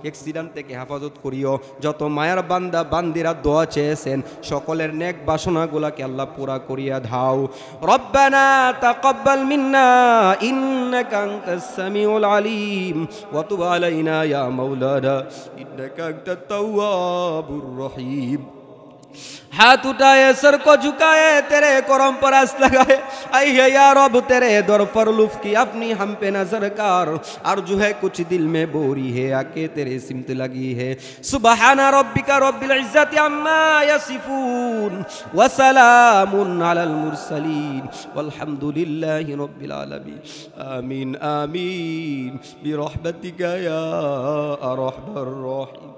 অ্যাক্সিডেন্ট থেকে হেফাজত করিও। যত মায়ার বান্দা বান্দিরা দোয়া চেয়েছেন সকলের নেক বাসনাগুলাকে আল্লাহ পুরা করিয়া দাও। রব্বানা তাকাব্বাল মিন্না ইন্নাকা আনতাস সামিউল আলিম ওয়া তুব আলাইনা ইয়া মাওলানা ইন্নাকা আনতাত তাওয়াবুর রহিম। हाथ उठाए सर को झुकाए तेरे करम पर आस लगाए, आई है या रब तेरे दर पर लुत्फ की अपनी हम पे नजर कर, अर्जु है कुछ दिल में बोरी है आके तेरे सिमत लगी है। सुबहाना रब्बिका रब्बिल इज्जति अम्मा यसिफून व सलामुन अलल मुरसलीन वल्हम्दुलिल्लाहि रब्बिल आलमीन। आमीन आमीन बिरहमतिका या अरहमर राहिमीन।